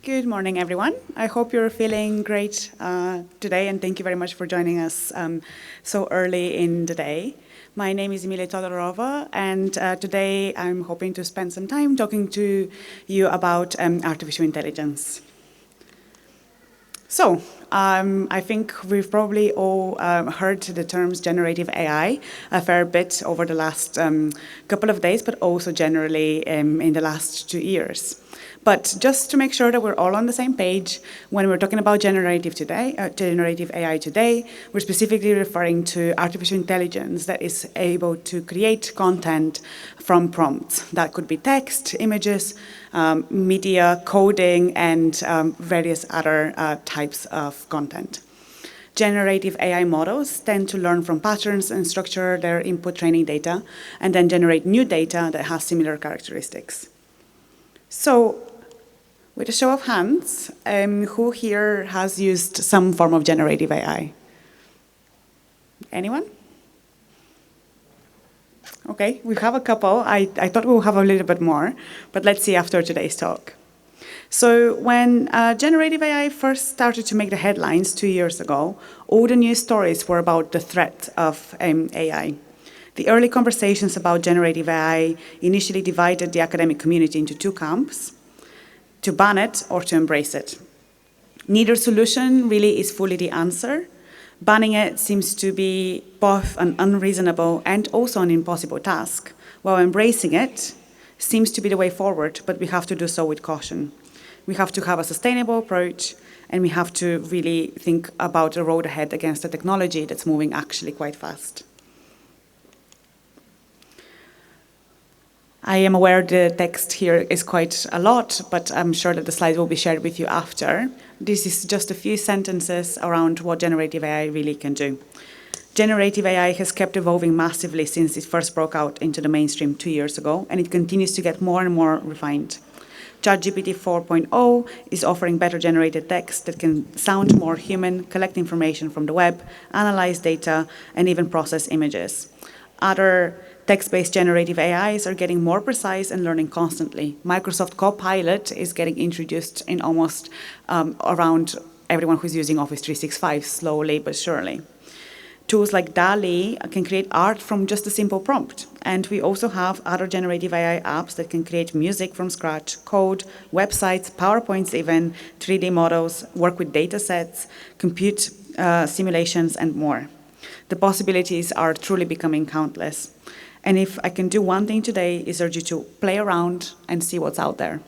Good morning, everyone. I hope you're feeling great today, and thank you very much for joining us so early in the day. My name is Emilia Todorova, and today I'm hoping to spend some time talking to you about artificial intelligence. So, I think we've probably all heard the terms generative AI a fair bit over the last couple of days, but also generally in the last 2 years. But just to make sure that we're all on the same page, when we're talking about generative AI today, we're specifically referring to artificial intelligence that is able to create content from prompts. That could be text, images, media, coding, and various other types of content. Generative AI models tend to learn from patterns and structure their input training data, and then generate new data that has similar characteristics. So, with a show of hands, who here has used some form of generative AI? Anyone? Okay, we have a couple. I thought we'll have a little bit more, but let's see after today's talk. So when generative AI first started to make the headlines 2 years ago, all the news stories were about the threat of AI. The early conversations about generative AI initially divided the academic community into two camps: to ban it or to embrace it. Neither solution really is fully the answer. Banning it seems to be both an unreasonable and also an impossible task, while embracing it seems to be the way forward, but we have to do so with caution. We have to have a sustainable approach, and we have to really think about the road ahead against a technology that's moving actually quite fast. I am aware the text here is quite a lot, but I'm sure that the slides will be shared with you after. This is just a few sentences around what generative AI really can do. Generative AI has kept evolving massively since it first broke out into the mainstream 2 years ago, and it continues to get more and more refined. ChatGPT 4.0 is offering better generated text that can sound more human, collect information from the web, analyze data, and even process images. Other text-based generative AIs are getting more precise and learning constantly. Microsoft Copilot is getting introduced in almost around everyone who's using Office 365, slowly but surely. Tools like DALL-E can create art from just a simple prompt. And we also have other generative AI apps that can create music from scratch, code, websites, PowerPoints even, 3D models, work with data sets, compute simulations, and more. The possibilities are truly becoming countless. And if I can do one thing today, is urge you to play around and see what's out there.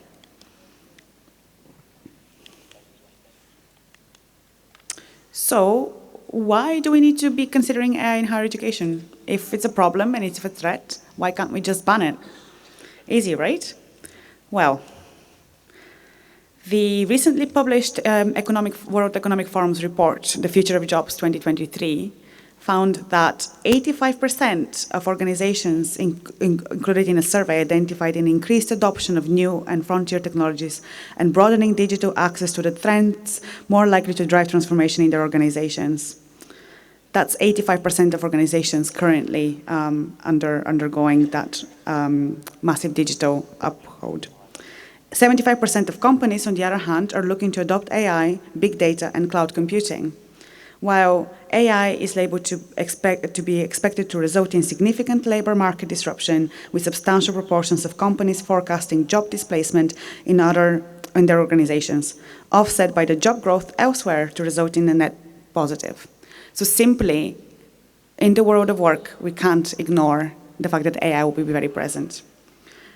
So, why do we need to be considering AI in higher education? If it's a problem and it's a threat, why can't we just ban it? Easy, right? Well, the recently published World Economic Forum's report, The Future of Jobs 2023, found that 85% of organizations included in a survey identified an increased adoption of new and frontier technologies and broadening digital access to the trends more likely to drive transformation in their organizations. That's 85% of organizations currently undergoing that massive digital uphold. 75% of companies, on the other hand, are looking to adopt AI, big data, and cloud computing. While AI is labeled to be expected to result in significant labor market disruption, with substantial proportions of companies forecasting job displacement in their organizations, offset by the job growth elsewhere to result in a net positive. So simply, in the world of work, we can't ignore the fact that AI will be very present.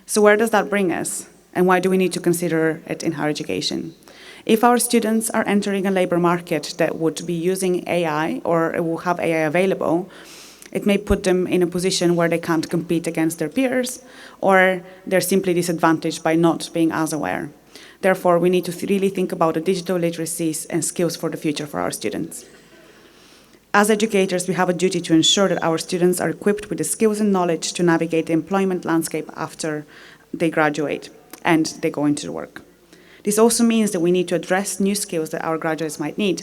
So where does that bring us? And why do we need to consider it in higher education? If our students are entering a labor market that would be using AI or will have AI available, it may put them in a position where they can't compete against their peers, or they're simply disadvantaged by not being as aware. Therefore, we need to really think about the digital literacies and skills for the future for our students. As educators, we have a duty to ensure that our students are equipped with the skills and knowledge to navigate the employment landscape after they graduate and they go into work. This also means that we need to address new skills that our graduates might need.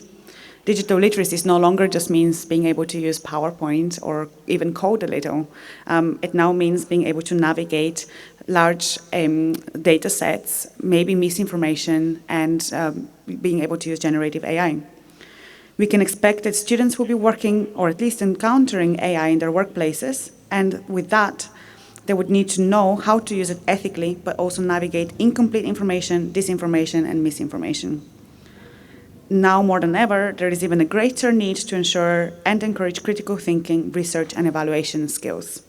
Digital literacy no longer just means being able to use PowerPoint or even code a little. It now means being able to navigate large data sets, maybe misinformation, and being able to use generative AI. We can expect that students will be working, or at least encountering AI in their workplaces, and with that, they would need to know how to use it ethically, but also navigate incomplete information, disinformation, and misinformation. Now more than ever, there is even a greater need to ensure and encourage critical thinking, research, and evaluation skills.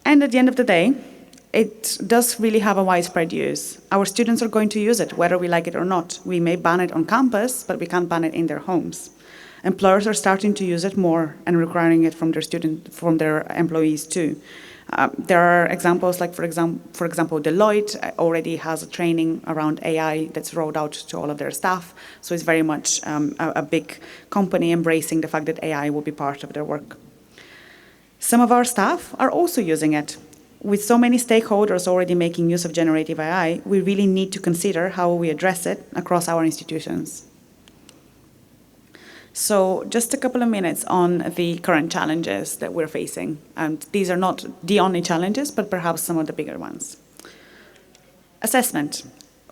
And at the end of the day, it does really have a widespread use. Our students are going to use it, whether we like it or not. We may ban it on campus, but we can't ban it in their homes. Employers are starting to use it more and requiring it from their employees too. There are examples like, for example, Deloitte already has a training around AI that's rolled out to all of their staff. So it's very much a big company embracing the fact that AI will be part of their work. Some of our staff are also using it. With so many stakeholders already making use of generative AI, we really need to consider how we address it across our institutions. So just a couple of minutes on the current challenges that we're facing. And these are not the only challenges, but perhaps some of the bigger ones. Assessment.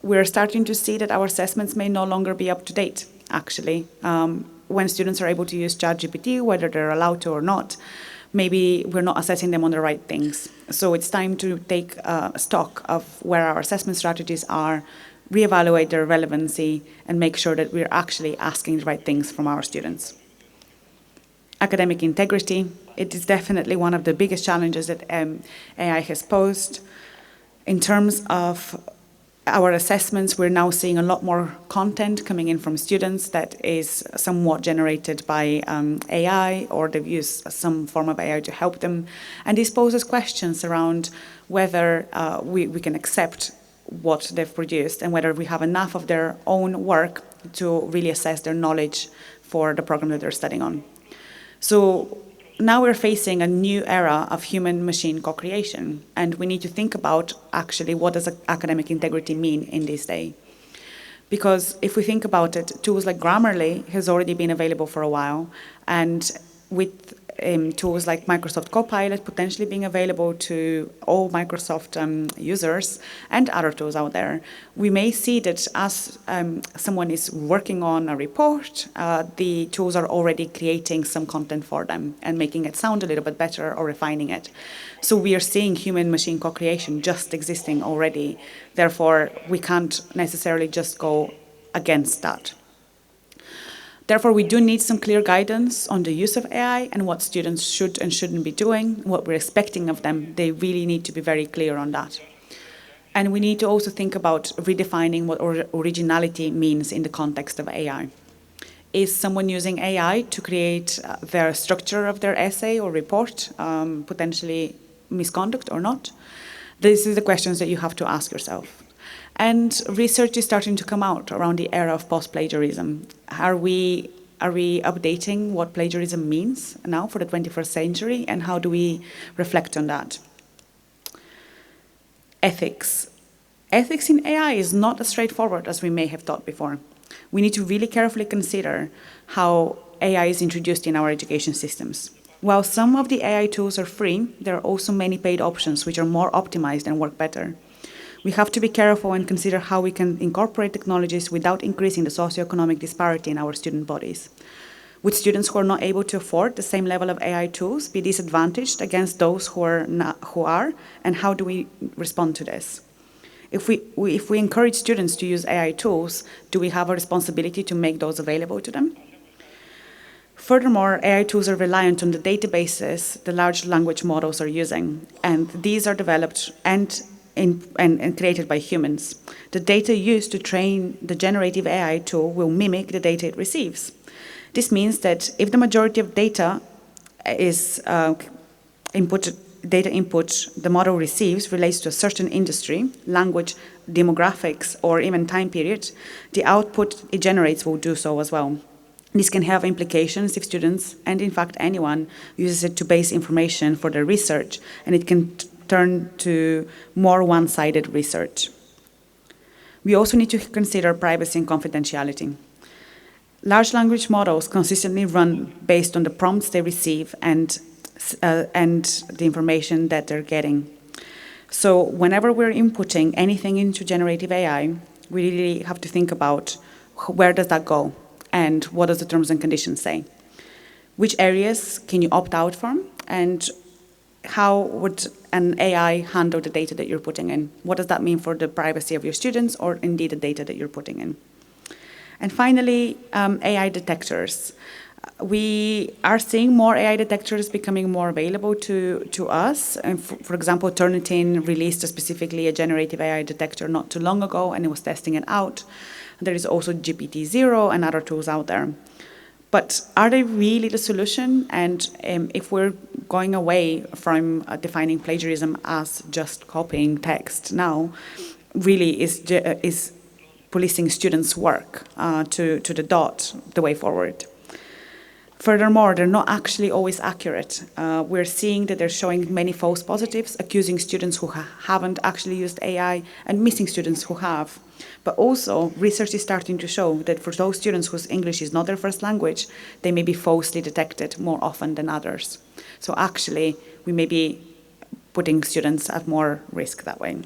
We're starting to see that our assessments may no longer be up to date, actually. When students are able to use ChatGPT, whether they're allowed to or not, maybe we're not assessing them on the right things. So it's time to take stock of where our assessment strategies are, reevaluate their relevancy, and make sure that we're actually asking the right things from our students. Academic integrity, it is definitely one of the biggest challenges that AI has posed. In terms of our assessments, we're now seeing a lot more content coming in from students that is somewhat generated by AI, or they've used some form of AI to help them. And this poses questions around whether we can accept what they've produced and whether we have enough of their own work to really assess their knowledge for the program that they're studying on. So now we're facing a new era of human-machine co-creation, and we need to think about actually what does academic integrity mean in this day. Because if we think about it, tools like Grammarly has already been available for a while, and with tools like Microsoft Copilot potentially being available to all Microsoft users and other tools out there, we may see that as someone is working on a report, the tools are already creating some content for them and making it sound a little bit better or refining it. So we are seeing human-machine co-creation just existing already. Therefore, we can't necessarily just go against that. Therefore, we do need some clear guidance on the use of AI and what students should and shouldn't be doing, what we're expecting of them. They really need to be very clear on that. And we need to also think about redefining what originality means in the context of AI. Is someone using AI to create their structure of their essay or report potentially misconduct or not? These are the questions that you have to ask yourself. And research is starting to come out around the era of post-plagiarism. Are we updating what plagiarism means now for the 21st century, and how do we reflect on that? Ethics. Ethics in AI is not as straightforward as we may have thought before. We need to really carefully consider how AI is introduced in our education systems. While some of the AI tools are free, there are also many paid options which are more optimized and work better. We have to be careful and consider how we can incorporate technologies without increasing the socioeconomic disparity in our student bodies. Would students who are not able to afford the same level of AI tools be disadvantaged against those who are, and how do we respond to this? If we encourage students to use AI tools, do we have a responsibility to make those available to them? Furthermore, AI tools are reliant on the databases the large language models are using, and these are developed and created by humans. The data used to train the generative AI tool will mimic the data it receives. This means that if the majority of data input the model receives relates to a certain industry, language, demographics, or even time period, the output it generates will do so as well. This can have implications if students, and in fact anyone, uses it to base information for their research, and it can turn to more one-sided research. We also need to consider privacy and confidentiality. Large language models consistently run based on the prompts they receive and the information that they're getting. So whenever we're inputting anything into generative AI, we really have to think about where does that go and what does the terms and conditions say? Which areas can you opt out from, and how would an AI handle the data that you're putting in? What does that mean for the privacy of your students or indeed the data that you're putting in? And finally, AI detectors. We are seeing more AI detectors becoming more available to us. And for example, Turnitin released specifically a generative AI detector not too long ago, and it was testing it out. There is also GPT-0 and other tools out there. But are they really the solution? And if we're going away from defining plagiarism as just copying text now, really is policing students' work to the dot the way forward. Furthermore, they're not actually always accurate. We're seeing that they're showing many false positives, accusing students who haven't actually used AI and missing students who have. But also, research is starting to show that for those students whose English is not their first language, they may be falsely detected more often than others. So actually, we may be putting students at more risk that way.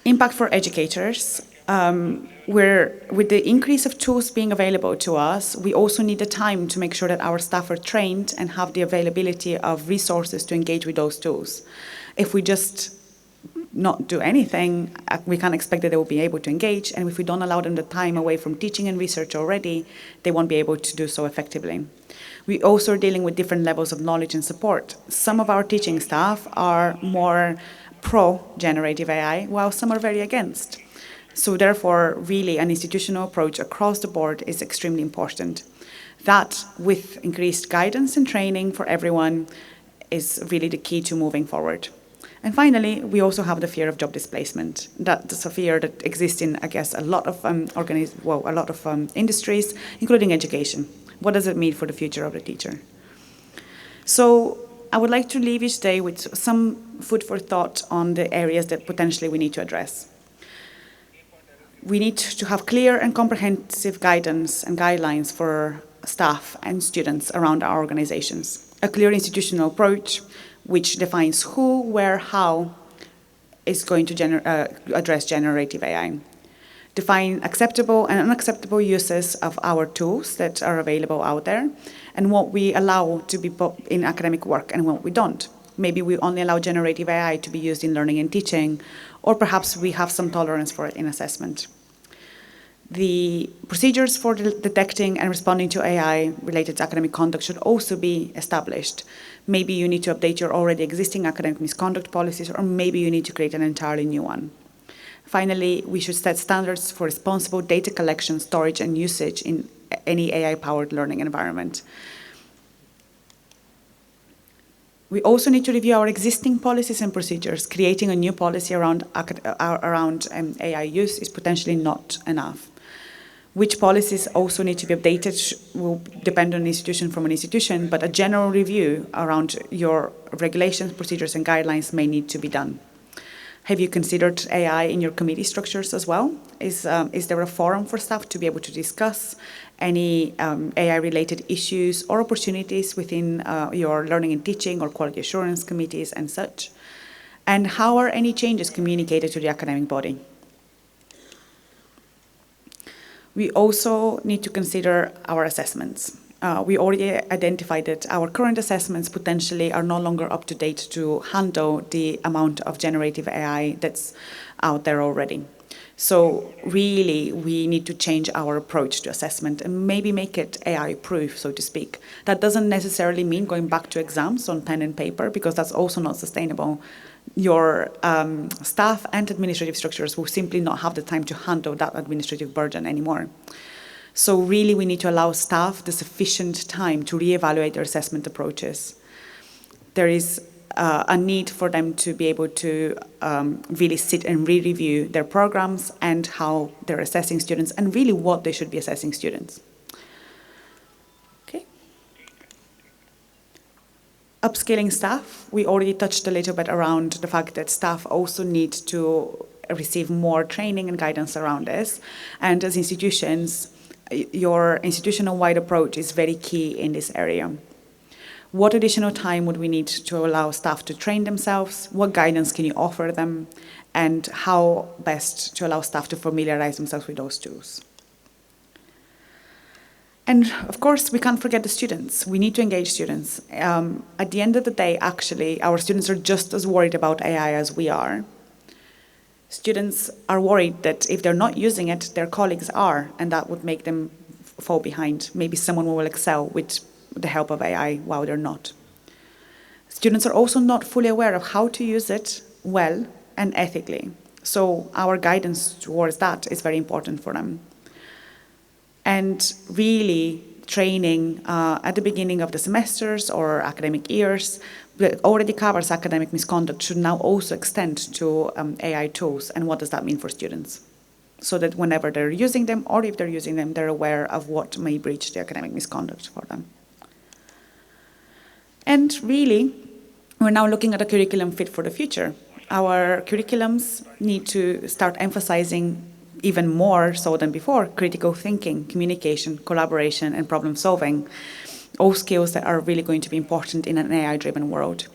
Impact for educators. With the increase of tools being available to us, we also need the time to make sure that our staff are trained and have the availability of resources to engage with those tools. If we just not do anything, we can't expect that they will be able to engage, and if we don't allow them the time away from teaching and research already, they won't be able to do so effectively. We also are dealing with different levels of knowledge and support. Some of our teaching staff are more pro-generative AI, while some are very against. So therefore, really, an institutional approach across the board is extremely important. That, with increased guidance and training for everyone, is really the key to moving forward. And finally, we also have the fear of job displacement. That's a fear that exists in, I guess, a lot of industries, including education. What does it mean for the future of the teacher? So I would like to leave you today with some food for thought on the areas that potentially we need to address. We need to have clear and comprehensive guidance and guidelines for staff and students around our organizations. A clear institutional approach which defines who, where, how is going to address generative AI. Define acceptable and unacceptable uses of our tools that are available out there, and what we allow to be in academic work and what we don't. Maybe we only allow generative AI to be used in learning and teaching, or perhaps we have some tolerance for it in assessment. The procedures for detecting and responding to AI related to academic conduct should also be established. Maybe you need to update your already existing academic misconduct policies, or maybe you need to create an entirely new one. Finally, we should set standards for responsible data collection, storage, and usage in any AI-powered learning environment. We also need to review our existing policies and procedures. Creating a new policy around AI use is potentially not enough. Which policies also need to be updated will depend on institution from an institution, but a general review around your regulations, procedures, and guidelines may need to be done. Have you considered AI in your committee structures as well? Is there a forum for staff to be able to discuss any AI-related issues or opportunities within your learning and teaching or quality assurance committees and such? And how are any changes communicated to the academic body? We also need to consider our assessments. We already identified that our current assessments potentially are no longer up to date to handle the amount of generative AI that's out there already. So really, we need to change our approach to assessment and maybe make it AI-proof, so to speak. That doesn't necessarily mean going back to exams on pen and paper, because that's also not sustainable. Your staff and administrative structures will simply not have the time to handle that administrative burden anymore. So really, we need to allow staff the sufficient time to reevaluate their assessment approaches. There is a need for them to be able to really sit and re-review their programs and how they're assessing students and really what they should be assessing students. Okay. Upskilling staff, we already touched a little bit around the fact that staff also need to receive more training and guidance around this. And as institutions, your institutional-wide approach is very key in this area. What additional time would we need to allow staff to train themselves? What guidance can you offer them? And how best to allow staff to familiarize themselves with those tools? And of course, we can't forget the students. We need to engage students. At the end of the day, actually, our students are just as worried about AI as we are. Students are worried that if they're not using it, their colleagues are, and that would make them fall behind. Maybe someone will excel with the help of AI while they're not. Students are also not fully aware of how to use it well and ethically. So our guidance towards that is very important for them. And really training at the beginning of the semesters or academic years that already covers academic misconduct should now also extend to AI tools. And what does that mean for students? So that whenever they're using them, or if they're using them, they're aware of what may breach the academic misconduct for them. And really, we're now looking at a curriculum fit for the future. Our curriculums need to start emphasizing even more so than before, critical thinking, communication, collaboration, and problem solving, all skills that are really going to be important in an AI-driven world.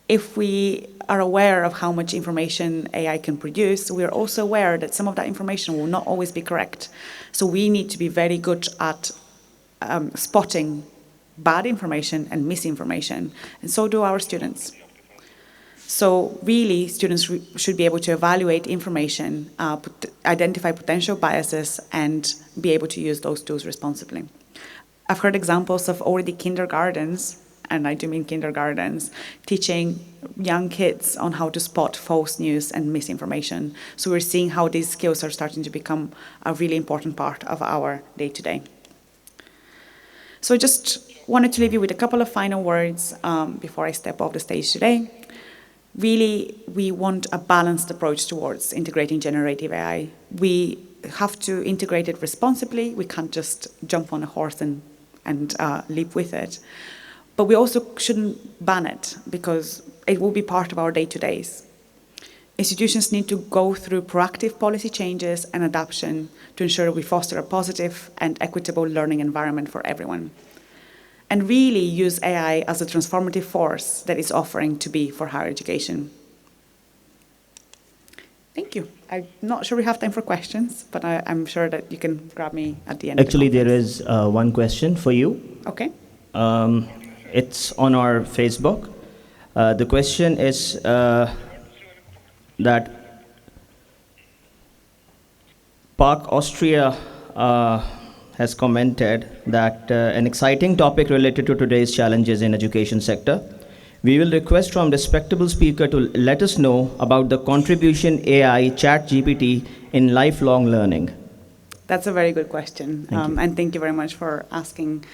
If we are aware of how much information AI can produce, we are also aware that some of that information will not always be correct. So we need to be very good at spotting bad information and misinformation, and so do our students. So really, students should be able to evaluate information, identify potential biases, and be able to use those tools responsibly. I've heard examples of already kindergartens, and I do mean kindergartens, teaching young kids on how to spot false news and misinformation. So we're seeing how these skills are starting to become a really important part of our day-to-day. So I just wanted to leave you with a couple of final words before I step off the stage today. Really, we want a balanced approach towards integrating generative AI. We have to integrate it responsibly. We can't just jump on a horse and leap with it. But we also shouldn't ban it, because it will be part of our day-to-days. Institutions need to go through proactive policy changes and adaptation to ensure we foster a positive and equitable learning environment for everyone, and really use AI as a transformative force that it's offering to be for higher education. Thank you. I'm not sure we have time for questions, but I'm sure that you can grab me at the end. Actually, there is one question for you. Okay. It's on our Facebook. The question is that Park Austria has commented that an exciting topic related to today's challenges in education sector. We will request from respectable speaker to let us know about the contribution AI ChatGPT in lifelong learning. That's a very good question, and thank you very much for asking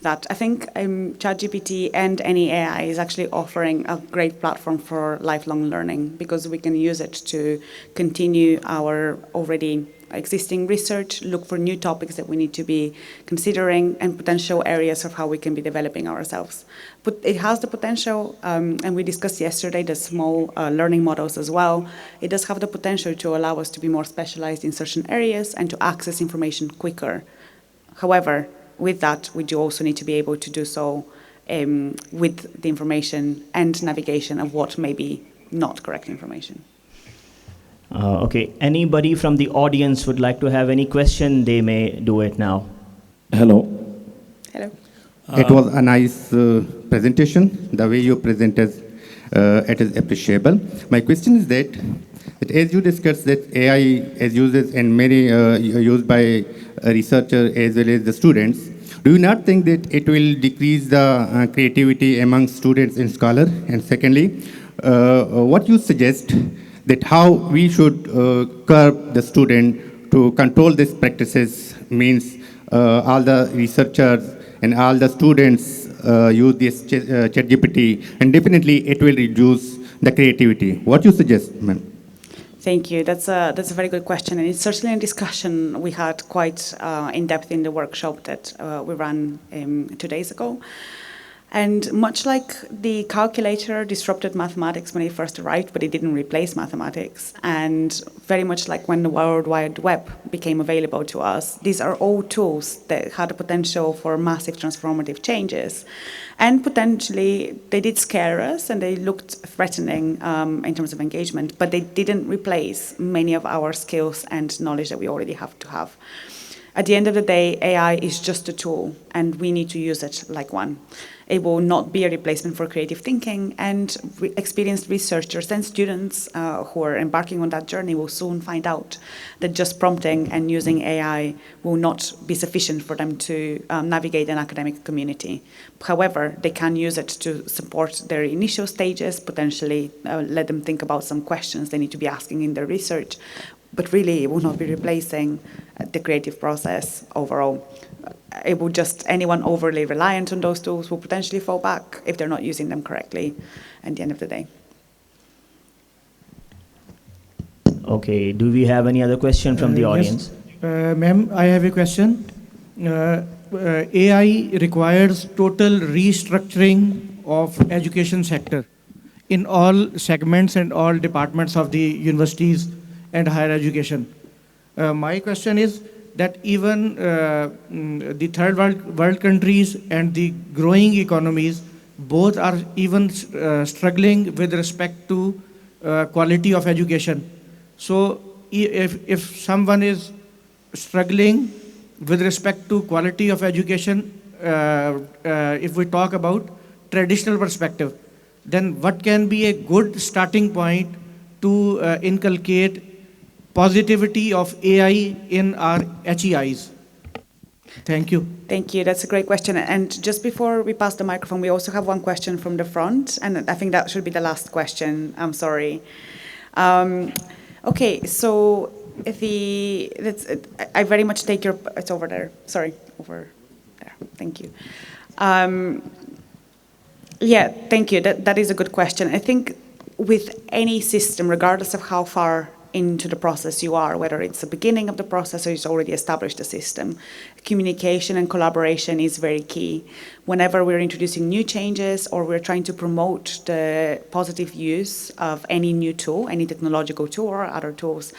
that. I think ChatGPT and any AI is actually offering a great platform for lifelong learning, because we can use it to continue our already existing research, look for new topics that we need to be considering, and potential areas of how we can be developing ourselves. But it has the potential, and we discussed yesterday the small learning models as well. It does have the potential to allow us to be more specialized in certain areas and to access information quicker. However, with that, we do also need to be able to do so with the information and navigation of what may be not correct information. Okay, anybody from the audience would like to have any question, they may do it now. Hello. Hello. It was a nice presentation. The way you presented it is appreciable. My question is that as you discussed that AI is used by researchers as well as the students, do you not think that it will decrease the creativity among students and scholars? And secondly, what you suggest that how we should curb the student to control these practices, means all the researchers and all the students use this ChatGPT, and definitely it will reduce the creativity. What you suggest, ma'am? Thank you. That's a very good question, and it's certainly a discussion we had quite in depth in the workshop that we ran 2 days ago. And much like the calculator disrupted mathematics when it first arrived, but it didn't replace mathematics, and very much like when the World Wide Web became available to us, these are all tools that had a potential for massive transformative changes. And potentially, they did scare us and they looked threatening in terms of engagement, but they didn't replace many of our skills and knowledge that we already have to have. At the end of the day, AI is just a tool, and we need to use it like one. It will not be a replacement for creative thinking, and experienced researchers and students who are embarking on that journey will soon find out that just prompting and using AI will not be sufficient for them to navigate an academic community. However, they can use it to support their initial stages, potentially let them think about some questions they need to be asking in their research, but really it will not be replacing the creative process overall. It will just, anyone overly reliant on those tools will potentially fall back if they're not using them correctly at the end of the day. Okay, do we have any other question from the audience? Yes. Ma'am, I have a question. AI requires total restructuring of education sector in all segments and all departments of the universities and higher education. My question is that even the third world countries and the growing economies both are even struggling with respect to quality of education. So if someone is struggling with respect to quality of education, if we talk about traditional perspective, then what can be a good starting point to inculcate positivity of AI in our HEIs? Thank you. Thank you. That's a great question. And just before we pass the microphone, we also have one question from the front, and I think that should be the last question. I'm sorry. Okay, so I very much take your. It's over there. Sorry, over there. Thank you. Yeah, thank you. That is a good question. I think with any system, regardless of how far into the process you are, whether it's the beginning of the process or it's already established a system, communication and collaboration is very key. Whenever we're introducing new changes or we're trying to promote the positive use of any new tool, any technological tool or other tools,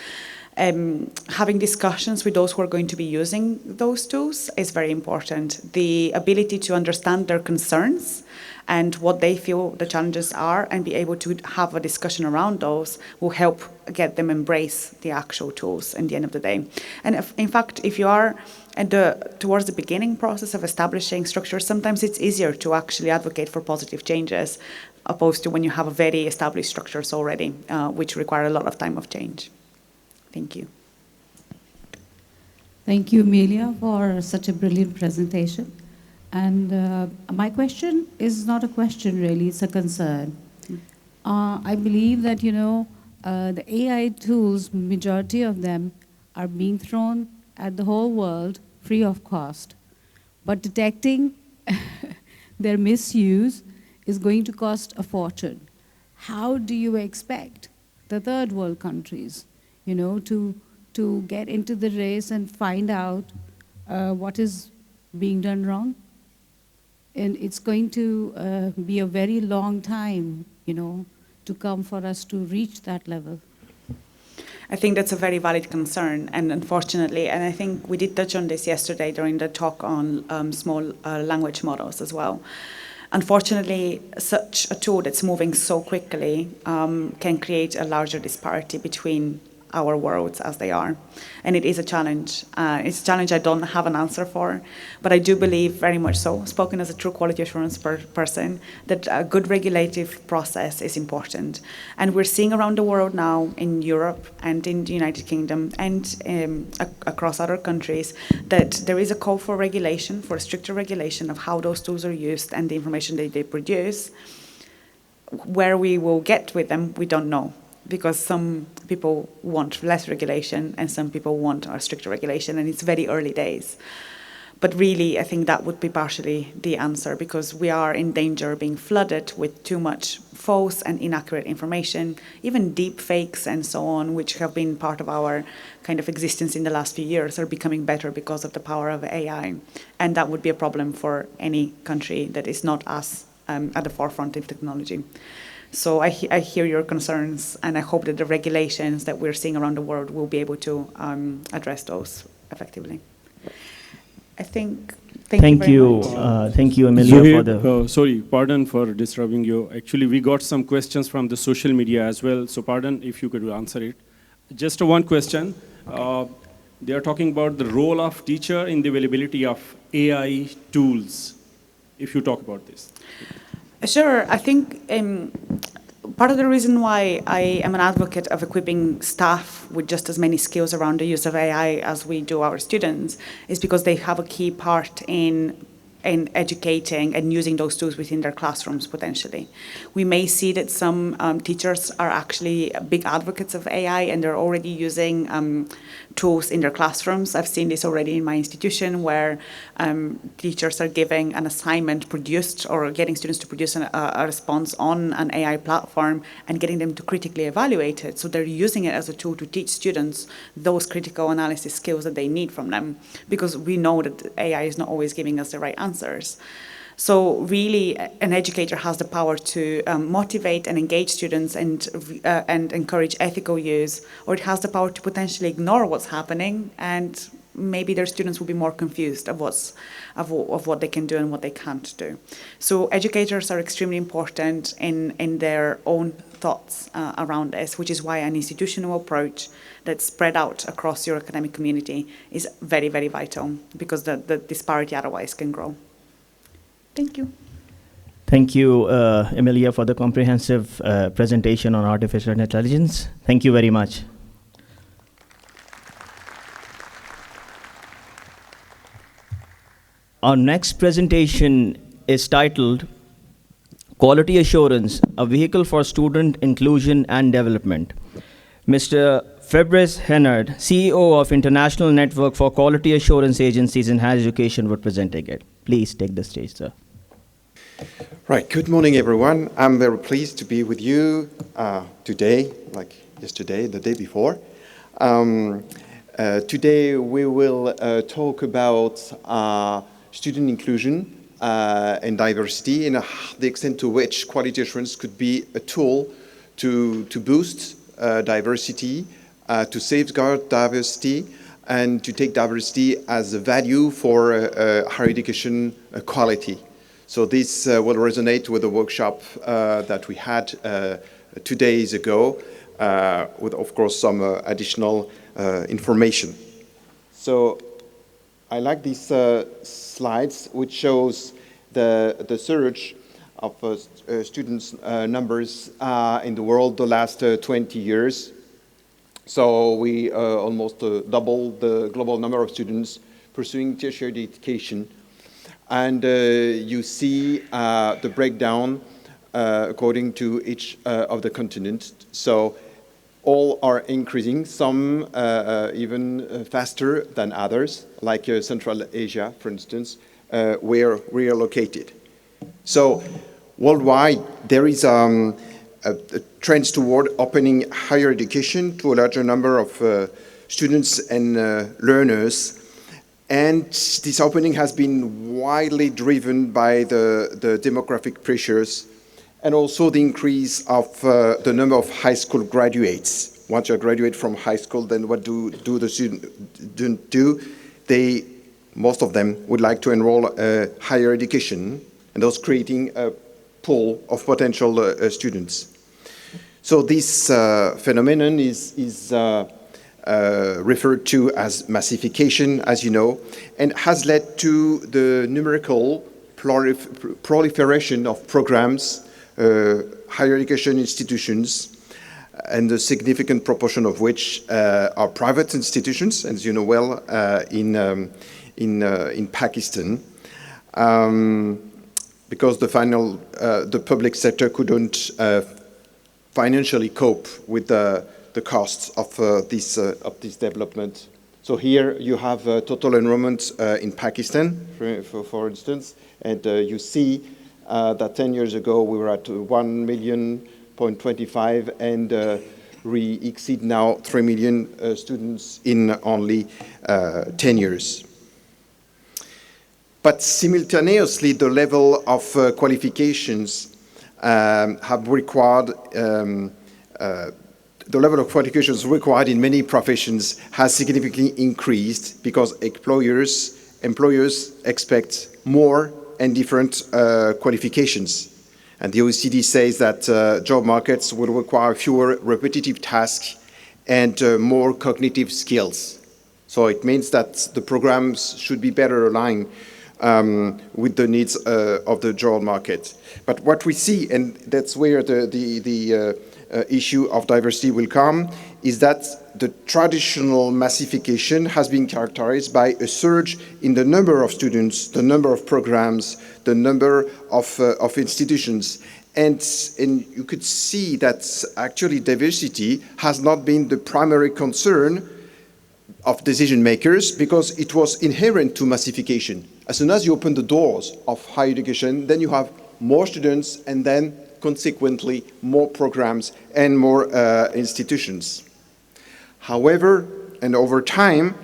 having discussions with those who are going to be using those tools is very important. The ability to understand their concerns and what they feel the challenges are and be able to have a discussion around those will help get them embrace the actual tools at the end of the day. And in fact, if you are towards the beginning process of establishing structures, sometimes it's easier to actually advocate for positive changes opposed to when you have a very established structures already, which require a lot of time of change. Thank you. Thank you, Amelia, for such a brilliant presentation. And my question is not a question, really, it's a concern. I believe that, the AI tools, majority of them are being thrown at the whole world free of cost. But detecting their misuse is going to cost a fortune. How do you expect the third world countries, to get into the race and find out what is being done wrong? And it's going to be a very long time, to come for us to reach that level. I think that's a very valid concern, and unfortunately, and I think we did touch on this yesterday during the talk on small language models as well. Unfortunately, such a tool that's moving so quickly can create a larger disparity between our worlds as they are. And it is a challenge. It's a challenge I don't have an answer for, but I do believe very much so, spoken as a true quality assurance person, that a good regulative process is important. And we're seeing around the world now, in Europe and in the United Kingdom and across other countries, that there is a call for regulation, for stricter regulation of how those tools are used and the information that they produce. Where we will get with them, we don't know, because some people want less regulation and some people want a stricter regulation, and it's very early days. But really, I think that would be partially the answer, because we are in danger of being flooded with too much false and inaccurate information, even deep fakes and so on, which have been part of our kind of existence in the last few years, are becoming better because of the power of AI. And that would be a problem for any country that is not us at the forefront of technology. So I hear your concerns, and I hope that the regulations that we're seeing around the world will be able to address those effectively. I think. Thank you very much. Thank you, Emilia, for the. Sorry, pardon for disturbing you. Actually, we got some questions from the social media as well. So pardon if you could answer it. Just one question. They are talking about the role of teacher in the availability of AI tools. If you talk about this. Sure. I think part of the reason why I am an advocate of equipping staff with just as many skills around the use of AI as we do our students is because they have a key part in educating and using those tools within their classrooms potentially. We may see that some teachers are actually big advocates of AI and they're already using tools in their classrooms. I've seen this already in my institution where teachers are giving an assignment produced or getting students to produce a response on an AI platform and getting them to critically evaluate it. So they're using it as a tool to teach students those critical analysis skills that they need from them, because we know that AI is not always giving us the right answers. So really, an educator has the power to motivate and engage students and encourage ethical use, or it has the power to potentially ignore what's happening, and maybe their students will be more confused of what they can do and what they can't do. So educators are extremely important in their own thoughts around this, which is why an institutional approach that's spread out across your academic community is very, very vital, because the disparity otherwise can grow. Thank you. Thank you, Emilia, for the comprehensive presentation on artificial intelligence. Thank you very much. Our next presentation is titled Quality Assurance, a Vehicle for Student Inclusion and Development. Mr. Fabrice Hennard, CEO of International Network for Quality Assurance Agencies in Higher Education, would presenting it. Please take the stage, sir. Right, good morning, everyone. I'm very pleased to be with you today, like yesterday, the day before. Today we will talk about student inclusion and diversity, and the extent to which quality assurance could be a tool to boost diversity, to safeguard diversity, and to take diversity as a value for higher education quality. So this will resonate with the workshop that we had 2 days ago, with, of course, some additional information. So I like these slides, which shows the surge of students' numbers in the world the last 20 years. So we almost doubled the global number of students pursuing tertiary education. And you see the breakdown according to each of the continents. So all are increasing, some even faster than others, like Central Asia, for instance, where we are located. So worldwide, there is a trend toward opening higher education to a larger number of students and learners. And this opening has been widely driven by the demographic pressures and also the increase of the number of high school graduates. Once you graduate from high school, then what do the students do? Most of them would like to enroll higher education, and thus creating a pool of potential students. So this phenomenon is referred to as massification, as you know, and has led to the numerical proliferation of programs, higher education institutions, and a significant proportion of which are private institutions, as you know well, in Pakistan, because the public sector couldn't financially cope with the costs of this development. So here you have total enrollment in Pakistan, for instance, and you see that 10 years ago we were at 1,000,025, and we exceed now 3 million students in only 10 years. But simultaneously, the level of qualifications have required, the level of qualifications required in many professions has significantly increased because employers expect more and different qualifications. And the OECD says that job markets will require fewer repetitive tasks and more cognitive skills. So it means that the programs should be better aligned with the needs of the job market. But what we see, and that's where the issue of diversity will come, is that the traditional massification has been characterized by a surge in the number of students, the number of programs, the number of institutions. And you could see that actually diversity has not been the primary concern of decision makers because it was inherent to massification. As soon as you open the doors of higher education, then you have more students and then consequently more programs and more institutions. However, and over time,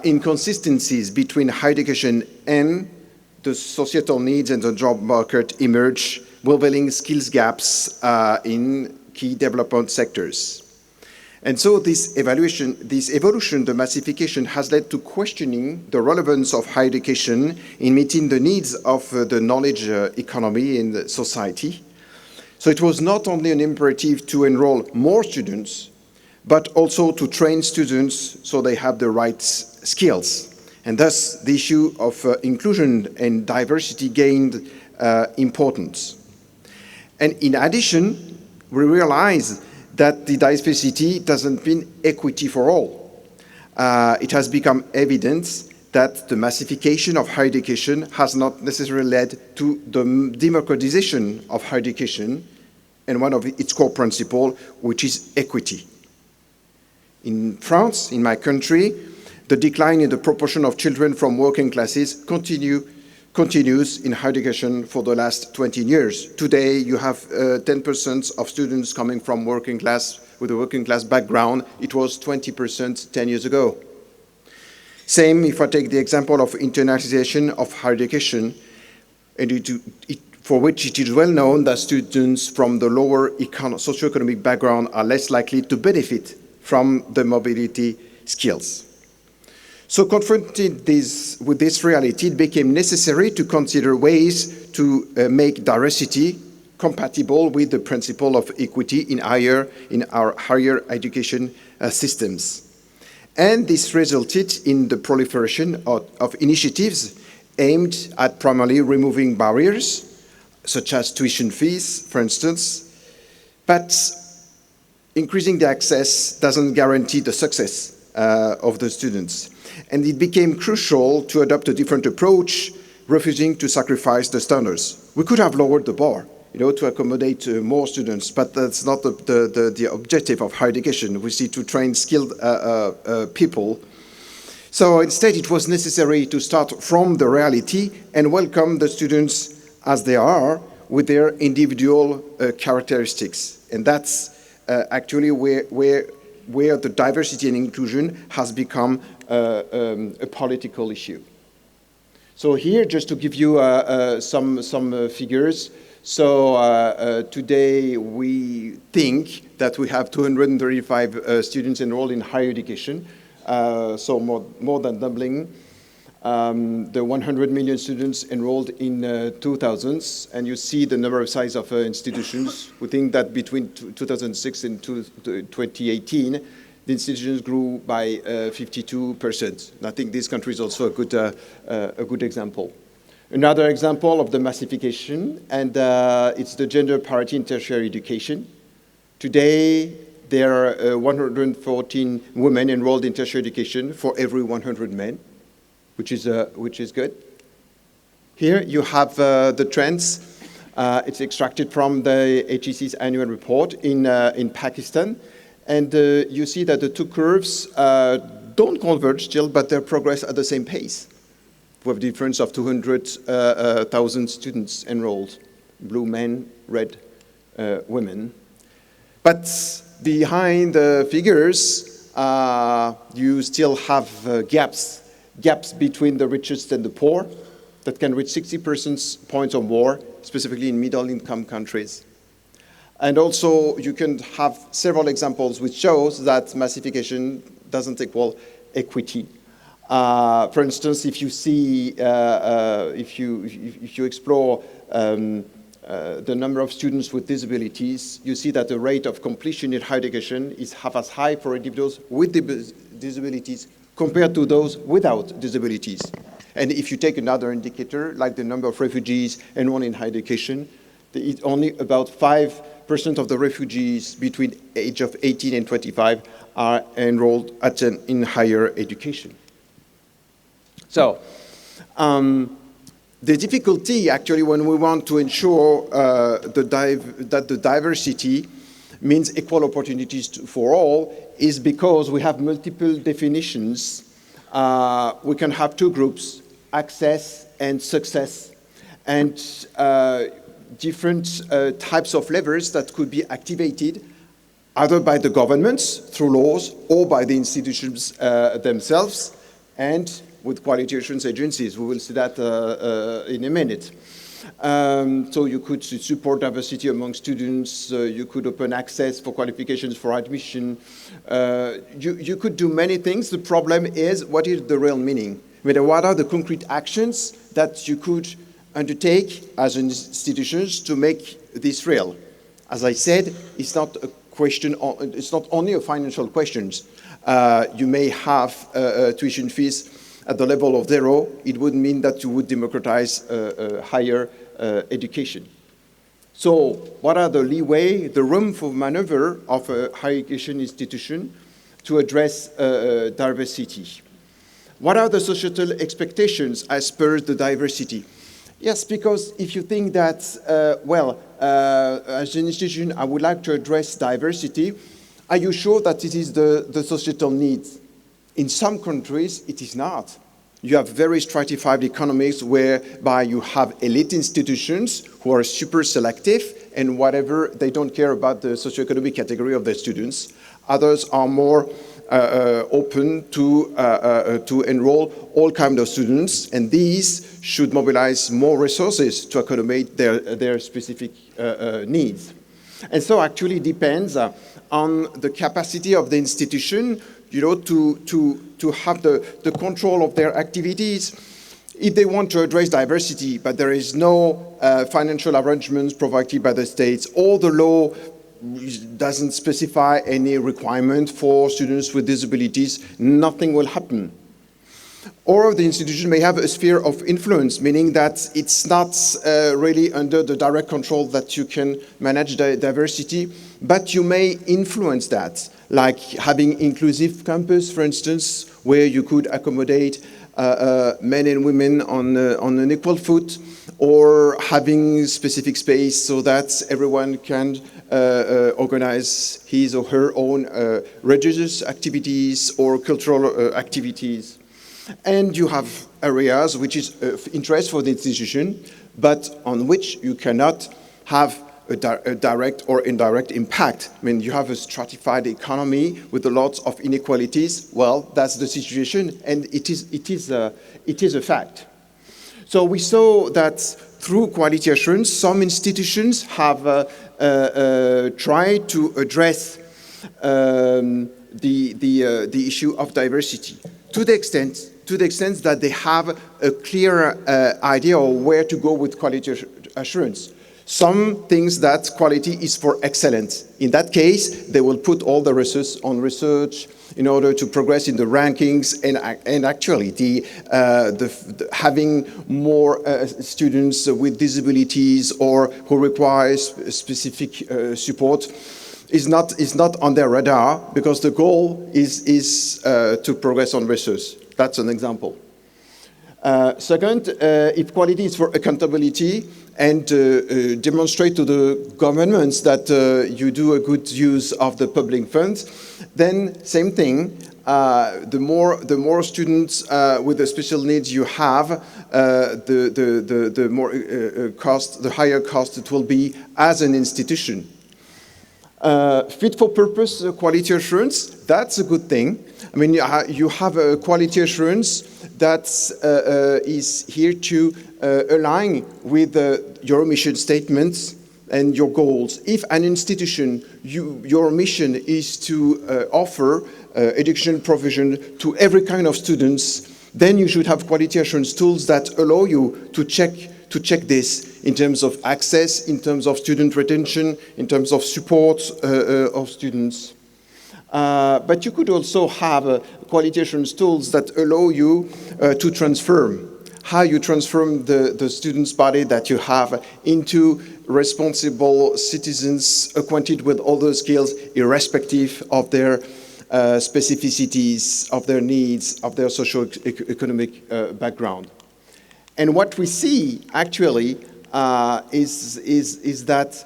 inconsistencies between higher education and the societal needs and the job market emerge, revealing skills gaps in key development sectors. And so this evolution, the massification, has led to questioning the relevance of higher education in meeting the needs of the knowledge economy in the society. So it was not only an imperative to enroll more students, but also to train students so they have the right skills. And thus, the issue of inclusion and diversity gained importance. And in addition, we realize that the diversity doesn't mean equity for all. It has become evident that the massification of higher education has not necessarily led to the democratization of higher education and one of its core principles, which is equity. In France, in my country, the decline in the proportion of children from working classes continues in higher education for the last 20 years. Today, you have 10% of students coming from working class, with a working class background. It was 20% 10 years ago. Same if I take the example of internationalization of higher education, and for which it is well known that students from the lower socioeconomic background are less likely to benefit from the mobility skills. So confronted with this reality, it became necessary to consider ways to make diversity compatible with the principle of equity in our higher education systems. And this resulted in the proliferation of initiatives aimed at primarily removing barriers, such as tuition fees, for instance, but increasing the access doesn't guarantee the success of the students. And it became crucial to adopt a different approach, refusing to sacrifice the standards. We could have lowered the bar, to accommodate more students, but that's not the objective of higher education. We see to train skilled people. So instead, it was necessary to start from the reality and welcome the students as they are with their individual characteristics. And that's actually where the diversity and inclusion has become a political issue. So here, just to give you some figures. So today we think that we have 235 students enrolled in higher education, so more than doubling. The 100 million students enrolled in 2000s, and you see the number of size of institutions. We think that between 2006 and 2018, the institutions grew by 52%. And I think this country is also a good example. Another example of the massification, and it's the gender parity in tertiary education. Today, there are 114 women enrolled in tertiary education for every 100 men, which is good. Here you have the trends. It's extracted from the HEC's annual report in Pakistan. And you see that the two curves don't converge still, but they progress at the same pace, with a difference of 200,000 students enrolled, blue men, red women. But behind the figures, you still have gaps between the richest and the poor that can reach 60% points or more, specifically in middle-income countries. And also, you can have several examples which shows that massification doesn't equal equity. For instance, if you see, if you explore the number of students with disabilities, you see that the rate of completion in higher education is half as high for individuals with disabilities compared to those without disabilities. And if you take another indicator, like the number of refugees enrolled in higher education, it's only about 5% of the refugees between age of 18 and 25 are enrolled in higher education. So, the difficulty, actually, when we want to ensure that the diversity means equal opportunities for all, is because we have multiple definitions. We can have two groups, access and success, and different types of levers that could be activated either by the governments through laws or by the institutions themselves, and with quality assurance agencies. We will see that in a minute. So you could support diversity among students, you could open access for qualifications for admission. You could do many things. The problem is, what is the real meaning? I mean, what are the concrete actions that you could undertake as institutions to make this real? As I said, it's not a question, it's not only a financial question. You may have tuition fees at the level of 0. It would mean that you would democratize higher education. So what are the leeway, the room for maneuver of a higher education institution to address diversity? What are the societal expectations as per the diversity? Yes, because if you think that, as an institution, I would like to address diversity, are you sure that it is the societal needs? In some countries, it is not. You have very stratified economies whereby you have elite institutions who are super selective and whatever, they don't care about the socioeconomic category of their students. Others are more open to enroll all kinds of students, and these should mobilize more resources to accommodate their specific needs. And so actually depends on the capacity of the institution, you know, to have the control of their activities. If they want to address diversity, but there is no financial arrangements provided by the states, or the law doesn't specify any requirement for students with disabilities, nothing will happen. Or the institution may have a sphere of influence, meaning that it's not really under the direct control that you can manage diversity, but you may influence that, like having inclusive campus, for instance, where you could accommodate men and women on an equal foot, or having specific space so that everyone can organize his or her own religious activities or cultural activities. And you have areas which is of interest for the institution, but on which you cannot have a direct or indirect impact. I mean, you have a stratified economy with a lot of inequalities. Well, that's the situation, and it is a fact. So we saw that through quality assurance, some institutions have tried to address the issue of diversity to the extent that they have a clear idea of where to go with quality assurance. Some things that quality is for excellence. In that case, they will put all the resources on research in order to progress in the rankings, and actually having more students with disabilities or who require specific support is not on their radar, because the goal is to progress on research. That's an example. Second, if quality is for accountability, and demonstrate to the governments that you do a good use of the public funds, Then same thing, the more students with the special needs you have, the more cost, the higher cost it will be as an institution. Fit for purpose quality assurance, that's a good thing. I mean, you have a quality assurance that is here to align with your mission statements and your goals. If an institution, your mission is to offer educational provision to every kind of students, then you should have quality assurance tools that allow you to check this in terms of access, in terms of student retention, in terms of support of students. But you could also have quality assurance tools that allow you to transform, how you transform the students' body that you have into responsible citizens acquainted with all those skills, irrespective of their specificities, of their needs, of their socio-economic background. And what we see actually is that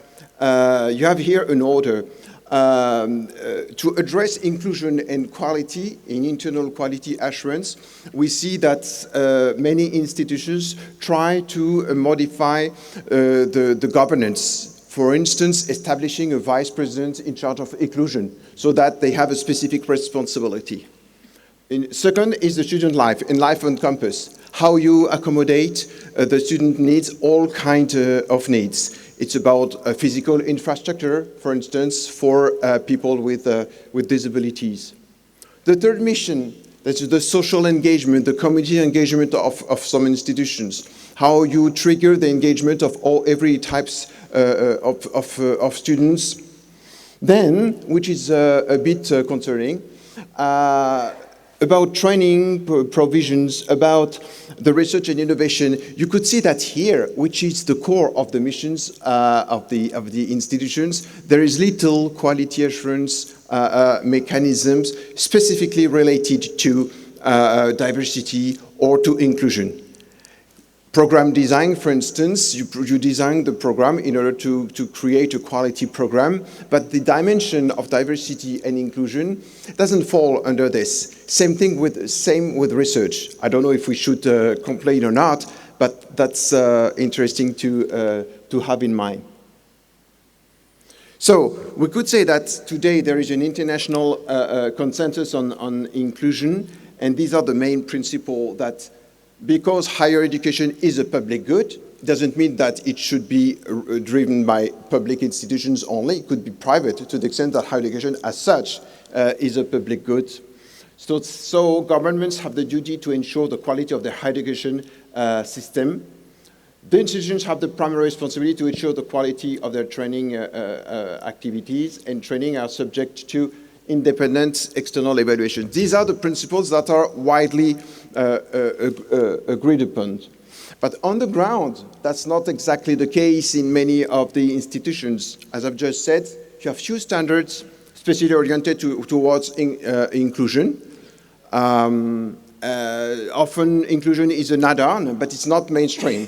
you have here an order to address inclusion and quality in internal quality assurance. We see that many institutions try to modify the governance. For instance, establishing a vice president in charge of inclusion so that they have a specific responsibility. Second is the student life and life on campus. How you accommodate the student needs, all kinds of needs. It's about physical infrastructure, for instance, for people with disabilities. The third mission, that's the social engagement, the community engagement of some institutions. How you trigger the engagement of every types of students. Then, which is a bit concerning, about training provisions, about the research and innovation, you could see that here, which is the core of the missions of the institutions, there is little quality assurance mechanisms specifically related to diversity or to inclusion. Program design, for instance, you design the program in order to create a quality program, but the dimension of diversity and inclusion doesn't fall under this. Same with research. I don't know if we should complain or not, but that's interesting to have in mind. So we could say that today there is an international consensus on inclusion, and these are the main principles that because higher education is a public good, doesn't mean that it should be driven by public institutions only. It could be private to the extent that higher education as such is a public good. So governments have the duty to ensure the quality of their higher education system. The institutions have the primary responsibility to ensure the quality of their training activities, and training are subject to independent external evaluation. These are the principles that are widely agreed upon. But on the ground, that's not exactly the case in many of the institutions. As I've just said, you have few standards specially oriented towards inclusion. Often inclusion is an add-on, but it's not mainstream.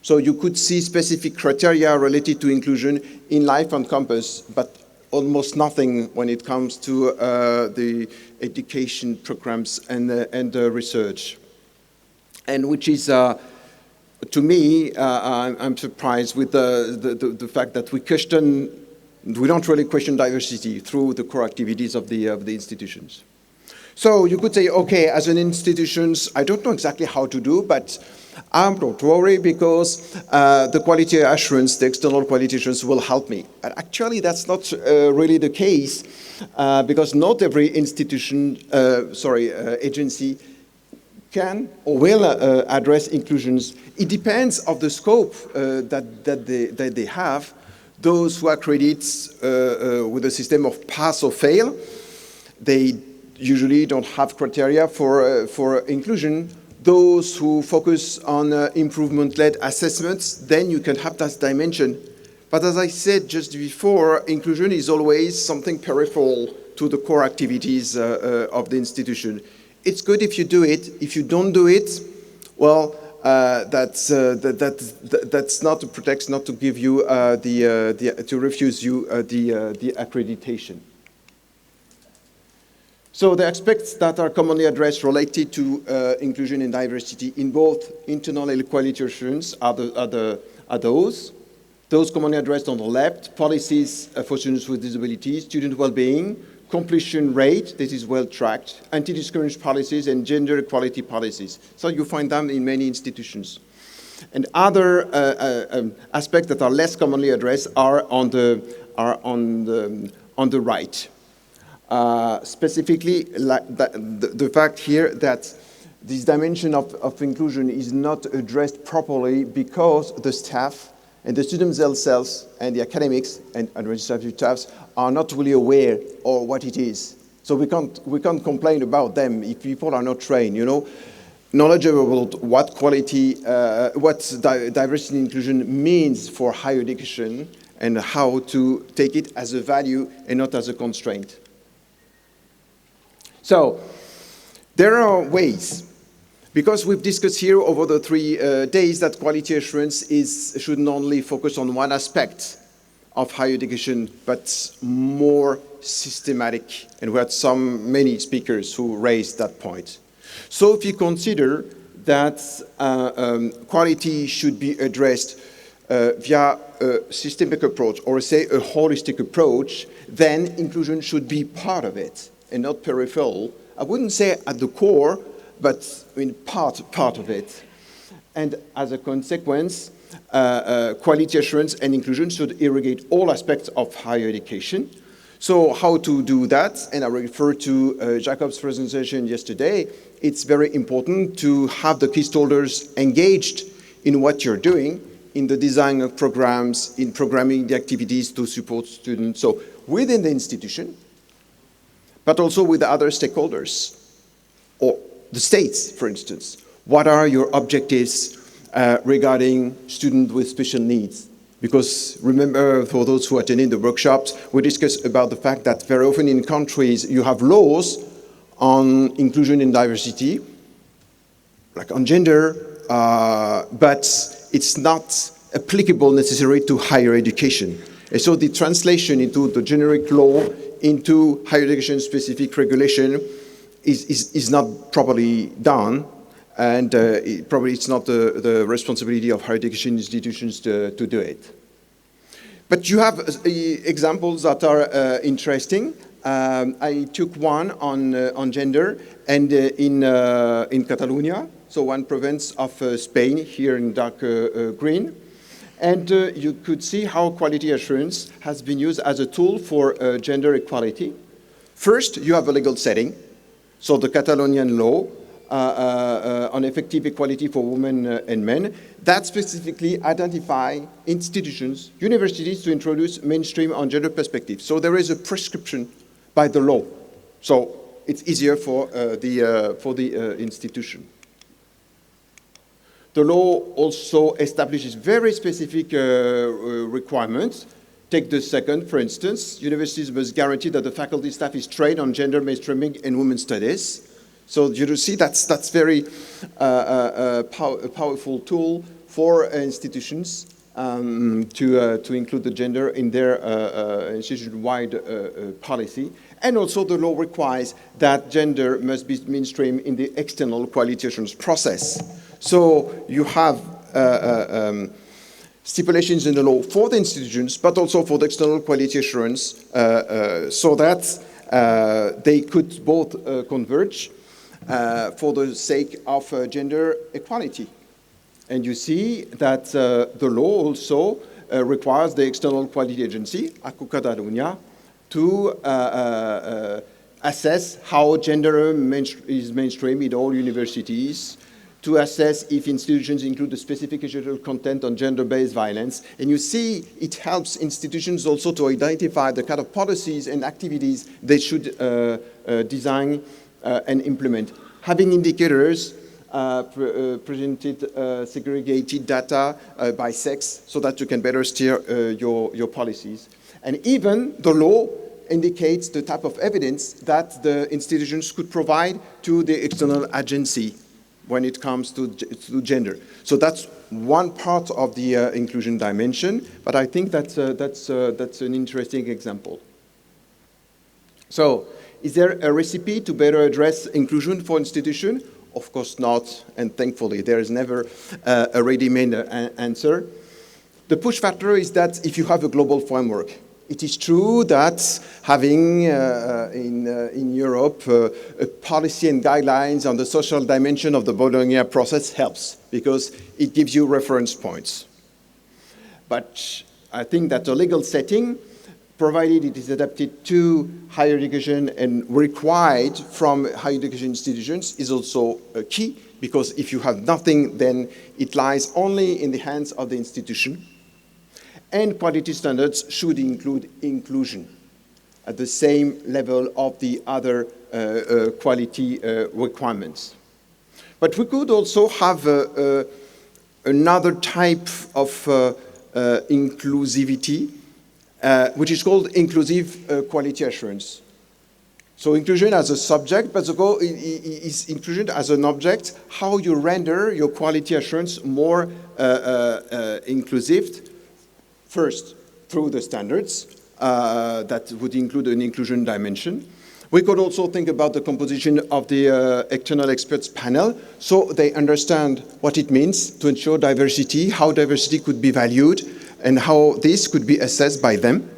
So you could see specific criteria related to inclusion in life on campus, but almost nothing when it comes to the education programs and the research. And which is, to me, I'm surprised with the fact that we don't really question diversity through the core activities of the institutions. So you could say, okay, as an institutions, I don't know exactly how to do, but don't worry because the quality assurance, the external quality assurance will help me. But actually that's not really the case because not every agency can or will address inclusions. It depends of the scope that they have. Those who accredit with a system of pass or fail, they usually don't have criteria for inclusion. Those who focus on improvement-led assessments, then you can have that dimension. But as I said just before, inclusion is always something peripheral to the core activities of the institution. It's good if you do it. If you don't do it, well, that's not a pretext not to give you to refuse you the accreditation. So the aspects that are commonly addressed related to inclusion and diversity in both internal and quality assurance are those. Those commonly addressed on the left: policies for students with disabilities, student well-being, completion rate, this is well tracked, anti-discrimination policies, and gender equality policies. So you find them in many institutions. And other aspects that are less commonly addressed are on the right. Specifically, like the fact here that this dimension of inclusion is not addressed properly because the staff and the students themselves and the academics and administrative staffs are not really aware of what it is. So we can't complain about them if people are not trained, you know, knowledgeable about what quality, what diversity and inclusion means for higher education and how to take it as a value and not as a constraint. So there are ways. Because we've discussed here over the 3 days that quality assurance shouldn't only focus on one aspect of higher education, but more systematic. And we had many speakers who raised that point. So if you consider that quality should be addressed via a systemic approach, or say a holistic approach, then inclusion should be part of it and not peripheral. I wouldn't say at the core, but I mean part of it. And as a consequence, quality assurance and inclusion should irrigate all aspects of higher education. So how to do that? And I refer to Jacob's presentation yesterday. It's very important to have the key stakeholders engaged in what you're doing, in the design of programs, in programming the activities to support students. So within the institution, but also with the other stakeholders, or the states, for instance. What are your objectives regarding students with special needs? Because remember, for those who attended the workshops, we discussed about the fact that very often in countries you have laws on inclusion and diversity, like on gender, but it's not applicable necessarily to higher education. And so the translation into the generic law, into higher education specific regulation is not properly done, and probably it's not the responsibility of higher education institutions to do it. But you have examples that are interesting. I took one on gender, and in Catalonia, so one province of Spain, here in dark green. And you could see how quality assurance has been used as a tool for gender equality. First, you have a legal setting. So the Catalonian law on effective equality for women and men, that specifically identify institutions, universities to introduce mainstream on gender perspective. So there is a prescription by the law. So it's easier for the institution. The law also establishes very specific requirements. Take the second, for instance, universities must guarantee that the faculty staff is trained on gender mainstreaming and women's studies. So you see that's very powerful tool for institutions to include the gender in their institution-wide policy. And also the law requires that gender must be mainstreamed in the external quality assurance process. So you have stipulations in the law for the institutions, but also for the external quality assurance, so that they could both converge for the sake of gender equality. And you see that the law also requires the external quality agency, ACU Catalunya, to assess how gender is mainstream in all universities, to assess if institutions include the specific educational content on gender-based violence. And you see it helps institutions also to identify the kind of policies and activities they should design and implement. Having indicators presented segregated data by sex so that you can better steer your policies. And even the law indicates the type of evidence that the institutions could provide to the external agency when it comes to gender. So that's one part of the inclusion dimension, but I think that's an interesting example. So Is there a recipe to better address inclusion for institutions? Of course not, and thankfully there is never a ready-made answer. The push factor is that if you have a global framework, it is true that having in Europe a policy and guidelines on the social dimension of the Bologna process helps because it gives you reference points. But I think that the legal setting, provided it is adapted to higher education and required from higher education institutions, is also key, because if you have nothing, then it lies only in the hands of the institution. And quality standards should include inclusion at the same level of the other quality requirements. But we could also have another type of inclusivity, which is called inclusive quality assurance. So inclusion as a subject, but the goal is inclusion as an object, how you render your quality assurance more inclusive. First, through the standards that would include an inclusion dimension. We could also think about the composition of the external experts panel, so they understand what it means to ensure diversity, how diversity could be valued, and how this could be assessed by them.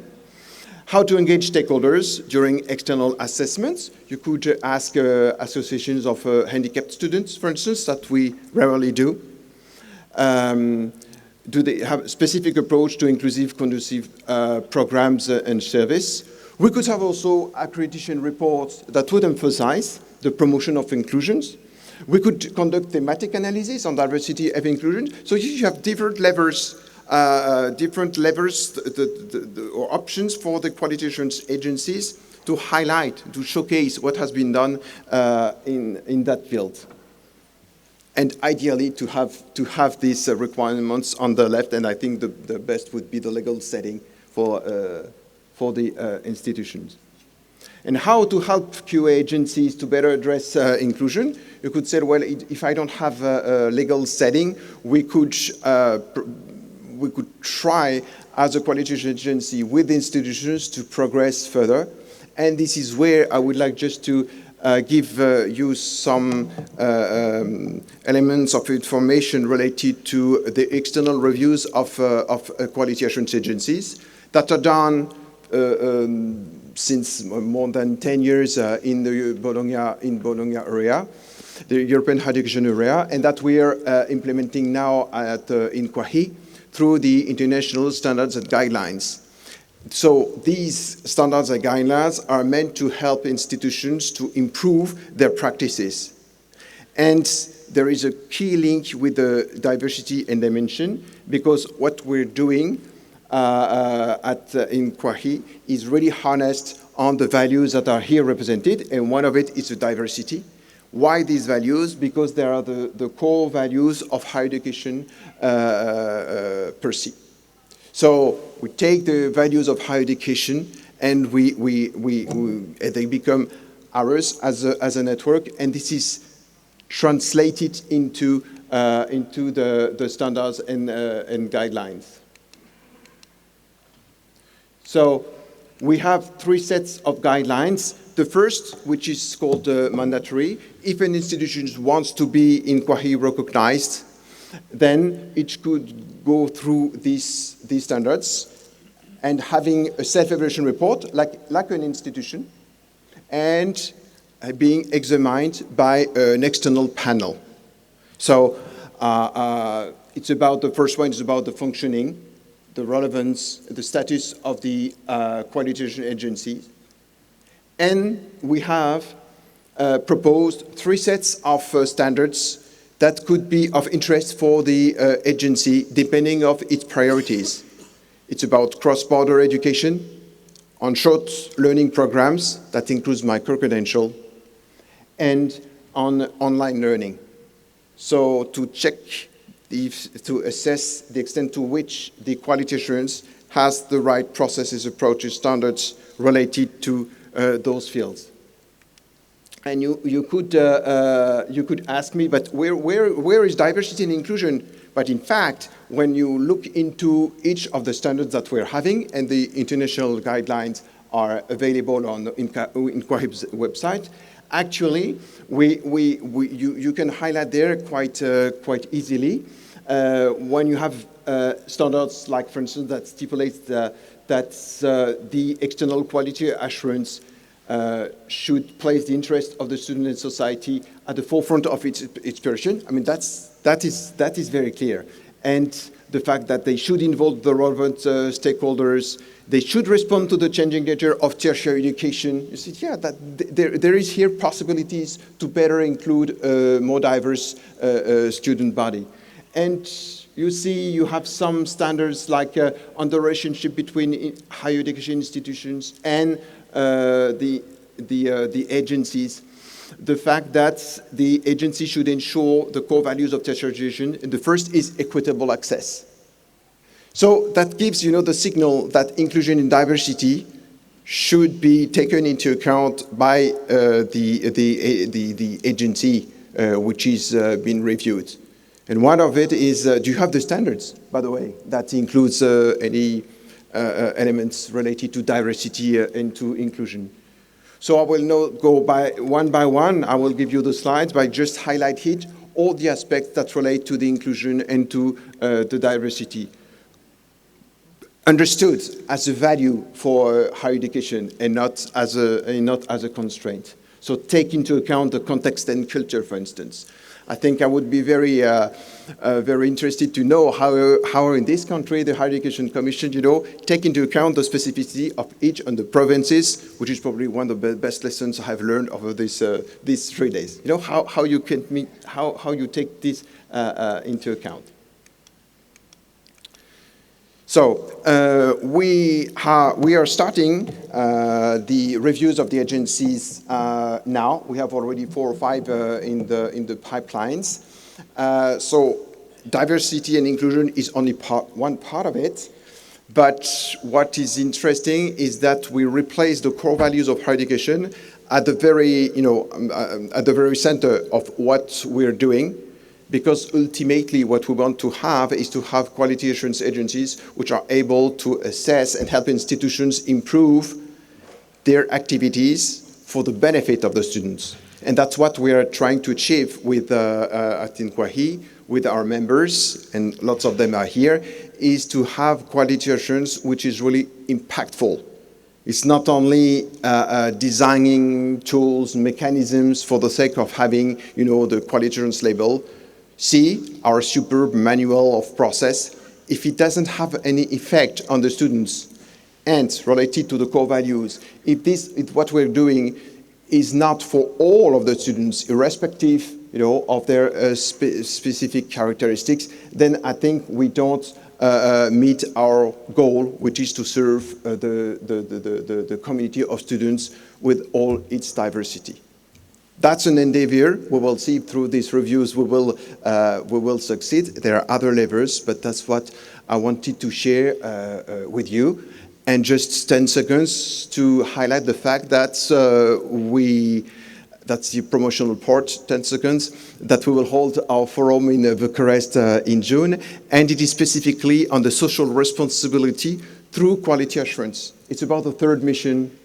How to engage stakeholders during external assessments. You could ask associations of handicapped students, for instance, that we rarely do. Do they have a specific approach to inclusive, conducive programs and service? We could have also accreditation reports that would emphasize the promotion of inclusions. We could conduct thematic analysis on diversity and inclusion. So you have different levers or options for the quality assurance agencies to highlight, to showcase what has been done in that field. And ideally, to have these requirements on the left, and I think the best would be the legal setting for the institutions. And how to help QA agencies to better address inclusion? You could say, well, if I don't have a legal setting, we could try as a quality agency with institutions to progress further. And this is where I would like just to give you some elements of information related to the external reviews of quality assurance agencies that are done since more than 10 years in the Bologna area, the European higher education area, and that we are implementing now at PNQAHE through the international standards and guidelines. So these standards and guidelines are meant to help institutions to improve their practices. And there is a key link with the diversity and dimension, because what we're doing in PNQAHE is really harnessed on the values that are here represented, and one of it is the diversity. Why these values? Because they are the core values of higher education per se. So we take the values of higher education and they become ours as a network, and this is translated into the standards and guidelines. So we have 3 sets of guidelines. The first, which is called mandatory, if an institution wants to be in PNQAHE recognized, then it could go through these standards and having a self-evaluation report like an institution, and being examined by an external panel. So it's about, the first one is about the functioning, the relevance, the status of the quality assurance agencies. And we have proposed 3 sets of standards that could be of interest for the agency depending on its priorities. It's about cross-border education, on short learning programs, that includes micro-credential, and on online learning. So to check, to assess the extent to which the quality assurance has the right processes, approaches, standards related to those fields. And you could ask me, but where is diversity and inclusion? But in fact, when you look into each of the standards that we're having and the international guidelines are available on PNQAHE's website. Actually, you can highlight there quite easily when you have standards like, for instance, that stipulates that the external quality assurance should place the interest of the student and society at the forefront of its expression. I mean, that is very clear. And the fact that they should involve the relevant stakeholders, they should respond to the changing nature of tertiary education. You see, yeah, that there is here possibilities to better include a more diverse student body. And you see, you have some standards like on the relationship between higher education institutions and the agencies. The fact that the agency should ensure the core values of tertiary education, and the first is equitable access. So that gives, the signal that inclusion and diversity should be taken into account by the agency which is being reviewed. And one of it is, do you have the standards, by the way, that includes any elements related to diversity and to inclusion? So I will not go by one. I will give you the slides, but I just highlight it, all the aspects that relate to the inclusion and to the diversity. Understood as a value for higher education and not as a constraint. So take into account the context and culture, for instance. I think I would be very interested to know how in this country the Higher Education Commission, take into account the specificity of each and the provinces, which is probably one of the best lessons I have learned over these 3 days. How you take this into account. So we are starting the reviews of the agencies now. We have already 4 or 5 in the pipelines. So diversity and inclusion is only one part of it. But what is interesting is that we replace the core values of higher education at the very center of what we're doing. Because ultimately what we want to have is to have quality assurance agencies which are able to assess and help institutions improve their activities for the benefit of the students. And that's what we are trying to achieve with at PNQAHE, with our members, and lots of them are here, is to have quality assurance which is really impactful. It's not only designing tools, mechanisms for the sake of having, the quality assurance label. See our superb manual of process. If it doesn't have any effect on the students and related to the core values, if what we're doing is not for all of the students, irrespective, of their specific characteristics, then I think we don't meet our goal, which is to serve the community of students with all its diversity. That's an endeavor. We will see through these reviews we will succeed. There are other levers, but that's what I wanted to share with you. And just 10 seconds to highlight the fact that that's the promotional part, 10 seconds, that we will hold our forum in Bucharest in June. And it is specifically on the social responsibility through quality assurance. It's about the third mission,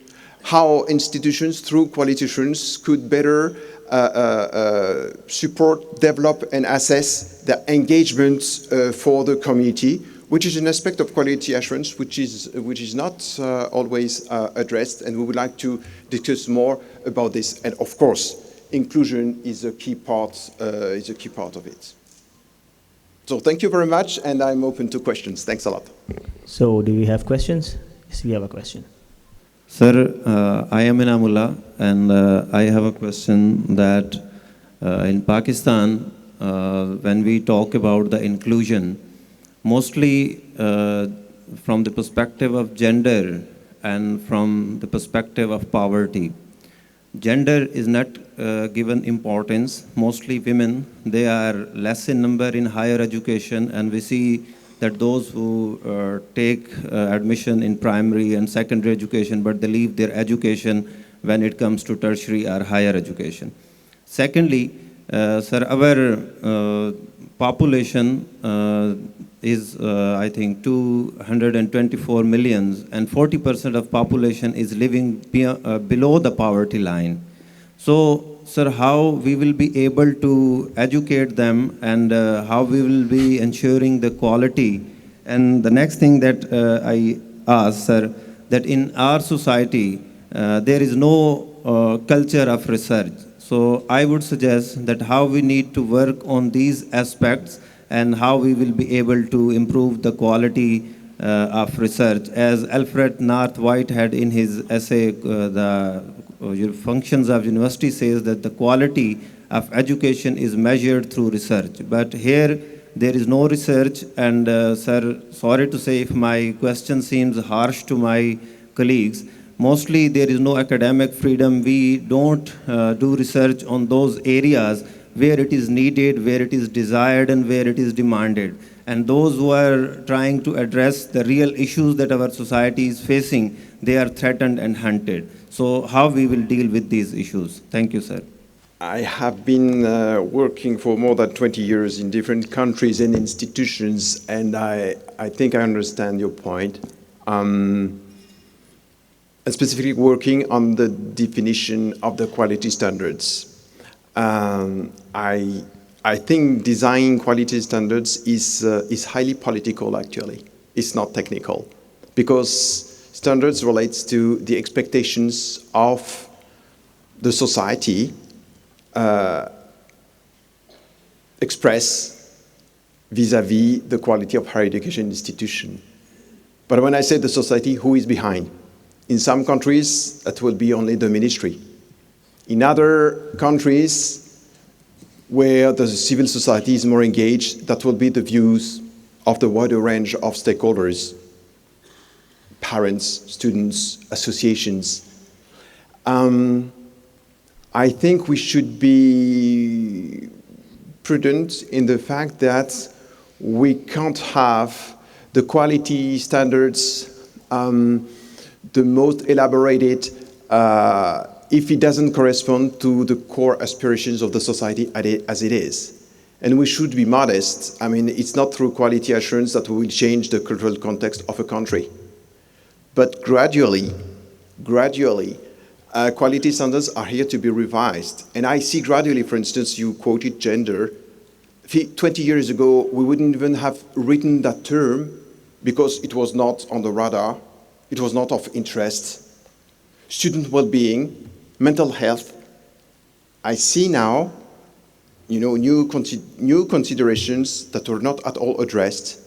how institutions through quality assurance could better support, develop, and assess the engagement for the community, which is an aspect of quality assurance which is not always addressed, and we would like to discuss more about this. And of course, inclusion is a key part of it. So thank you very much, and I'm open to questions. Thanks a lot. So do we have questions? Yes, we have a question. Sir, I am Inamullah, and I have a question that in Pakistan, when we talk about the inclusion, mostly from the perspective of gender and from the perspective of poverty. Gender is not given importance. Mostly women, they are less in number in higher education, and we see that those who take admission in primary and secondary education, but they leave their education when it comes to tertiary or higher education. Secondly, sir, our population is, I think, 224 millions, and 40% of population is living below the poverty line. So, sir, how we will be able to educate them, and how we will be ensuring the quality? And the next thing that I ask, sir, that in our society, there is no culture of research. So I would suggest that how we need to work on these aspects and how we will be able to improve the quality of research. As Alfred North Whitehead in his essay, the Functions of University, says that the quality of education is measured through research. But here, there is no research, and sir, sorry to say if my question seems harsh to my colleagues, mostly there is no academic freedom. We don't do research on those areas where it is needed, where it is desired, and where it is demanded. And those who are trying to address the real issues that our society is facing, they are threatened and hunted. So how we will deal with these issues? Thank you, sir. I have been working for more than 20 years in different countries and institutions, and I think I understand your point. And specifically working on the definition of the quality standards. I think designing quality standards is highly political, actually. It's not technical, because standards relates to the expectations of the society express vis-à-vis the quality of higher education institution. But when I say the society, who is behind? In some countries, that will be only the ministry. In other countries, where the civil society is more engaged, that will be the views of the wider range of stakeholders, parents, students, associations. I think we should be prudent in the fact that we can't have the quality standards, the most elaborated, if it doesn't correspond to the core aspirations of the society as it is. And we should be modest. I mean, it's not through quality assurance that we will change the cultural context of a country. But gradually, quality standards are here to be revised. And I see gradually, for instance, you quoted gender. 20 years ago, we wouldn't even have written that term because it was not on the radar. It was not of interest. Student well-being, mental health. I see now, new considerations that are not at all addressed.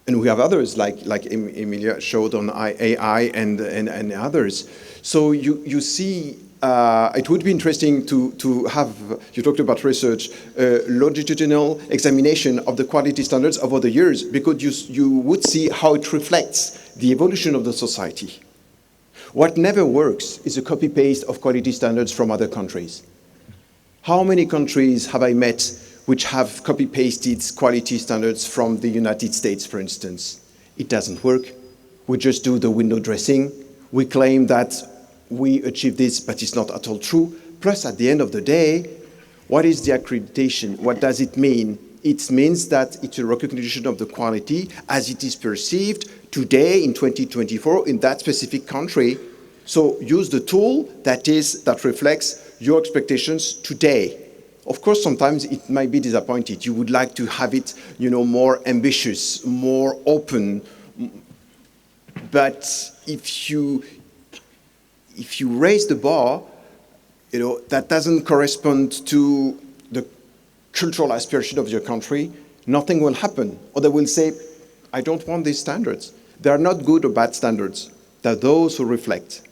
And we have others, like Emilia showed on AI and others. So you see, it would be interesting to have, you talked about research, longitudinal examination of the quality standards over the years, because you would see how it reflects the evolution of the society. What never works is a copy-paste of quality standards from other countries. How many countries have I met which have copy-pasted quality standards from the United States, for instance? It doesn't work. We just do the window dressing. We claim that we achieve this, but it's not at all true. Plus, at the end of the day, what is the accreditation? What does it mean? It means that it's a recognition of the quality as it is perceived today in 2024 in that specific country. So use the tool that reflects your expectations today. Of course, sometimes it might be disappointed. You would like to have it, more ambitious, more open. But if you raise the bar, that doesn't correspond to the cultural aspiration of your country, nothing will happen. Or they will say, I don't want these standards. They are not good or bad standards. They're those who reflect.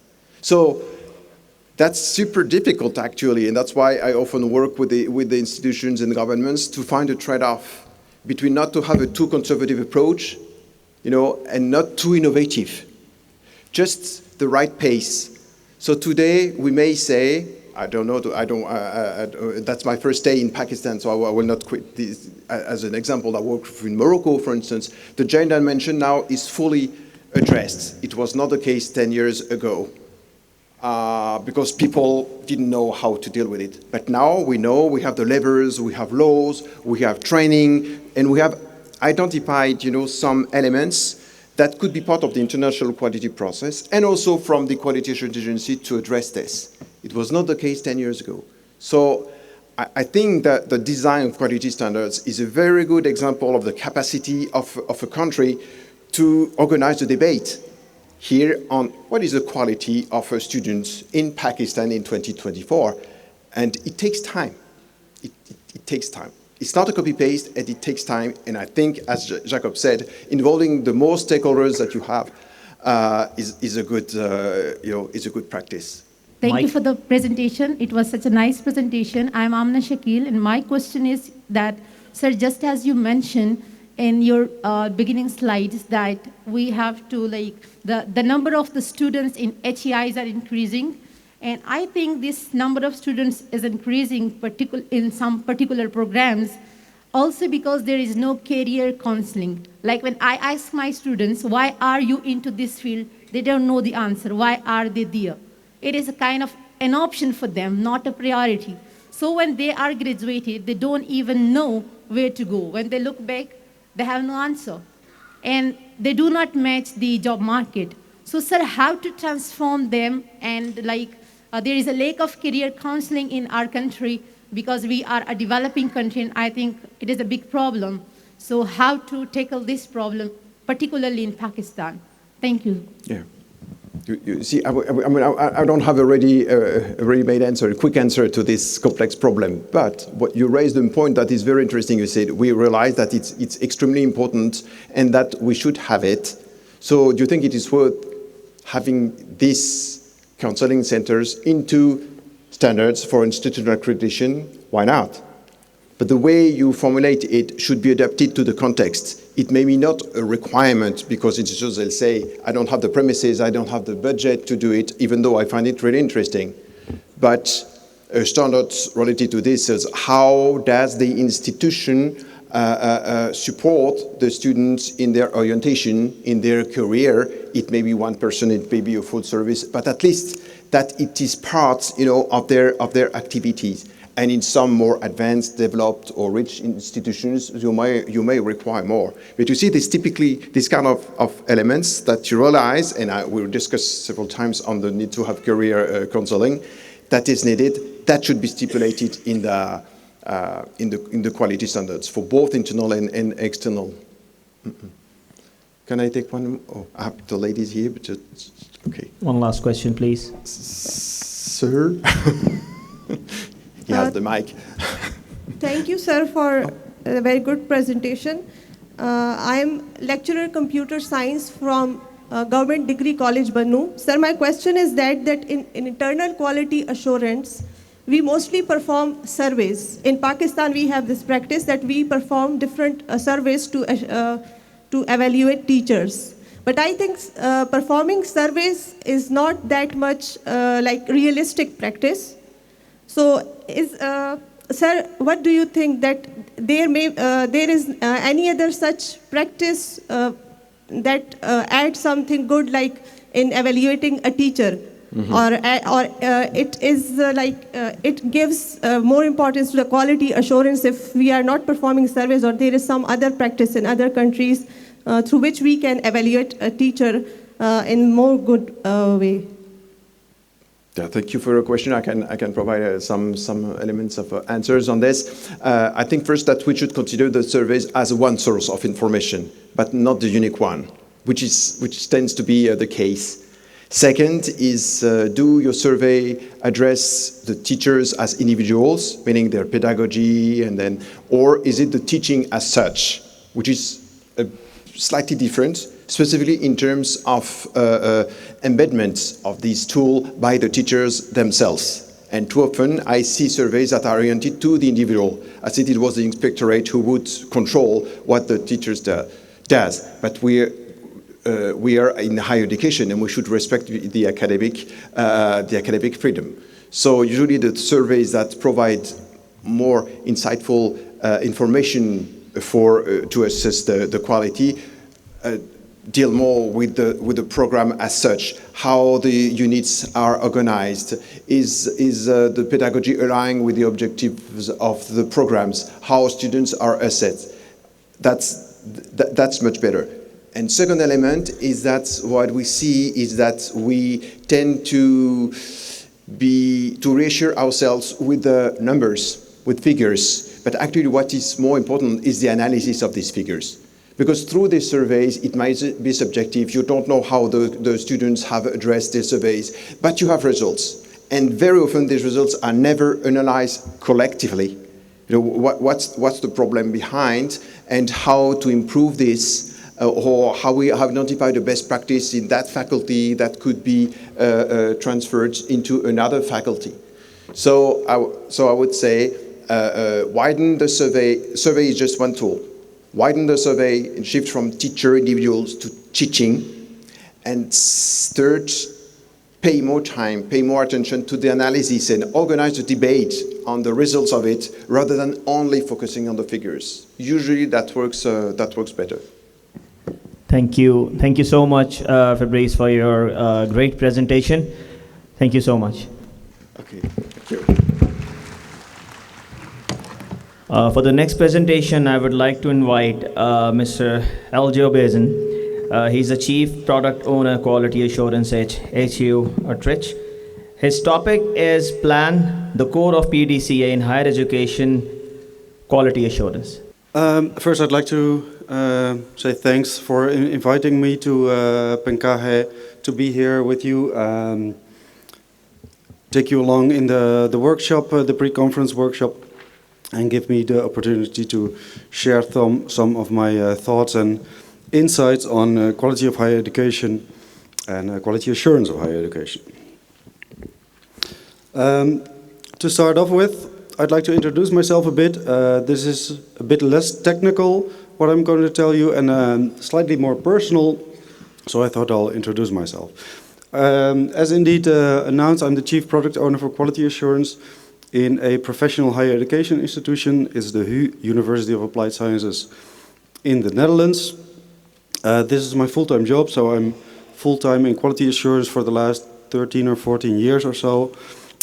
So that's super difficult, actually, and that's why I often work with the institutions and governments to find a trade-off between not to have a too conservative approach, and not too innovative. Just the right pace. So today we may say, I don't know, that's my first day in Pakistan, so I will not quit this as an example. I work in Morocco, for instance. The gender dimension now is fully addressed. It was not the case 10 years ago because people didn't know how to deal with it. But now we know, we have the levers, we have laws, we have training, and we have identified, some elements that could be part of the international quality process and also from the quality assurance agency to address this. It was not the case 10 years ago. So I think that the design of quality standards is a very good example of the capacity of a country to organize the debate here on what is the quality of students in Pakistan in 2024. And it takes time. It takes time. It's not a copy-paste, and it takes time. And I think, as Jacob said, involving the more stakeholders that you have is a good practice. Thank Mike. you for the presentation. It was such a nice presentation. I'm Amna Shakil, and my question is that, sir, just as you mentioned in your beginning slides, that we have to, the number of the students in HEIs are increasing, and I think this number of students is increasing in some particular programs also because there is no career counseling. Like when I ask my students, why are you into this field? They don't know the answer. Why are they there? It is a kind of an option for them, not a priority. So when they are graduated, they don't even know where to go. When they look back, they have no answer. And they do not match the job market. So, sir, how to transform them? And there is a lack of career counseling in our country because we are a developing country, and I think it is a big problem. So how to tackle this problem, particularly in Pakistan? Thank you. Yeah. You see, I don't have a ready-made answer, a quick answer to this complex problem. But what you raised a point that is very interesting. You said we realize that it's extremely important and that we should have it. So do you think it is worth having these counseling centers into standards for institutional accreditation? Why not? But the way you formulate it should be adapted to the context. It may be not a requirement because institutions will say, I don't have the premises, I don't have the budget to do it, even though I find it really interesting. But standards related to this is how does the institution support the students in their orientation, in their career. It may be one person, it may be a full service, but at least that it is part, of their activities. And in some more advanced, developed, or rich institutions, you may require more. But you see, this kind of elements that you realize, and I will discuss several times on the need to have career counseling, that is needed. That should be stipulated in the quality standards for both internal and external. Can I take one? Oh, I have the ladies here, but just, okay. One last question, please. Sir? He has the mic. Thank you, sir, for a very good presentation. I am lecturer computer science from Government Degree College, Bannu. Sir, my question is that in internal quality assurance, we mostly perform surveys. In Pakistan, we have this practice that we perform different surveys to evaluate teachers. But I think performing surveys is not that much realistic practice. So, sir, what do you think that there is any other such practice that adds something good, like in evaluating a teacher, or it is it gives more importance to the quality assurance if we are not performing surveys, or there is some other practice in other countries through which we can evaluate a teacher in more good way? Yeah, thank you for your question. I can provide some elements of answers on this. I think first that we should consider the surveys as one source of information, but not the unique one, which tends to be the case. Second is, do your survey address the teachers as individuals, meaning their pedagogy, or is it the teaching as such, which is slightly different, specifically in terms of embedment of this tool by the teachers themselves. And too often, I see surveys that are oriented to the individual, as if it was the inspectorate who would control what the teachers does. But we are in higher education, and we should respect the academic freedom. So usually, the surveys that provide more insightful information to assess the quality deal more with the program as such, how the units are organized, is the pedagogy aligning with the objectives of the programs, how students are assessed. That's that's much better. And second element is that what we see is that we tend to reassure ourselves with the numbers, with figures, but actually what is more important is the analysis of these figures. Because through these surveys, it might be subjective, you don't know how the students have addressed their surveys, but you have results. And very often these results are never analyzed collectively. You know, what's the problem behind and how to improve this, or how we have identified the best practice in that faculty that could be transferred into another faculty. So I would say widen the survey. Survey is just one tool. Widen the survey and shift from teacher individuals to teaching. And third, pay more time, pay more attention to the analysis and organize the debate on the results of it rather than only focusing on the figures. Usually that works better. Thank you. Thank you so much, Fabrice, for your great presentation. Thank you so much. Okay, thank you. For the next presentation, I would like to invite Mr. Aljo Bezin. He's the Chief Product Owner Quality Assurance at HU Utrecht. His topic is Plan, the core of PDCA in higher education quality assurance. First, I'd like to say thanks for inviting me to PNQAHE to be here with you, take you along in the workshop, the pre-conference workshop, and give me the opportunity to share some of my thoughts and insights on quality of higher education and quality assurance of higher education. To start off with, I'd like to introduce myself a bit. This is a bit less technical, what I'm going to tell you, and slightly more personal, so I thought I'll introduce myself. As indeed announced, I'm the Chief Product Owner for Quality Assurance in a professional higher education institution. It's the HU, University of Applied Sciences in the Netherlands. This is my full-time job, so I'm full-time in quality assurance for the last 13 or 14 years or so.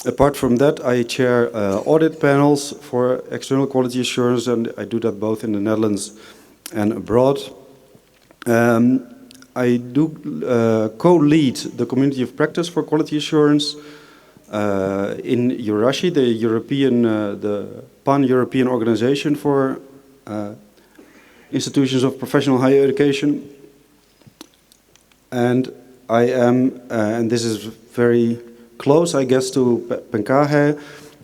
Apart from that, I chair audit panels for external quality assurance, and I do that both in the Netherlands and abroad. I do co-lead the community of practice for quality assurance in EURASHI, the pan-European organization for institutions of professional higher education. And I am, and this is very close, I guess, to PNQAHE,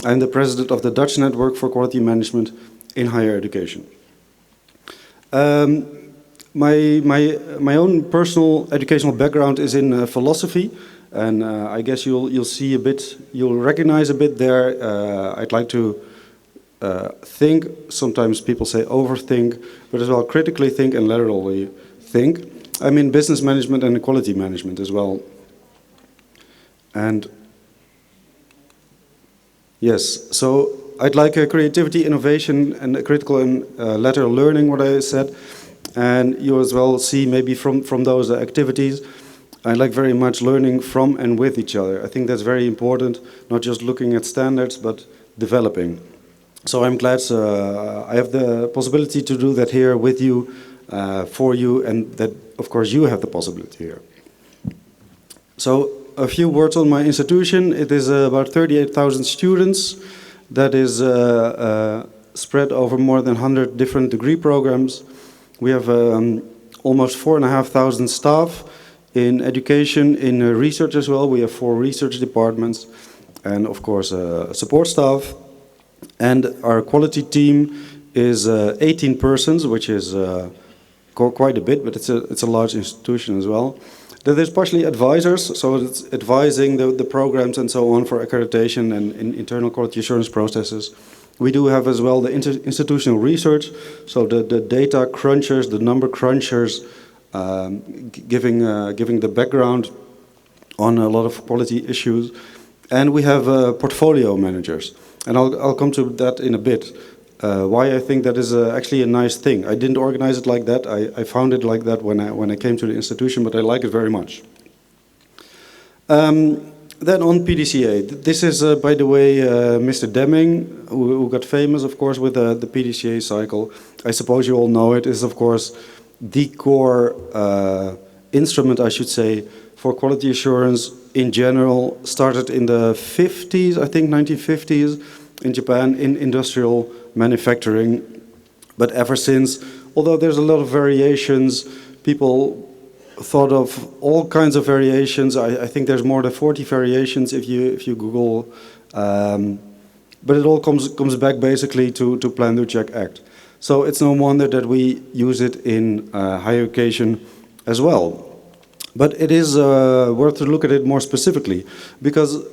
I'm the president of the Dutch Network for Quality Management in Higher Education. My own personal educational background is in philosophy, and I guess you'll see a bit, you'll recognize a bit there. I'd like to think, sometimes people say overthink, but as well critically think and laterally think. I'm in business management and quality management as well. And yes, so I'd like creativity, innovation, and critical and lateral learning, what I said. And you as well see maybe from those activities, I like very much learning from and with each other. I think that's very important, not just looking at standards, but developing. So I'm glad I have the possibility to do that here with you, for you, and that, of course, you have the possibility here. So a few words on my institution. It is about 38,000 students. That is spread over more than 100 different degree programs. We have almost 4,500 staff in education, in research as well. We have 4 research departments and, of course, support staff. And our quality team is 18 persons, which is quite a bit, but it's a large institution as well. There's partially advisors, so it's advising the programs and so on for accreditation and internal quality assurance processes. We do have as well the institutional research, so the data crunchers, the number crunchers, giving the background on a lot of quality issues. And we have portfolio managers, and I'll come to that in a bit. Why I think that is actually a nice thing. I didn't organize it like that. I found it like that when I came to the institution, but I like it very much. Then on PDCA, this is, by the way, Mr. Deming, who got famous, of course, with the PDCA cycle. I suppose you all know it is, of course, the core instrument, I should say, for quality assurance in general. Started in the 50s, I think 1950s, in Japan, in industrial manufacturing. But ever since, although there's a lot of variations, people thought of all kinds of variations. I think there's more than 40 variations if you Google, but it all comes back basically to Plan, Do, Check, Act. So it's no wonder that we use it in higher education as well. But it is worth to look at it more specifically, because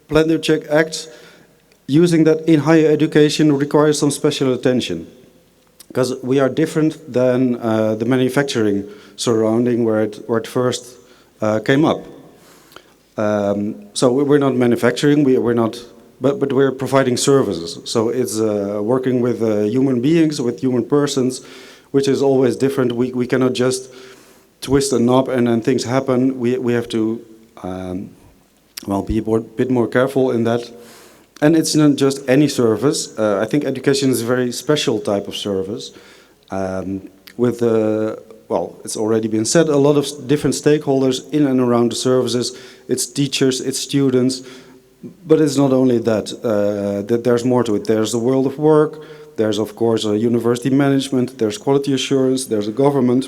Plan, Do, Check, Act, using that in higher education requires some special attention, because we are different than the manufacturing surrounding where it first came up. So we're not manufacturing, we're not, but we're providing services. So it's working with human beings, with human persons, which is always different. We cannot just twist a knob and then things happen. We have to well, be a bit more careful in that. And it's not just any service. I think education is a very special type of service with well, it's already been said, a lot of different stakeholders in and around the services. It's teachers, it's students, but it's not only that. That there's more to it. There's the world of work, there's of course a university management, there's quality assurance, there's a government,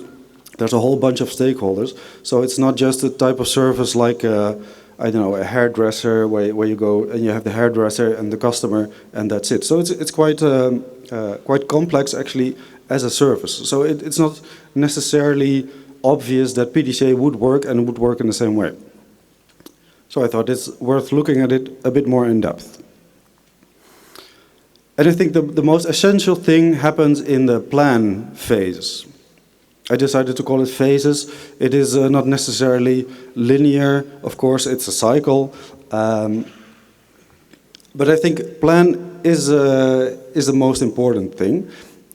there's a whole bunch of stakeholders. So it's not just a type of service like, I don't know, a hairdresser where you go and you have the hairdresser and the customer and that's it. So it's quite quite complex actually as a service. So it's not necessarily obvious that PDCA would work and would work in the same way. So I thought it's worth looking at it a bit more in depth. And I think the most essential thing happens in the plan phase. I decided to call it phases. It is not necessarily linear, of course, it's a cycle. But I think plan is the most important thing.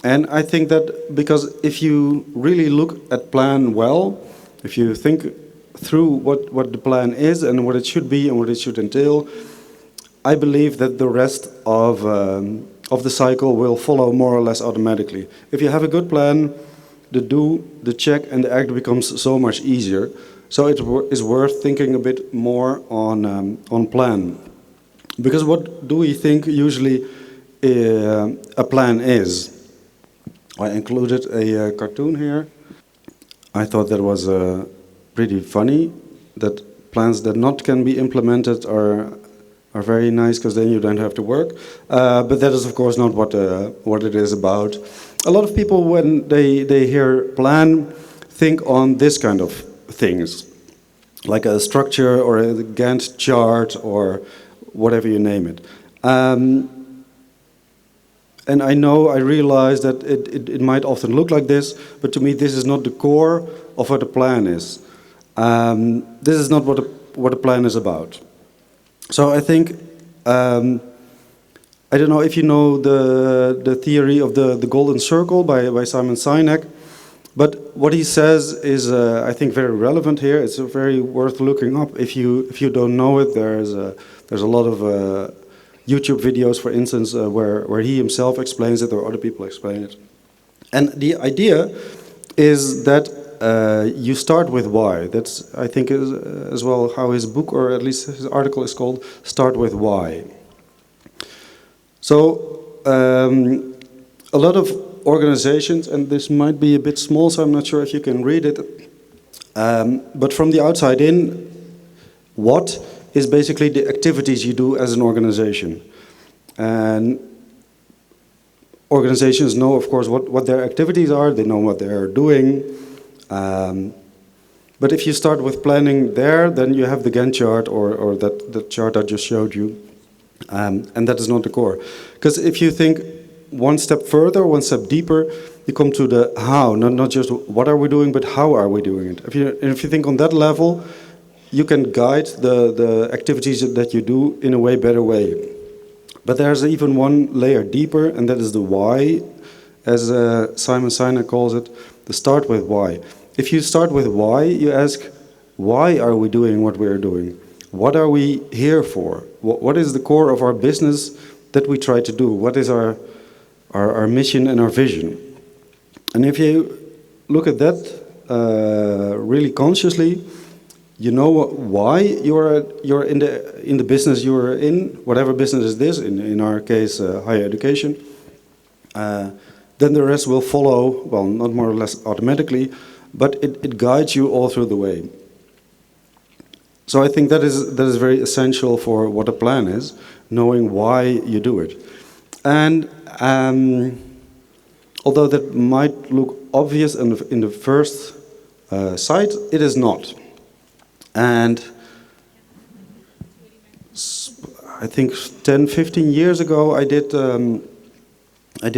And I think that because if you really look at plan well, if you think through what the plan is and what it should be and what it should entail, I believe that the rest of the cycle will follow more or less automatically. If you have a good plan, the do, the check, and the act becomes so much easier. So it is worth thinking a bit more on plan. Because what do we think usually a plan is? I included a cartoon here. I thought that was pretty funny, that plans that not can be implemented are very nice because then you don't have to work. But that is of course not what it is about. A lot of people, when they hear plan, think on this kind of things, like a structure or a Gantt chart or whatever you name it. And I realize that it might often look like this, but to me this is not the core of what a plan is. This is not what a plan is about. So I think, I don't know if you know the theory of the golden circle by Simon Sinek, but what he says is, I think, very relevant here. It's very worth looking up. If you don't know it, there's a lot of YouTube videos, for instance, where he himself explains it or other people explain it. And the idea is that you start with why. That's, I think, as well how his book, or at least his article, is called Start With Why. So a lot of organizations, and this might be a bit small, so I'm not sure if you can read it, but from the outside in, what is basically the activities you do as an organization. And organizations know, of course, what their activities are, they know what they're doing. But if you start with planning there, then you have the Gantt chart or that chart I just showed you. And that is not the core. Because if you think one step further, one step deeper, you come to the how, not just what are we doing, but how are we doing it. If you think on that level, you can guide the activities that you do in a way better way. But there's even one layer deeper, and that is the why, as Simon Sinek calls it, the start with why. If you start with why, you ask, why are we doing what we're doing? What are we here for? What is the core of our business that we try to do? What is our mission and our vision? And if you look at that really consciously, you know why you're in the business you're in, whatever business is this, in our case, higher education. Then the rest will follow, well, not more or less automatically, but it guides you all through the way. So I think that is very essential for what a plan is, knowing why you do it. And although that might look obvious in the first sight, it is not. And I think 10, 15 years ago, I did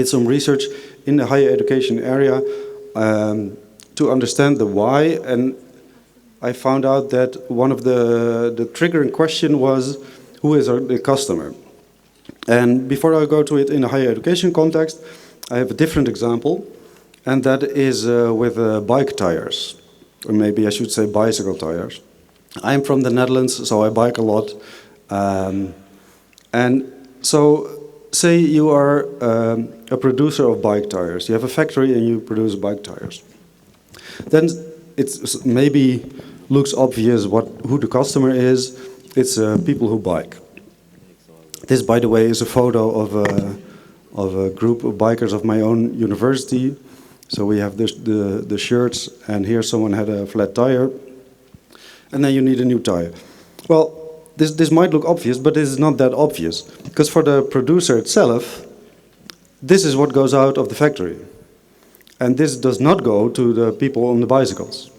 some research in the higher education area to understand the why, and I found out that one of the triggering question was, who is the customer? And before I go to it in a higher education context, I have a different example, and that is with bike tires, or maybe I should say bicycle tires. I'm from the Netherlands, so I bike a lot. And so, say you are a producer of bike tires. You have a factory and you produce bike tires. Then it's maybe looks obvious who the customer is. It's people who bike. This, by the way, is a photo of a group of bikers of my own university. So we have the shirts, and here someone had a flat tire, and then you need a new tire. Well, this might look obvious, but it is not that obvious, because for the producer itself, this is what goes out of the factory, and this does not go to the people on the bicycles.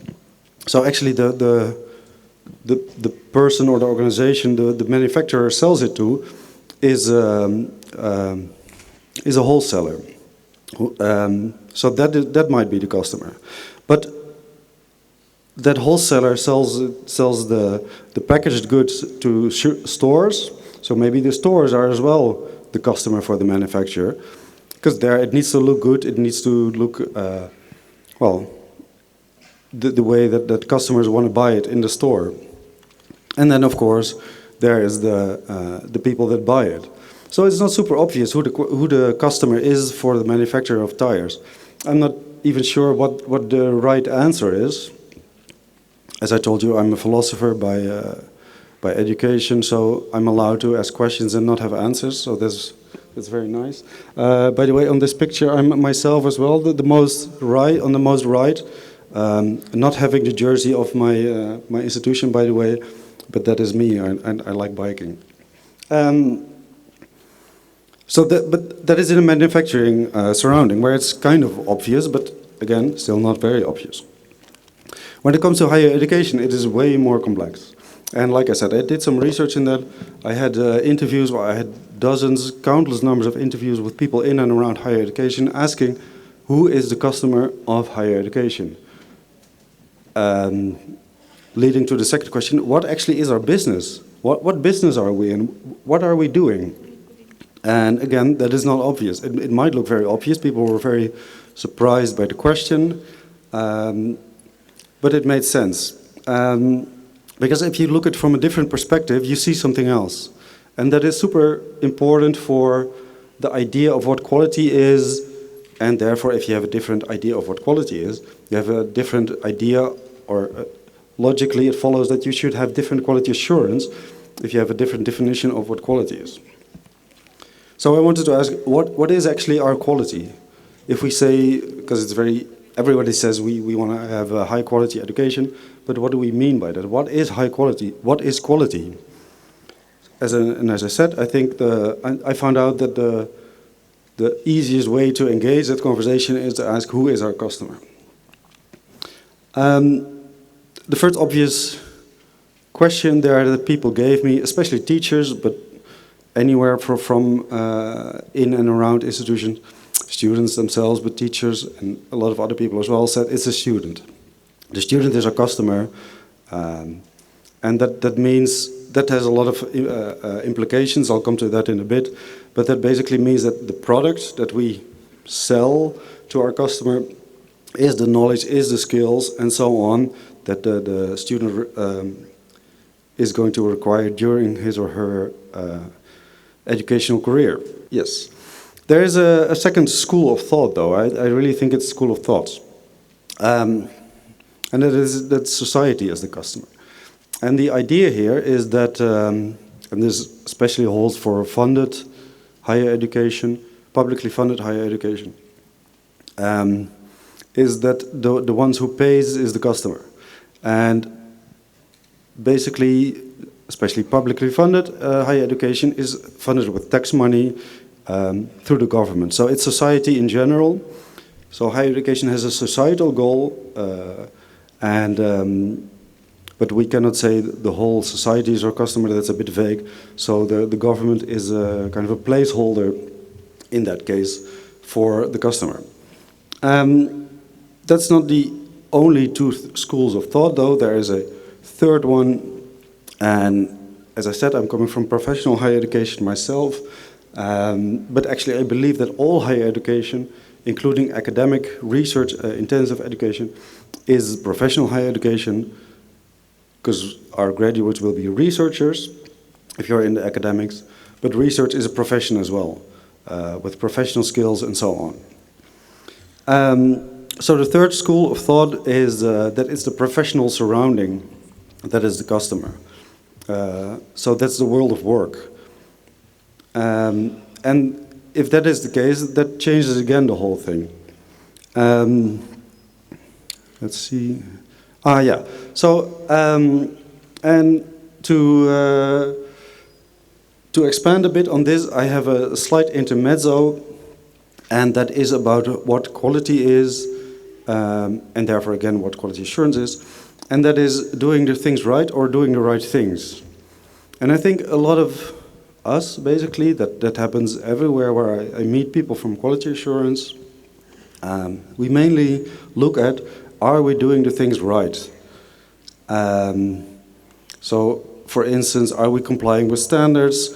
So actually, the person or the organization the manufacturer sells it to is a wholesaler. So that might be the customer, but that wholesaler sells the packaged goods to stores. So maybe the stores are as well the customer for the manufacturer, because there it needs to look good. It needs to look well, the way that customers want to buy it in the store. And then, of course, there is the people that buy it. So it's not super obvious who the customer is for the manufacturer of tires. I'm not even sure what the right answer is. As I told you, I'm a philosopher by education, so I'm allowed to ask questions and not have answers. So that's very nice. By the way, on this picture, I'm myself as well, the most right, on the most right, not having the jersey of my my institution, by the way, but that is me, and I like biking. But that is in a manufacturing surrounding where it's kind of obvious, but again, still not very obvious. When it comes to higher education, it is way more complex. And like I said, I did some research in that. I had interviews, I had dozens, countless numbers of interviews with people in and around higher education asking, who is the customer of higher education? Leading to the second question, what actually is our business? What business are we in? What are we doing? And again, that is not obvious. It might look very obvious. People were very surprised by the question, but it made sense. Because if you look at it from a different perspective, you see something else. And that is super important for the idea of what quality is, and therefore if you have a different idea of what quality is, you have a different idea, or logically it follows that you should have different quality assurance if you have a different definition of what quality is. So I wanted to ask, what is actually our quality? If we say, because it's everybody says we want to have a high quality education, but what do we mean by that? What is high quality? What is quality? As I said, I think I found out that the easiest way to engage that conversation is to ask, who is our customer? The first obvious question there that people gave me, especially teachers, but anywhere from in and around institutions, students themselves, but teachers and a lot of other people as well, said it's a student. The student is our customer, and that means, that has a lot of implications. I'll come to that in a bit, but that basically means that the product that we sell to our customer is the knowledge, is the skills, and so on, that the student is going to require during his or her educational career. Yes. There is a second school of thought, though. I really think it's a school of thoughts. And that's society as the customer. And the idea here is that, and this especially holds for funded higher education, publicly funded higher education, is that the ones who pays is the customer. And basically, especially publicly funded higher education is funded with tax money through the government. So it's society in general. So higher education has a societal goal, but we cannot say the whole society is our customer. That's a bit vague. So the government is a kind of a placeholder in that case for the customer. That's not the only two schools of thought, though. There is a third one, and as I said, I'm coming from professional higher education myself, but actually I believe that all higher education, including academic, research, intensive education, is professional higher education, because our graduates will be researchers, if you're in the academics, but research is a profession as well, with professional skills and so on. So the third school of thought is that it's the professional surrounding that is the customer. So that's the world of work. And if that is the case, that changes again the whole thing. Let's see. Yeah. So, and to expand a bit on this, I have a slight intermezzo, and that is about what quality is, and therefore again what quality assurance is, and that is doing the things right or doing the right things. And I think a lot of us, basically, that happens everywhere where I meet people from quality assurance, we mainly look at, are we doing the things right? So, for instance, are we complying with standards?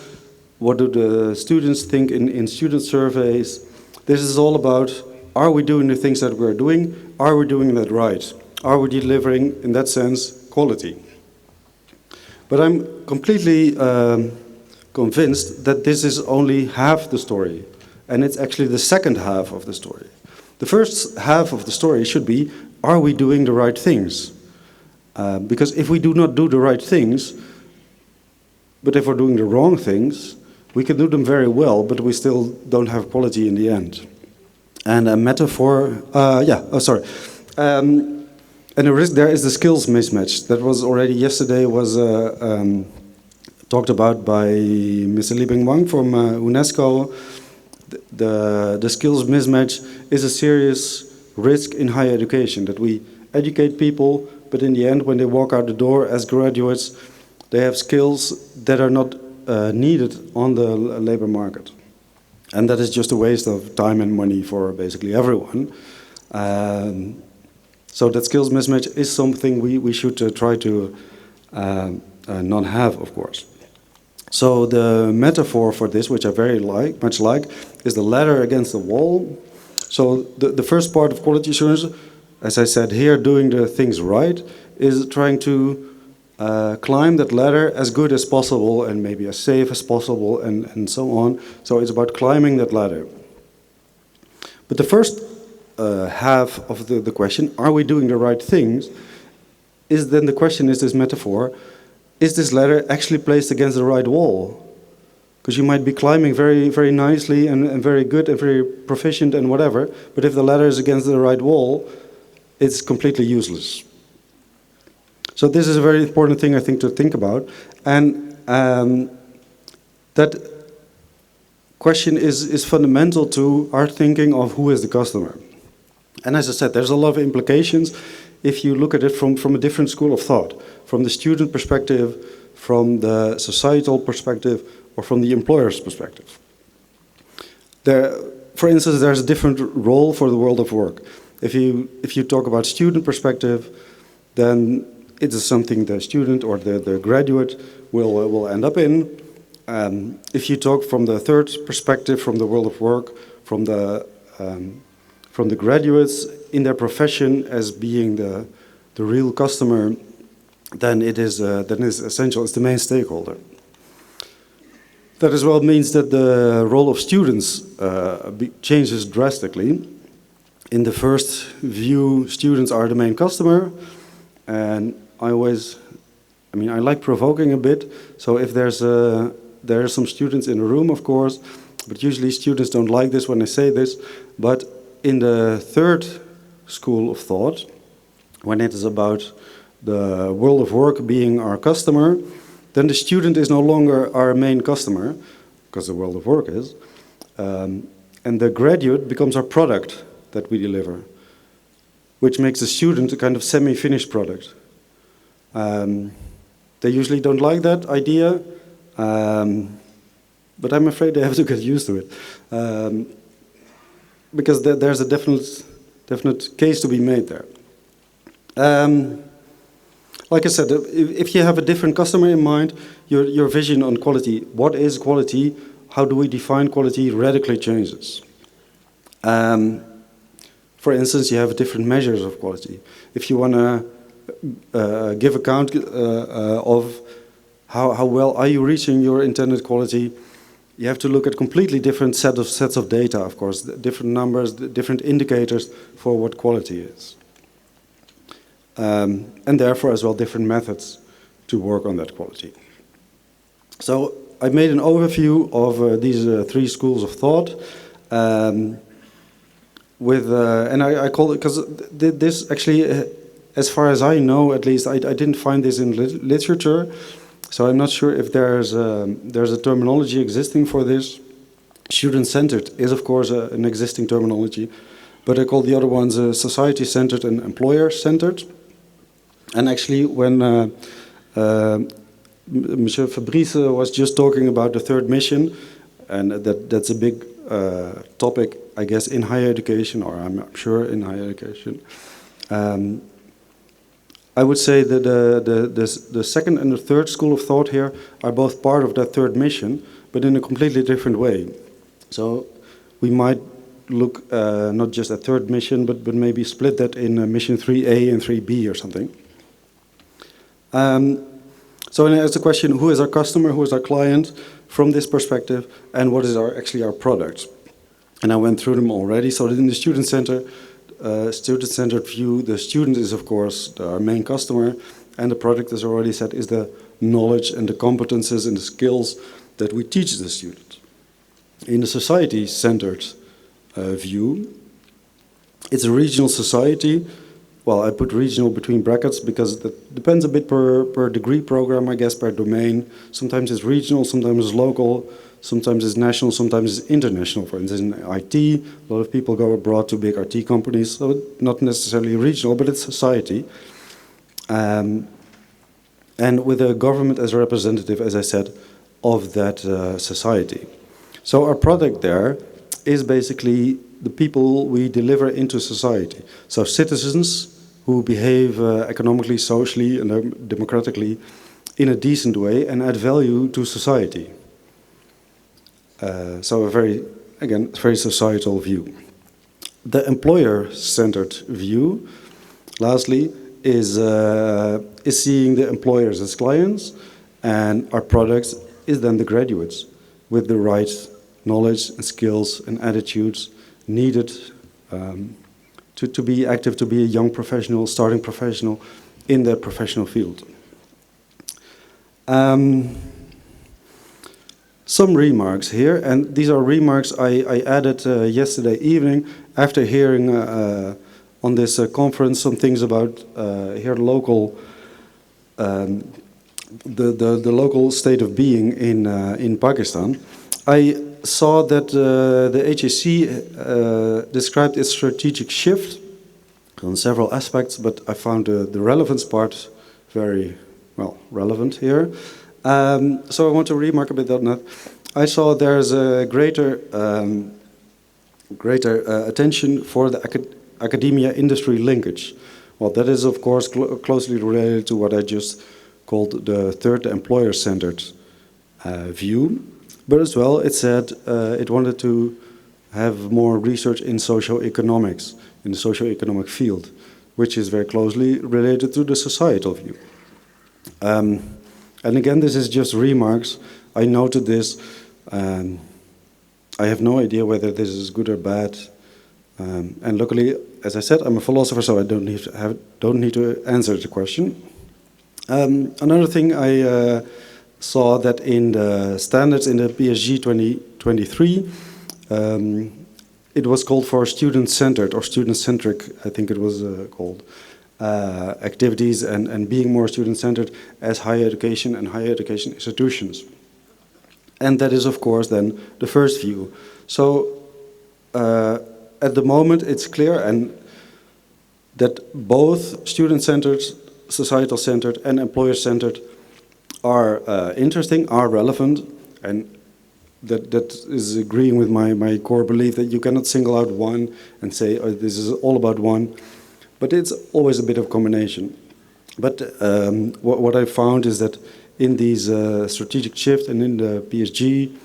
What do the students think in student surveys? This is all about, are we doing the things that we're doing? Are we doing that right? Are we delivering, in that sense, quality? But I'm completely convinced that this is only half the story, and it's actually the second half of the story. The first half of the story should be, are we doing the right things? Because if we do not do the right things, but if we're doing the wrong things, we can do them very well, but we still don't have quality in the end. And a metaphor, and the risk there is the skills mismatch. That was already yesterday was talked about by Mr. Liebing Wang from UNESCO. The skills mismatch is a serious risk in higher education, that we educate people, but in the end, when they walk out the door as graduates, they have skills that are not needed on the labor market. And that is just a waste of time and money for basically everyone. So that skills mismatch is something we should try to not have, of course. So the metaphor for this, which I very much like, is the ladder against the wall. So the first part of quality assurance, as I said here, doing the things right, is trying to climb that ladder as good as possible and maybe as safe as possible and so on. So it's about climbing that ladder. But the first half of the question, are we doing the right things, is then the question is this metaphor, is this ladder actually placed against the right wall? Because you might be climbing very, very nicely and very good and very proficient and whatever, but if the ladder is against the right wall, it's completely useless. So this is a very important thing, I think, to think about. And that question is fundamental to our thinking of who is the customer. And as I said, there's a lot of implications if you look at it from a different school of thought, from the student perspective, from the societal perspective, or from the employer's perspective. For instance, there's a different role for the world of work. If you talk about student perspective, then it is something the student or the graduate will end up in. If you talk from the third perspective, from the world of work, from the graduates in their profession as being the real customer, then it is essential. It's the main stakeholder. That as well means that the role of students changes drastically. In the first view, students are the main customer, and I like provoking a bit. So if there are some students in the room, of course, but usually students don't like this when I say this. But in the third school of thought, when it is about the world of work being our customer, then the student is no longer our main customer, because the world of work is, and the graduate becomes our product that we deliver, which makes the student a kind of semi-finished product. They usually don't like that idea, but I'm afraid they have to get used to it, because there's a definite case to be made there. Like I said, if you have a different customer in mind, your vision on quality, what is quality, how do we define quality, radically changes. For instance, you have different measures of quality. If you want to give account of how well are you reaching your intended quality, you have to look at completely different sets of data, of course, different numbers, different indicators for what quality is. And therefore as well different methods to work on that quality. So I made an overview of these three schools of thought, and I call it, because this actually, as far as I know at least, I didn't find this in literature, so I'm not sure if there's a terminology existing for this. Student-centered is of course an existing terminology, but I call the other ones society-centered and employer-centered. And actually, when Monsieur Fabrice was just talking about the third mission, and that's a big topic, I guess, in higher education, or I'm sure in higher education. I would say that the second and the third school of thought here are both part of that third mission, but in a completely different way. So we might look not just at third mission, but maybe split that in mission 3A and 3B or something. So as the question, who is our customer, who is our client from this perspective, and what is actually our product? And I went through them already. So in the student-centered view, the student is of course our main customer, and the product, as I already said, is the knowledge and the competences and the skills that we teach the student. In the society-centered view, it's a regional society. Well, I put regional between brackets because that depends a bit per degree program, I guess, per domain. Sometimes it's regional, sometimes it's local, sometimes it's national, sometimes it's international. For instance, in IT, a lot of people go abroad to big IT companies, so not necessarily regional, but it's society. And with a government as a representative, as I said, of that society. So our product there is basically the people we deliver into society. So citizens who behave economically, socially, and democratically in a decent way and add value to society. So a very societal view. The employer-centered view, lastly, is seeing the employers as clients, and our products is then the graduates with the right knowledge and skills and attitudes needed to be active, to be a young professional, starting professional in their professional field. Some remarks here, and these are remarks I added yesterday evening after hearing on this conference some things about here local, the local state of being in Pakistan. I saw that the HAC described its strategic shift on several aspects, but I found the relevance part very relevant here. So I want to remark a bit on that. I saw there's a greater attention for the academia-industry linkage. Well, that is of course closely related to what I just called the third employer-centered view. But as well, it said it wanted to have more research in socioeconomics, in the socioeconomic field, which is very closely related to the societal view. And again, this is just remarks. I noted this. I have no idea whether this is good or bad. And luckily, as I said, I'm a philosopher, so I don't need to answer the question. Another thing I saw that in the standards in the PSG 2023, it was called for student-centered or student-centric, I think it was called, activities and being more student-centered as higher education and higher education institutions. And that is, of course, then the first view. So at the moment, it's clear and that both student-centered, societal-centered, and employer-centered are interesting, are relevant, and that is agreeing with my core belief that you cannot single out one and say, oh, this is all about one, but it's always a bit of combination. But what I found is that in these strategic shift and in the PSG,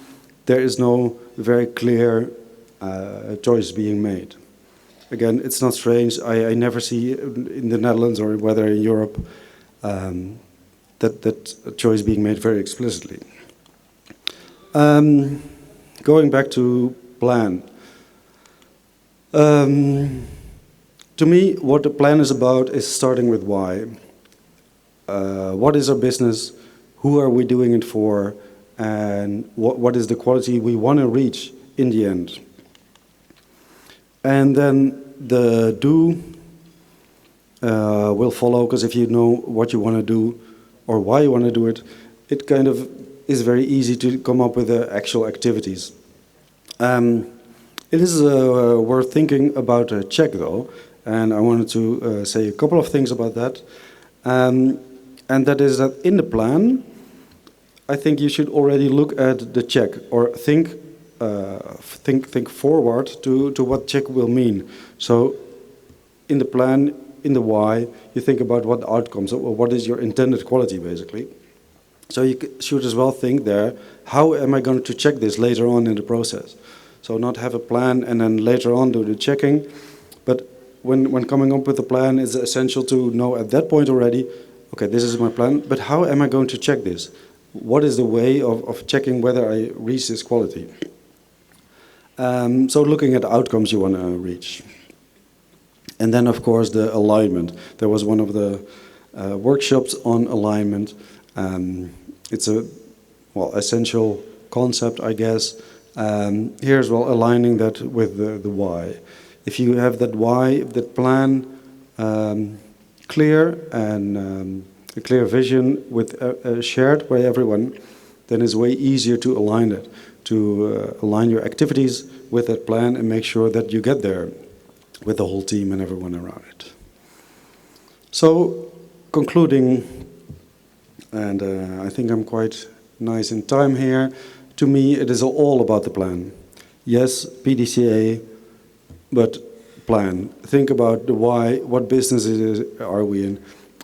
there is no very clear choice being made. Again, it's not strange. I never see in the Netherlands or whether in Europe that choice being made very explicitly. Going back to plan. To me, what the plan is about is starting with why. What is our business? Who are we doing it for? And what is the quality we want to reach in the end? And then the do will follow, because if you know what you want to do or why you want to do it, it kind of is very easy to come up with the actual activities. It is worth thinking about a check, though, and I wanted to say a couple of things about that. And that is that in the plan, I think you should already look at the check or think forward to what check will mean. So in the plan, in the why, you think about what the outcomes, or what is your intended quality, basically. So you should as well think there, how am I going to check this later on in the process? So not have a plan and then later on do the checking, but when coming up with a plan, it's essential to know at that point already, okay, this is my plan, but how am I going to check this? What is the way of checking whether I reach this quality? So looking at the outcomes you want to reach. And then, of course, the alignment. There was one of the workshops on alignment. It's a essential concept, I guess. Here as well, aligning that with the why. If you have that why, that plan clear and a clear vision with shared by everyone, then it's way easier to align it, to align your activities with that plan and make sure that you get there with the whole team and everyone around it. So, concluding, and I think I'm quite nice in time here, to me it is all about the plan. Yes, PDCA, but plan. Think about the why, what businesses are we in,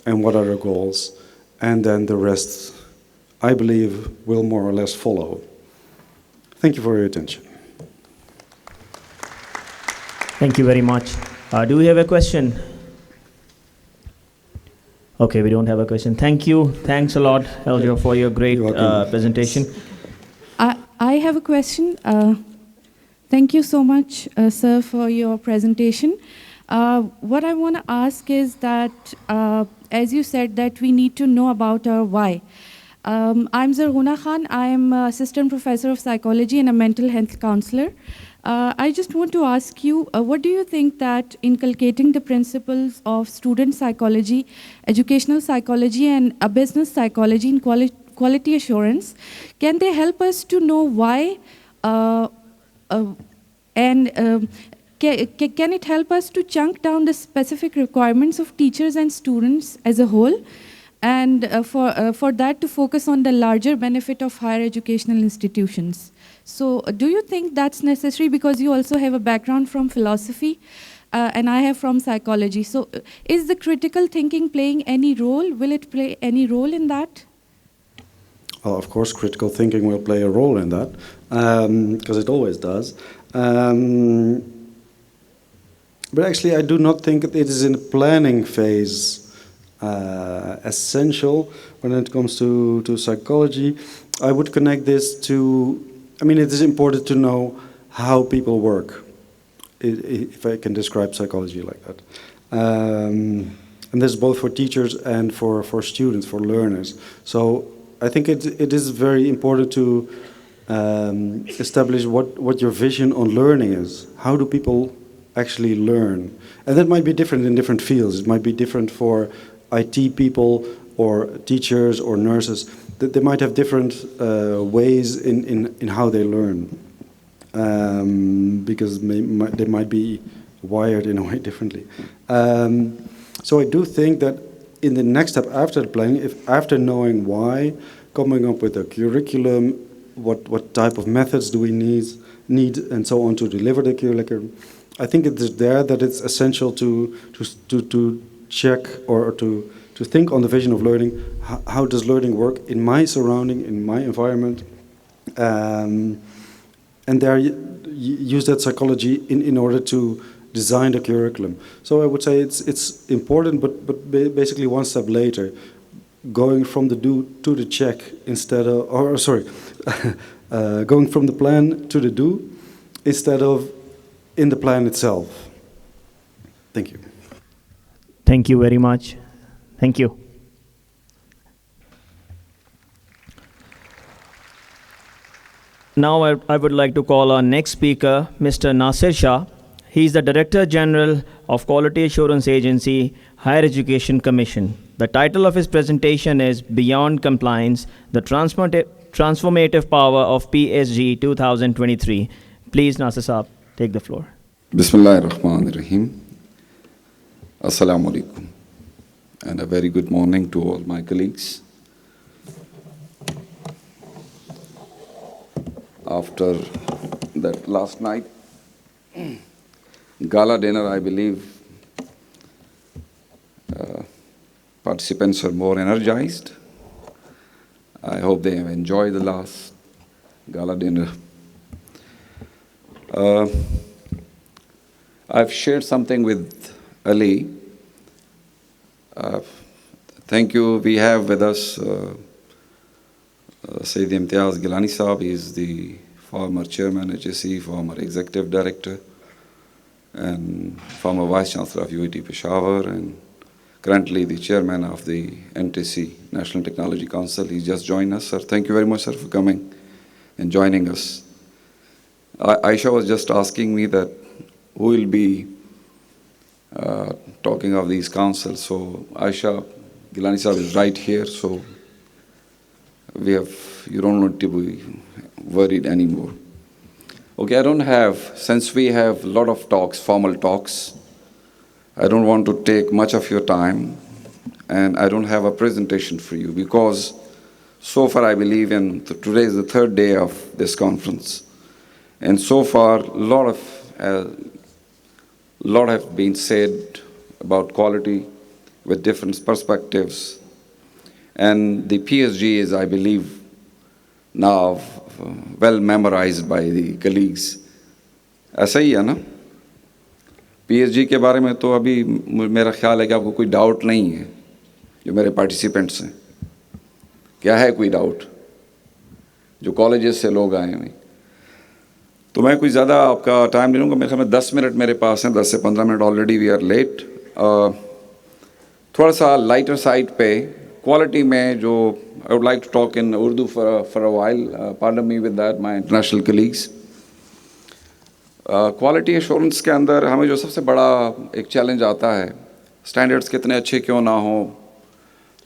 and what are our goals, and then the rest, I believe, will more or less follow. Thank you for your attention. Thank you very much. Do we have a question? Okay, we don't have a question. Thank you. Thanks a lot, Eljo, for your great presentation. I have a question. Thank you so much, sir, for your presentation. What I want to ask is that, as you said, that we need to know about our why. I'm Zarhuna Khan. I'm assistant professor of psychology and a mental health counselor. I just want to ask you, what do you think that inculcating the principles of student psychology, educational psychology, and business psychology in quality assurance, can they help us to know why, can it help us to chunk down the specific requirements of teachers and students as a whole, and for that to focus on the larger benefit of higher educational institutions? So do you think that's necessary, because you also have a background from philosophy and I have from psychology? So is the critical thinking playing any role? Will it play any role in that? Well, of course, critical thinking will play a role in that, because it always does. But actually, I do not think it is in the planning phase. essential when it comes to psychology. I would connect this to, I mean, it is important to know how people work, if I can describe psychology like that. And this is both for teachers and for students, for learners. So I think it is very important to establish what your vision on learning is. How do people actually learn? And that might be different in different fields. It might be different for IT people or teachers or nurses. They might have different ways in how they learn, because they might be wired in a way differently. So I do think that in the next step after the planning, if after knowing why, coming up with a curriculum, what type of methods do we need and so on to deliver the curriculum, I think it is there that it's essential to check or to think on the vision of learning. How does learning work in my surrounding, in my environment, and there use that psychology in order to design the curriculum. So I would say it's important, but basically one step later, going from the do to the check instead of, or sorry, going from the plan to the do instead of in the plan itself. Thank you. Thank you very much. Thank you. Now I would like to call our next speaker, Mr. Nasir Shah. He is the Director General of Quality Assurance Agency, Higher Education Commission. The title of his presentation is Beyond Compliance, the Transformative Power of PSG 2023. Please, Nasir Saab, take the floor. Bismillahirrahmanirrahim. Assalamu alaikum. And a very good morning to all my colleagues. After that last night gala dinner, I believe participants are more energized. I hope they have enjoyed the last gala dinner. I've shared something with Ali. Thank you. We have with us Sayyid Imtiaz Gilani Saab. He is the former chairman HSE, former executive director, and former vice chancellor of UIT Peshawar, and currently the chairman of the NTC, National Technology Council. He just joined us, sir. Thank you very much, sir, for coming and joining us. Aisha was just asking me that who will be talking of these councils. So Aisha Gilani Saab is right here, so you don't need to be worried anymore. Okay, I don't have, since we have a lot of talks, formal talks, I don't want to take much of your time, and I don't have a presentation for you, because so far I believe today is the third day of this conference, and so far a lot have been said about quality with different perspectives, and the PSG is, I believe, now well memorized by the colleagues. ऐसा ही है ना? PSG के बारे में तो अभी मेरा ख्याल है कि आपको कोई डाउट नहीं है, जो मेरे पार्टिसिपेंट्स हैं. क्या है कोई डाउट? जो कॉलेजेस से लोग आए हैं. तो मैं कोई ज़्यादा आपका टाइम नहीं लूँगा. मेरे ख्याल में 10 मिनट मेरे पास हैं, 10 से 15 minute. Already we are late. थोड़ा सा लाइटर साइड पे क्वालिटी में जो I would like to talk in Urdu for a while. Pardon me with that, my international colleagues. Quality assurance के अंदर हमें जो सबसे बड़ा एक चैलेंज आता है, स्टैंडर्ड्स कितने अच्छे क्यों ना हो,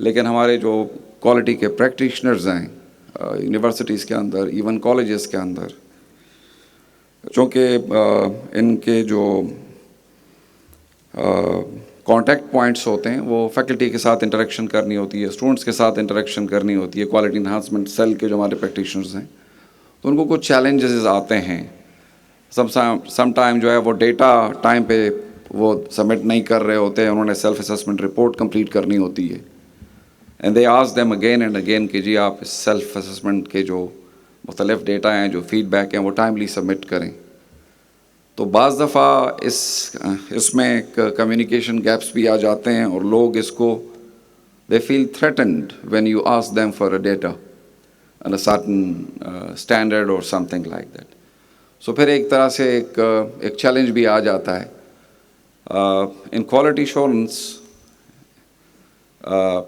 लेकिन हमारे जो क्वालिटी के प्रैक्टिशनर्स हैं यूनिवर्सिटीज़ के अंदर, इवन कॉलेजेस के अंदर, चूँकि इनके जो कॉन्टैक्ट पॉइंट्स होते हैं वो फैकल्टी के साथ इंटरेक्शन करनी होती है, स्टूडेंट्स के साथ इंटरेक्शन करनी होती है, क्वालिटी इन्हांसमेंट सेल के जो हमारे प्रैक्टिशनर्स हैं, तो उनको कुछ चैलेंजेस आते हैं. सम टाइम जो है वो डेटा टाइम पे वो सबमिट नहीं कर रहे होते हैं, उन्होंने सेल्फ असेसमेंट रिपोर्ट कंप्लीट करनी होती है, and they ask them again and again कि जी आप सेल्फ असेसमेंट के जो मुख्तलिफ डेटा हैं, जो फीडबैक हैं, वो टाइमली सबमिट करें. तो बाज़ दफ़ा इसमें कम्युनिकेशन गैप्स भी आ जाते हैं और लोग इसको they feel threatened when you ask them for a data and a certain standard or something like that. So پھر ایک طرح سے ایک چیلنج بھی آ جاتا ہے. In quality assurance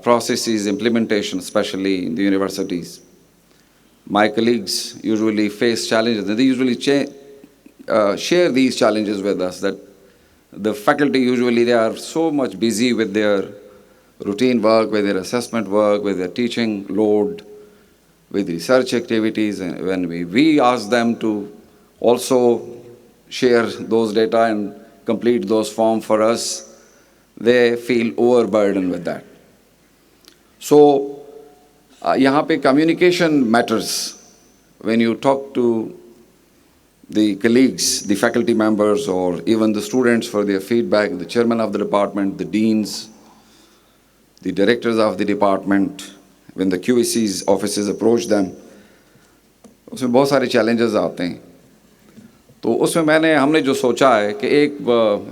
processes implementation, especially in the universities, my colleagues usually face challenges, and they usually share these challenges with us, that the faculty usually, they are so much busy with their routine work, with their assessment work, with their teaching load, with research activities, and when we ask them to also share those data and complete those forms for us, they feel overburdened with that. So, यहाँ पे communication matters. When you talk to the colleagues, the faculty members, or even the students for their feedback, the chairman of the department, the deans, the directors of the department, when the QAC's offices approach them, उसमें बहुत सारे challenges आते हैं. تو اس میں ہم نے جو سوچا ہے کہ ایک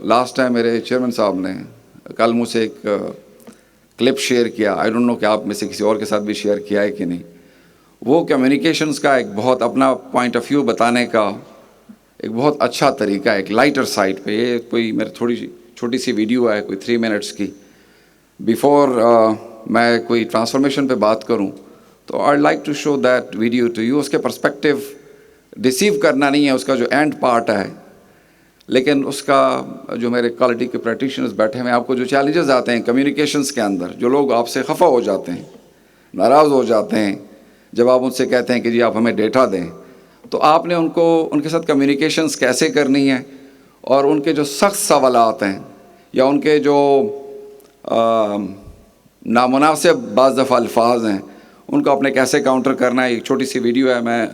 لاسٹ ٹائم میرے چیئرمین صاحب نے کل مجھ سے ایک کلپ شیئر کیا, آئی ڈونٹ نو کہ آپ میں سے کسی اور کے ساتھ بھی شیئر کیا ہے کہ نہیں. وہ کمیونیکیشنز کا ایک بہت اپنا پوائنٹ آف ویو بتانے کا ایک بہت اچھا طریقہ ہے, ایک لائٹر سائڈ پہ. یہ کوئی میرے تھوڑی چھوٹی سی ویڈیو ہے, کوئی 3 منٹس کی. بیفور میں کوئی ٹرانسفارمیشن پہ بات کروں تو I like to show that video to you. اس کے پرسپیکٹیو ڈیسیو کرنا نہیں ہے, اس کا جو اینڈ پارٹ ہے, لیکن اس کا جو میرے کوالٹی کے پریکٹیشنرز بیٹھے ہیں, آپ کو جو چیلنجز آتے ہیں کمیونیکیشنز کے اندر, جو لوگ آپ سے خفا ہو جاتے ہیں, ناراض ہو جاتے ہیں جب آپ ان سے کہتے ہیں کہ جی آپ ہمیں ڈیٹا دیں, تو آپ نے ان کے ساتھ کمیونیکیشنز کیسے کرنی ہے, اور ان کے جو سخت سوالات ہیں یا ان کے جو نامناسب بعض دفعہ الفاظ ہیں, ان کو آپ نے کیسے کاؤنٹر کرنا ہے. ایک چھوٹی سی ویڈیو ہے, میں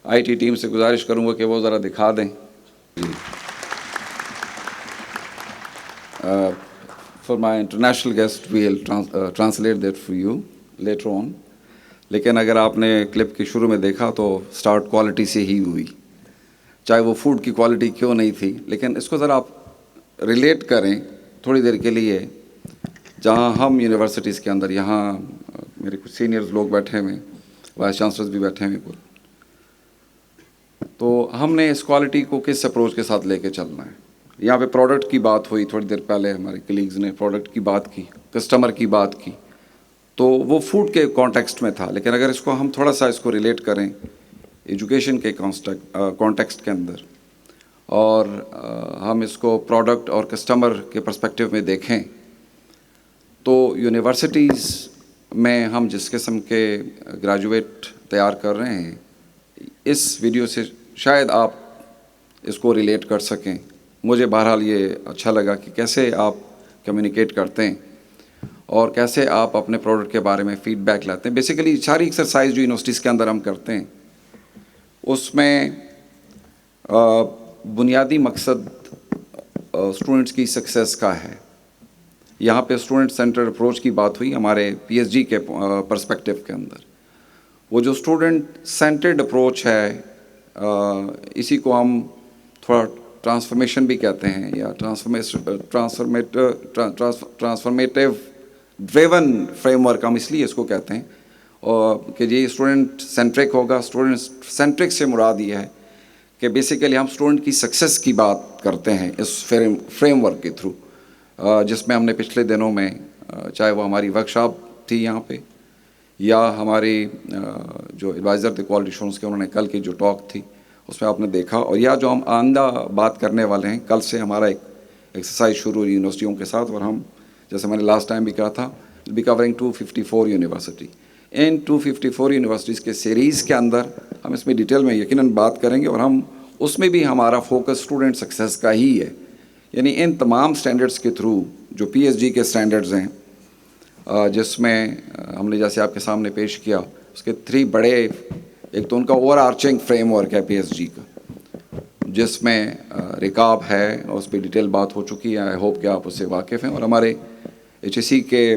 آئی ٹی ٹیم سے گزارش کروں گا کہ وہ ذرا دکھا دیں. For my international guest, we'll translate that for you later on. لیکن اگر آپ نے کلپ کے شروع میں دیکھا تو سٹارٹ کوالٹی سے ہی ہوئی, چاہے وہ فوڈ کی کوالٹی کیوں نہیں تھی. لیکن اس کو ذرا آپ ریلیٹ کریں تھوڑی دیر کے لیے, جہاں ہم یونیورسٹیز کے اندر, یہاں میرے کچھ سینئرز لوگ بیٹھے ہوئے ہیں, وائس چانسلرز بھی بیٹھے ہوئے, تو ہم نے اس کوالٹی کو کس اپروچ کے ساتھ لے کے چلنا ہے. یہاں پہ پروڈکٹ کی بات ہوئی تھوڑی دیر پہلے, ہمارے کلیگز نے پروڈکٹ کی بات کی, کسٹمر کی بات کی, تو وہ فوڈ کے کانٹیکسٹ میں تھا. لیکن اگر اس کو ہم تھوڑا سا اس کو ریلیٹ کریں ایجوکیشن کے کانٹیکسٹ کے اندر, اور ہم اس کو پروڈکٹ اور کسٹمر کے پرسپیکٹیو میں دیکھیں, تو یونیورسٹیز میں ہم جس قسم کے گریجویٹ تیار کر رہے ہیں, اس ویڈیو سے شاید آپ اس کو ریلیٹ کر سکیں. مجھے بہرحال یہ اچھا لگا کہ کیسے آپ کمیونیکیٹ کرتے ہیں اور کیسے آپ اپنے پروڈکٹ کے بارے میں فیڈ بیک لاتے ہیں. بیسیکلی ساری ایکسرسائز جو یونیورسٹیز کے اندر ہم کرتے ہیں, اس میں بنیادی مقصد اسٹوڈنٹس کی سکسیس کا ہے. یہاں پہ اسٹوڈنٹ سینٹرڈ اپروچ کی بات ہوئی ہمارے پی ایس جی کے پرسپیکٹیو کے اندر. وہ جو اسٹوڈنٹ سینٹرڈ اپروچ ہے, اسی کو ہم تھوڑا ٹرانسفارمیشن بھی کہتے ہیں, یا ٹرانسفارمیٹیو ڈریون فریم ورک ہم اس لیے اس کو کہتے ہیں, اور کہ یہ اسٹوڈنٹ سینٹرک ہوگا. اسٹوڈنٹ سینٹرک سے مراد یہ ہے کہ بیسیکلی ہم اسٹوڈنٹ کی سکسیس کی بات کرتے ہیں اس فریم ورک کے تھرو, جس میں ہم نے پچھلے دنوں میں, چاہے وہ ہماری ورک شاپ تھی یہاں پہ, یا ہماری جو ایڈوائزر تھے کوالٹی ایشورنس کے, انہوں نے کل کی جو ٹاک تھی اس میں آپ نے دیکھا, اور یا جو ہم آئندہ بات کرنے والے ہیں, کل سے ہمارا ایک ایکسرسائز شروع ہوئی یونیورسٹیوں کے ساتھ, اور ہم جیسے میں نے لاسٹ ٹائم بھی کہا تھا بی کورنگ 254 یونیورسٹی. ان 254 یونیورسٹیز کے سیریز کے اندر ہم اس میں ڈیٹیل میں یقیناً بات کریں گے, اور ہم اس میں بھی ہمارا فوکس اسٹوڈنٹ سکسیس کا ہی ہے. یعنی ان تمام سٹینڈرڈس کے تھرو جو پی ایس جی کے سٹینڈرڈز ہیں, جس میں ہم نے جیسے آپ کے سامنے پیش کیا, اس کے 3 بڑے, ایک تو ان کا اوور آرچنگ فریم ورک ہے پی ایس جی کا, جس میں ریکاب ہے, اور اس پہ ڈیٹیل بات ہو چکی ہے. آئی ہوپ کہ آپ اس سے واقف ہیں, اور ہمارے ایچ ایس سی کے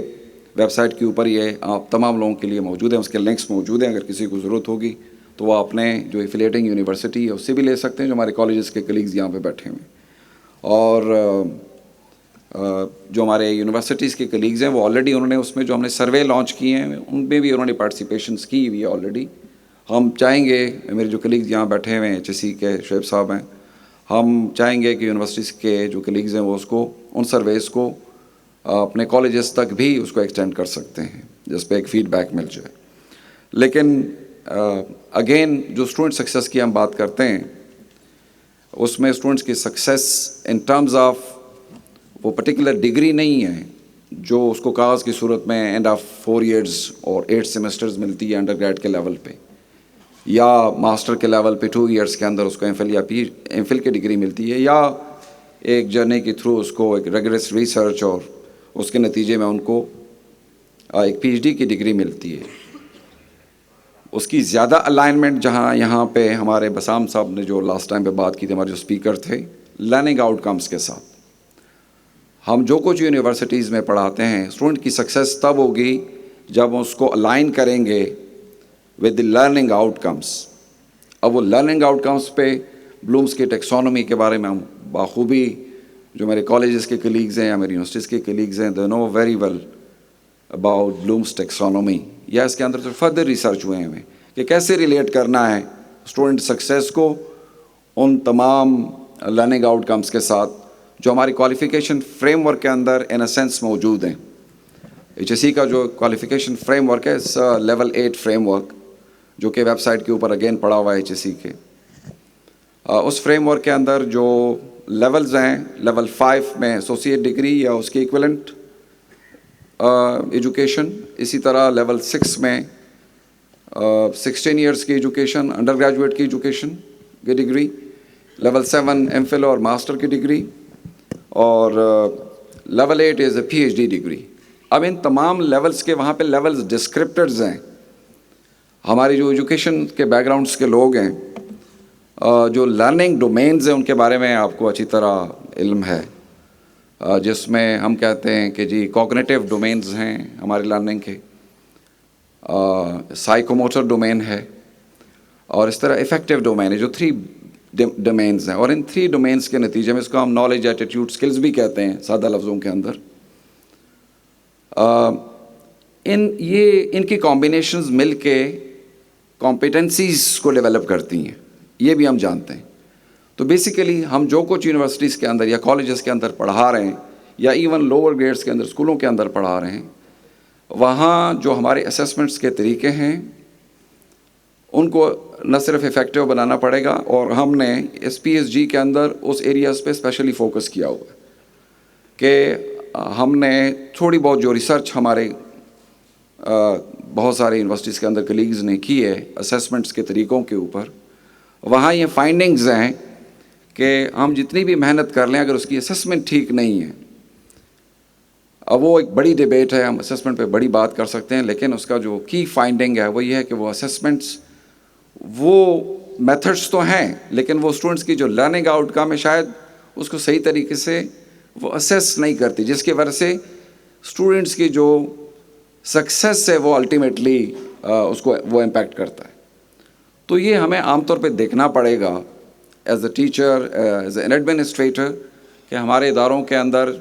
ویب سائٹ کے اوپر یہ آپ تمام لوگوں کے لیے موجود ہیں, اس کے لنکس موجود ہیں. اگر کسی کو ضرورت ہوگی تو وہ اپنے جو ایفیلیٹنگ یونیورسٹی ہے اس سے بھی لے سکتے ہیں, جو ہمارے کالجز کے کلیگز یہاں پہ بیٹھے ہوئے. اور جو ہمارے یونیورسٹیز کے کلیگز ہیں وہ آلریڈی انہوں نے اس میں جو ہم نے سروے لانچ کیے ہیں ان میں بھی انہوں نے پارٹیسپیشنس کی ہوئی ہے آلریڈی. ہم چاہیں گے, میرے جو کلیگز یہاں بیٹھے ہوئے ہیں ایچ ایس سی کے شعیب صاحب ہیں, ہم چاہیں گے کہ یونیورسٹیز کے جو کلیگز ہیں وہ اس کو ان سرویز کو اپنے کالجز تک بھی اس کو ایکسٹینڈ کر سکتے ہیں جس پہ ایک فیڈ بیک مل جائے. لیکن اگین جو اسٹوڈنٹ سکسیس کی ہم بات کرتے ہیں اس میں اسٹوڈنٹس کی سکسیس ان ٹرمز آف وہ پرٹیکولر ڈگری نہیں ہے جو اس کو کاغذ کی صورت میں اینڈ آف 4 ایئرز اور 8 سیمسٹرز ملتی ہے انڈر گریڈ کے لیول پہ, یا ماسٹر کے لیول پہ 2 ایئرس کے اندر اس کو ایم فل یا ایم فل کی ڈگری ملتی ہے, یا ایک جرنی کے تھرو اس کو ایک ریگولرس ریسرچ اور اس کے نتیجے میں ان کو ایک پی ایچ ڈی کی ڈگری ملتی ہے. اس کی زیادہ الائنمنٹ جہاں یہاں پہ ہمارے بسام صاحب نے جو لاسٹ ٹائم پہ بات کی تھی, ہمارے جو اسپیکر تھے, لرننگ آؤٹ کمس کے ساتھ ہم جو کچھ یونیورسٹیز میں پڑھاتے ہیں اسٹوڈنٹ کی سکسیس تب ہوگی جب اس کو الائن کریں گے ود دی لرننگ آؤٹ کمس. اب وہ لرننگ آؤٹ کمس پہ بلومس کی ٹیکسانومی کے بارے میں ہم بخوبی جو میرے کالجز کے کلیگز ہیں یا میری یونیورسٹیز کے کلیگز ہیں, they know very well about Bloom's taxonomy, یا اس کے اندر تو فردر ریسرچ ہوئے ہیں کہ کیسے ریلیٹ کرنا ہے اسٹوڈنٹ سکسیس کو ان تمام لرننگ آؤٹ کمس کے ساتھ جو ہماری کوالیفیکیشن فریم ورک کے اندر ان اے سینس موجود ہیں. ایچ ایس سی کا جو کوالیفیکیشن فریم ورک ہے لیول 8 فریم ورک جو کہ ویب سائٹ کے اوپر اگین پڑا ہوا ہے ایچ ایس سی کے, اس فریم ورک کے اندر جو لیولز ہیں, لیول 5 میں ایسوسیٹ ڈگری یا اس کی ایکویلنٹ ایجوکیشن, اسی طرح لیول 6 میں 16 ایئرس کی ایجوکیشن, انڈر گریجویٹ کی ایجوکیشن کی ڈگری, لیول 7 ایم فل اور ماسٹر کی ڈگری, اور لیول 8 از اے پی ایچ ڈی ڈگری. اب ان تمام لیولز کے وہاں پہ لیولز ڈسکرپٹرز ہیں. ہماری جو ایجوکیشن کے بیک گراؤنڈس کے لوگ ہیں, جو لرننگ ڈومینز ہیں ان کے بارے میں آپ کو اچھی طرح علم ہے, جس میں ہم کہتے ہیں کہ جی کوگنیٹیو ڈومینز ہیں ہماری لرننگ کے, سائیکوموٹر ڈومین ہے, اور اس طرح افیکٹو ڈومین ہے, جو 3 ڈومینز ہیں. اور ان 3 ڈومینز کے نتیجے میں اس کو ہم نالج, ایٹیٹیوڈ, سکلز بھی کہتے ہیں سادہ لفظوں کے اندر. ان کی کمبینیشنز مل کے کمپیٹنسیز کو ڈیولپ کرتی ہیں, یہ بھی ہم جانتے ہیں. تو بیسیکلی ہم جو کچھ یونیورسٹیز کے اندر یا کالجز کے اندر پڑھا رہے ہیں, یا ایون لوور گریڈس کے اندر اسکولوں کے اندر پڑھا رہے ہیں, وہاں جو ہمارے اسیسمنٹس کے طریقے ہیں ان کو نہ صرف افیکٹو بنانا پڑے گا, اور ہم نے اس پی ایس جی کے اندر اس ایریاز پہ اسپیشلی فوکس کیا ہوا ہے کہ ہم نے تھوڑی بہت جو ریسرچ ہمارے بہت سارے یونیورسٹیز کے اندر کلیگز نے کی ہے اسیسمنٹس کے طریقوں کے اوپر, وہاں یہ فائنڈنگز ہیں کہ ہم جتنی بھی محنت کر لیں اگر اس کی اسیسمنٹ ٹھیک نہیں ہے, اب وہ ایک بڑی ڈیبیٹ ہے, ہم اسیسمنٹ پہ بڑی بات کر سکتے ہیں, لیکن اس کا جو کی فائنڈنگ ہے وہ یہ ہے کہ وہ اسیسمنٹس, وہ میتھڈس تو ہیں لیکن وہ اسٹوڈنٹس کی جو لرننگ آؤٹ کم ہے شاید اس کو صحیح طریقے سے وہ اسیس نہیں کرتی, جس کی وجہ سے اسٹوڈنٹس کی جو سکسیس ہے وہ الٹیمیٹلی اس کو وہ امپیکٹ کرتا ہے. تو یہ ہمیں عام طور پہ دیکھنا پڑے گا as a teacher, as an administrator, کہ ہمارے اداروں کے اندر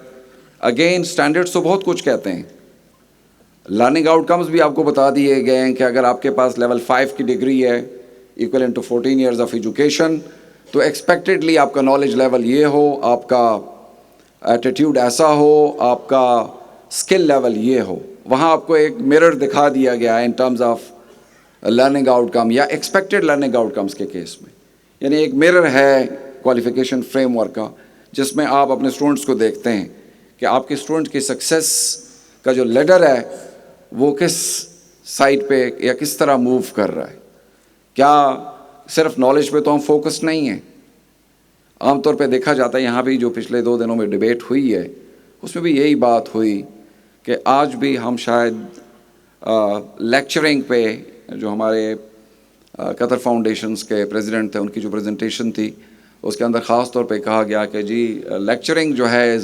اگین اسٹینڈرڈس تو بہت کچھ کہتے ہیں, لرننگ آؤٹ کمز بھی آپ کو بتا دیے گئے ہیں کہ اگر آپ کے پاس لیول 5 کی ڈگری ہے equivalent to 14 years of education, تو ایکسپیکٹڈلی آپ کا نالج لیول یہ ہو, آپ کا ایٹیٹیوڈ ایسا ہو, آپ کا اسکل لیول یہ ہو. وہاں آپ کو ایک مرر دکھا دیا گیا ہے in terms of learning out کم یا ایکسپیکٹڈ لرننگ آؤٹ کمس کے کیس میں, یعنی ایک مرر ہے کوالیفیکیشن فریم ورک کا جس میں آپ اپنے اسٹوڈنٹس کو دیکھتے ہیں کہ آپ کے اسٹوڈنٹ کی سکسیس کا جو لیڈر ہے وہ کس سائڈ پہ یا کس طرح موو کر رہا ہے. کیا صرف نالج پہ تو ہم فوکس نہیں ہیں, عام طور پہ دیکھا جاتا ہے, یہاں بھی جو پچھلے 2 دنوں میں ڈیبیٹ ہوئی ہے اس میں بھی یہی بات ہوئی کہ آج بھی ہم شاید لیکچرنگ پہ, جو ہمارے قطر فاؤنڈیشنز کے پریزیڈنٹ تھے ان کی جو پریزنٹیشن تھی اس کے اندر خاص طور پہ کہا گیا کہ جی لیکچرنگ جو ہے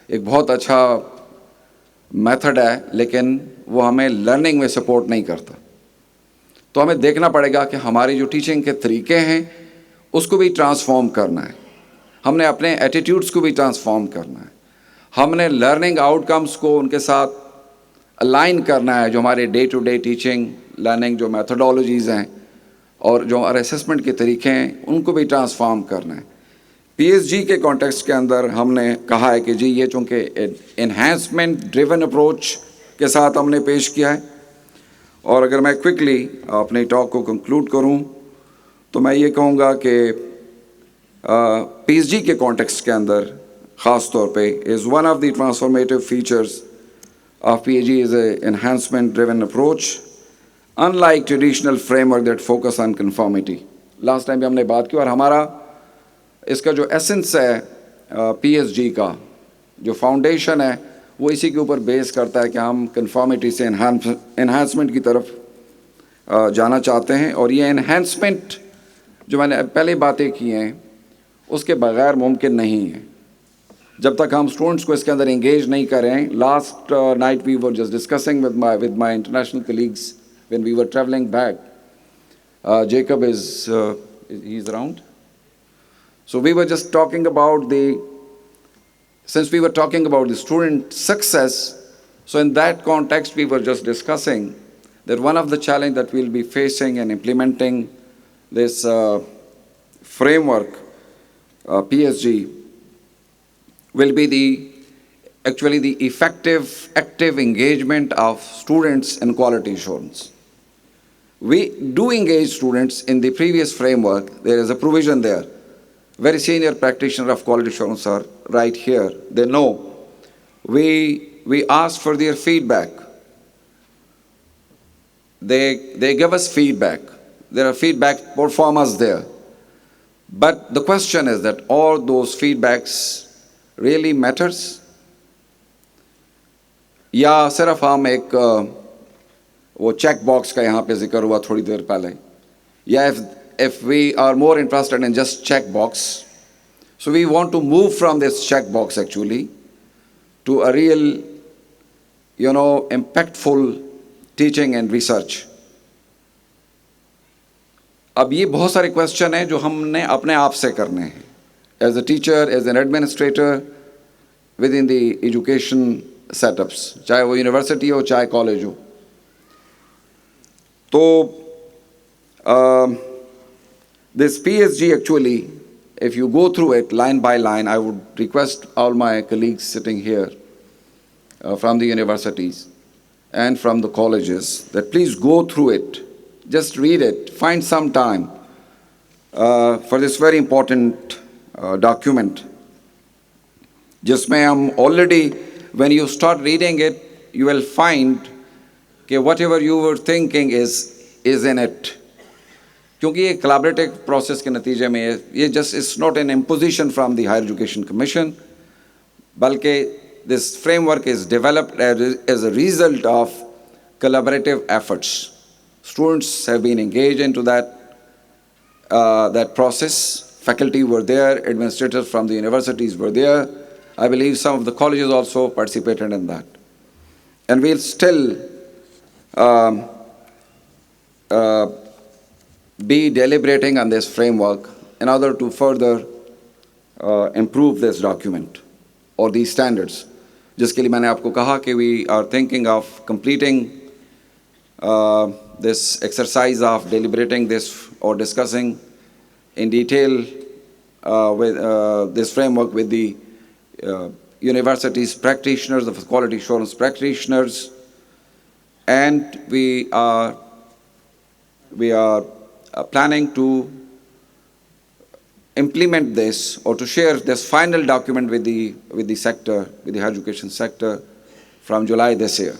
ایک بہت اچھا میتھڈ ہے لیکن وہ ہمیں لرننگ میں سپورٹ نہیں کرتا. تو ہمیں دیکھنا پڑے گا کہ ہماری جو ٹیچنگ کے طریقے ہیں اس کو بھی ٹرانسفارم کرنا ہے, ہم نے اپنے ایٹیٹیوڈس کو بھی ٹرانسفارم کرنا ہے, हमने लर्निंग आउटकम्स को उनके साथ अलाइन करना है, जो हमारे day to day teaching learning जो मैथडोलॉजीज़ हैं और जो हमारे असेसमेंट के तरीके हैं उनको भी ट्रांसफॉर्म करना है। पीएसजी के कॉन्टेक्स्ट के अंदर हमने कहा है कि जी ये चूँकि एनहांसमेंट ड्रिवन अप्रोच के साथ हमने पेश किया है। और अगर मैं क्विकली अपने टॉक को कंक्लूड करूं तो मैं ये कहूँगा कि पीएसजी के कॉन्टेक्स्ट के अंदर ख़ास तौर पे is one of the transformative features of PhD is an enhancement-driven approach, unlike traditional framework that focus on conformity. Last time भी हमने बात की और हमारा इसका जो एसेंस है PhD का जो फाउंडेशन है वो इसी के ऊपर बेस करता है कि हम conformity से enhancement की तरफ जाना चाहते हैं। और ये enhancement जो मैंने पहले बातें की हैं उसके बगैर मुमकिन नहीं है जब तक हम स्टूडेंट्स को इसके अंदर एंगेज नहीं करें। Last night we were just discussing with my international colleagues when we were travelling back. Jacob is he's around. So we were just talking about since we were talking about the student success, so in that context we were just discussing that one of the challenge that we'll be facing in implementing this framework PSG will be actually the effective, active engagement of students in quality assurance. We do engage students in the previous framework. There is a provision there. Very senior practitioners of quality assurance are right here. They know. We ask for their feedback. They give us feedback. There are feedback performers there. But the question is that all those feedbacks really matters या सिर्फ हम एक वो check box का यहाँ पे जिक्र हुआ थोड़ी देर पहले, या if we are more interested in just check box, so we want to move from this check box actually to a real impactful teaching and research. अब ये बहुत सारे क्वेश्चन हैं जो हमने अपने आप से करने हैं as a teacher, as an administrator within the education setups, चाहे वो यूनिवर्सिटी हो चाहे कॉलेज हो। तो this PSG actually, if you go through it line by line, I would request all my colleagues sitting here from the universities and from the colleges that please go through it, just read it, find some time for this very important document, जिसमें हम already when you start reading it you will find कि whatever you were thinking is in it, क्योंकि ये collaborative process के नतीजे में ये just it's not an imposition from the Higher Education Commission, बल्कि this framework is developed as a result of collaborative efforts. Students have been engaged into that process. Faculty were there, administrators from the universities were there. I believe some of the colleges also participated in that. And we'll still be deliberating on this framework in order to further improve this document or these standards. जिसके लिए मैंने आपको कहा कि we are thinking of completing this exercise of deliberating this or discussing in detail with this framework with the universities practitioners, the quality assurance practitioners, and we are planning to implement this or to share this final document with the sector, with the higher education sector from July this year.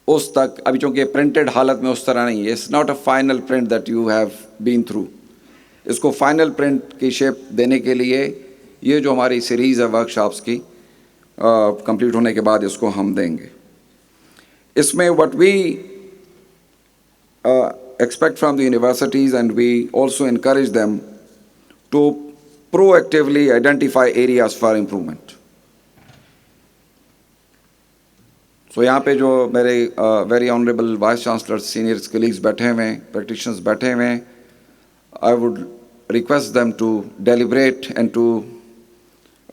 उस तक अभी चूँकि printed हालत में उस तरह नहीं है, it's not a final print that you have been through. इसको फाइनल प्रिंट की शेप देने के लिए ये जो हमारी सीरीज़ है वर्कशॉप्स की कंप्लीट होने के बाद इसको हम देंगे। इसमें what we expect from the universities, and we also encourage them to proactively identify areas for improvement. So यहाँ पे जो मेरे very honorable vice chancellors, senior colleagues बैठे हुए हैं, practitioners बैठे हुए हैं, I would request them to deliberate and to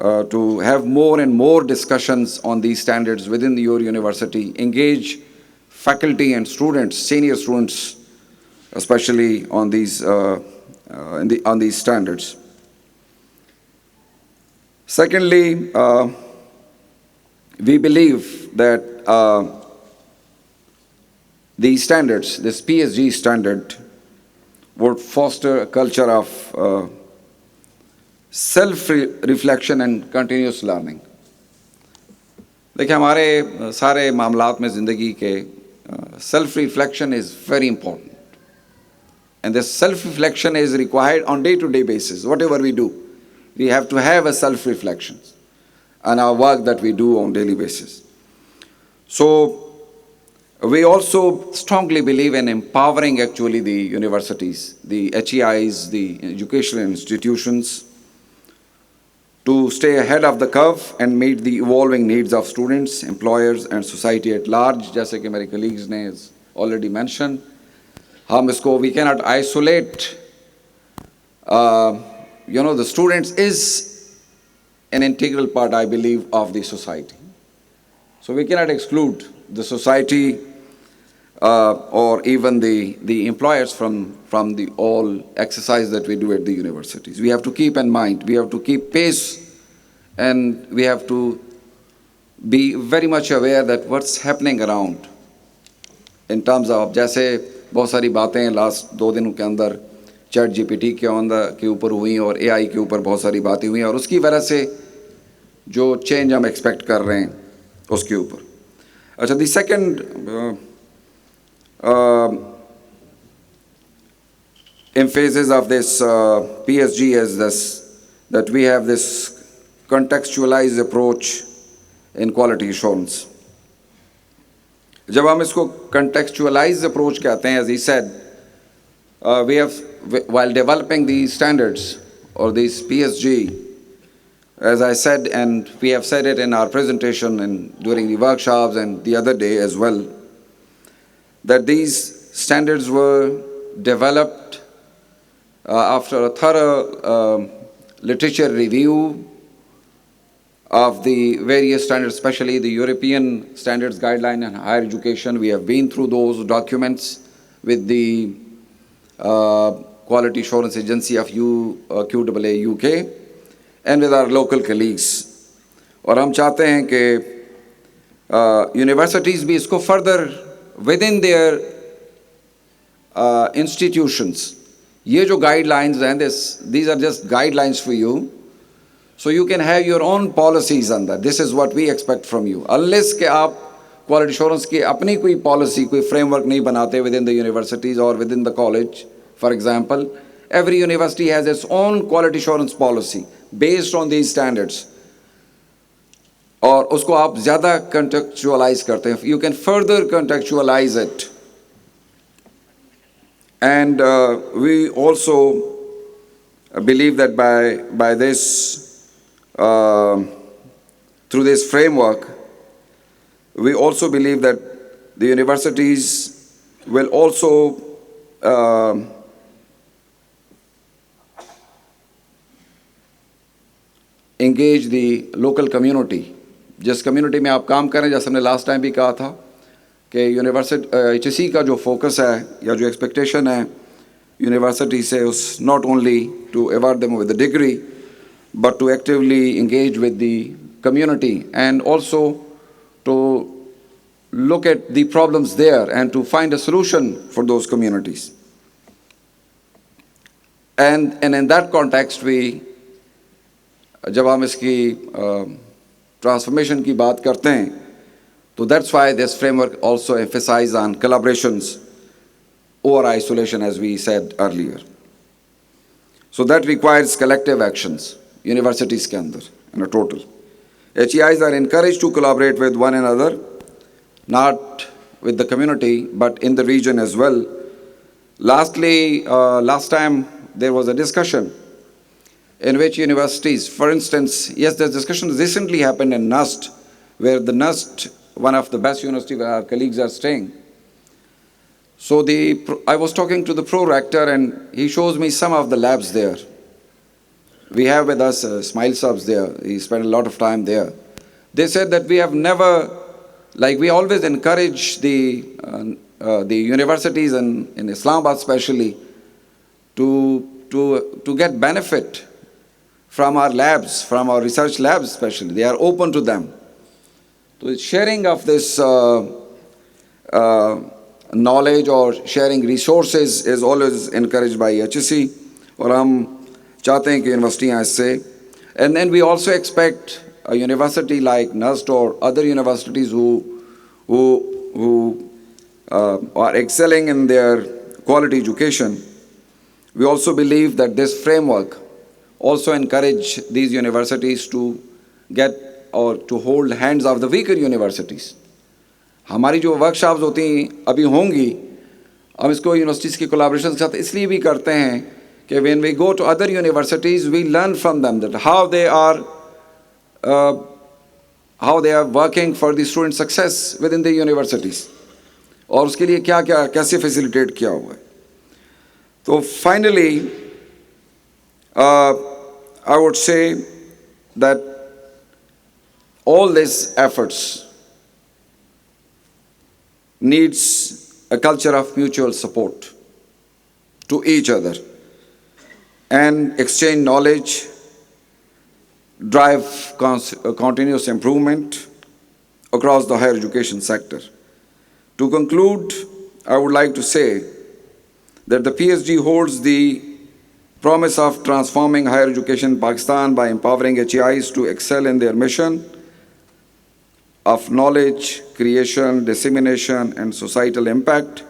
to have more and more discussions on these standards within your university, engage faculty and students, senior students, especially on these, on these standards. Secondly, we believe that these standards, this PSG standard, would foster a culture of self-reflection and continuous learning. देखिए हमारे सारे मामलात में ज़िंदगी के self-reflection is very important. And this self-reflection is required on day-to-day basis. Whatever we do, we have to have a self-reflection on our work that we do on daily basis. So we also strongly believe in empowering actually the universities, the HEIs, the educational institutions to stay ahead of the curve and meet the evolving needs of students, employers and society at large. जैसे कि मेरे colleagues ने already mentioned, we cannot isolate, the students is an integral part, I believe, of the society. So we cannot exclude the society or even the employers from the all exercise that we do at the universities. We have to keep in mind, we have to keep pace, and we have to be very much aware that what's happening around in terms of, जैसे बहुत सारी बातें last 2 दिनों के अंदर chat GPT के ऊपर हुई और एआई के ऊपर बहुत सारी बातें हुई और उसकी वजह से जो चेंज हम एक्सपेक्ट कर रहे हैं उसके ऊपर. अच्छा, the second emphasis of this PSG is this, that we have this contextualized approach in quality assurance. जब हम इसको contextualized approach कहते हैं, as he said, we have, while developing these standards or these PSG, as I said, and we have said it in our presentation and during the workshops and the other day as well, that these standards were developed after a thorough literature review of the various standards, especially the European Standards Guideline and Higher Education. We have been through those documents with the Quality Assurance Agency of QAA UK and with our local colleagues. और हम चाहते हैं कि universities भी इसको further within their institutions, ये जो guidelines हैं, these are just guidelines for you. So you can have your own policies on that. This is what we expect from you. Unless कि आप quality assurance की अपनी कोई policy, कोई framework नहीं बनाते within the universities or within the college, for example, every university has its own quality assurance policy based on these standards. और उसको आप ज़्यादा contextualize करते हैं. You can further contextualize it. And we also believe that by this, through this framework, we also believe that the universities will also engage the local community. जिस community में आप काम करें, जैसे हमने last time भी कहा था कि यूनिवर्सिटी HSE का जो focus है या जो expectation है university से उस not only to award them with a degree, but to actively engage with the community and also to look at the problems there and to find a solution for those communities. And in that context, जब हम इसकी transformation की बात करते हैं, so that's why this framework also emphasizes on collaborations over isolation, as we said earlier. So that requires collective actions. Universities के अंदर in a total. HEIs are encouraged to collaborate with one another, not with the community, but in the region as well. Lastly, last time there was a discussion in which universities, for instance, yes, the discussion recently happened in NUST, where the NUST, one of the best universities where our colleagues are staying. So I was talking to the pro-rector and he shows me some of the labs there. we have with us Ismail Sabs there. He spent a lot of time there. They said that we have never, like we always encourage the universities in Islamabad especially to get benefit from our labs, from our research labs especially. They are open to them. So sharing of this knowledge or sharing resources is always encouraged by HSC. और हम चाहते हैं कि यूनिवर्सिटियाँ इससे. And then we also expect a university like NUST or other universities who are excelling in their quality education. We also believe that this framework also encourage these universities to get or to hold hands of the weaker universities. हमारी जो workshops होती हैं अभी होंगी, हम इसको universities की collaboration के साथ इसलिए भी करते हैं कि when we go to other universities, we learn from them that how they are working for the student success within the universities. और उसके लिए क्या क्या कैसे facilitate किया हुआ है. So finally, I would say that all these efforts needs a culture of mutual support to each other and exchange knowledge, drive continuous improvement across the higher education sector. To conclude, I would like to say that the PSG holds the promise of transforming higher education in Pakistan by empowering HEIs to excel in their mission of knowledge, creation, dissemination, and societal impact.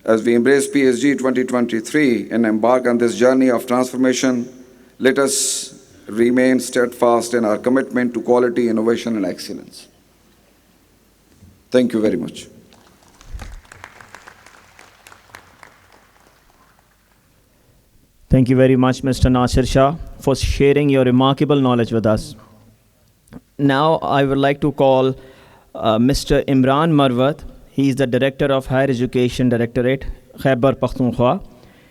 As we embrace PSG 2023 and embark on this journey of transformation, let us remain steadfast in our commitment to quality, innovation, and excellence. Thank you very much. Thank you very much, Mr. Nasir Shah, for sharing your remarkable knowledge with us. Now, I would like to call Mr. Imran Marwat. He is the Director of Higher Education Directorate, Khyber Pakhtunkhwa.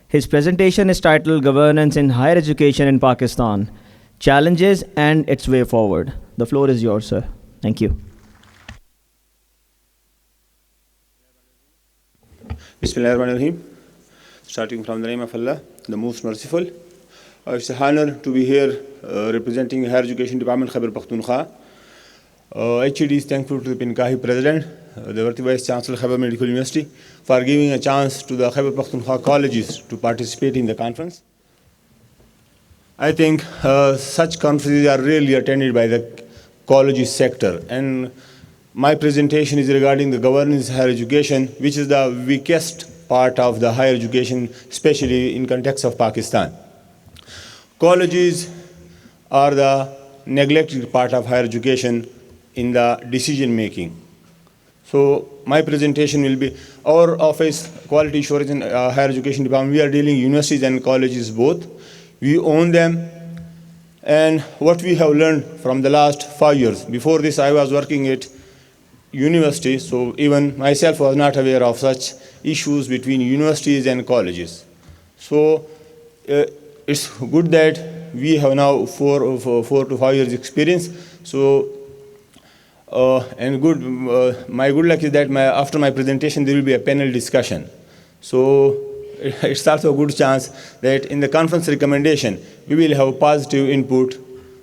His presentation is titled Governance in Higher Education in Pakistan, Challenges and Its Way Forward. The floor is yours, sir. Thank you. Bismillahirrahmanirrahim. Starting from the name of Allah, the most merciful. It's an honor to be here representing Higher Education Department, Khyber Pakhtunkhwa. HED is thankful to the PNQAHE President, the Worthy Vice Chancellor, Khyber Medical University, for giving a chance to the Khyber Pakhtunkhwa colleges to participate in the conference. I think such conferences are rarely attended by the colleges sector. And my presentation is regarding the governance of higher education, which is the weakest part of the higher education, especially in context of Pakistan. Colleges are the neglected part of higher education in the decision making. So my presentation will be our office, Quality Assurance in Higher Education Department. We are dealing universities and colleges both. We own them. And what we have learned from the last 5 years. Before this, I was working at university, so even myself was not aware of such issues between universities and colleges. So it's good that we have now 4 to 5 years experience. So and good, my good luck is that after my presentation there will be a panel discussion. So it's also a good chance that in the conference recommendation we will have positive input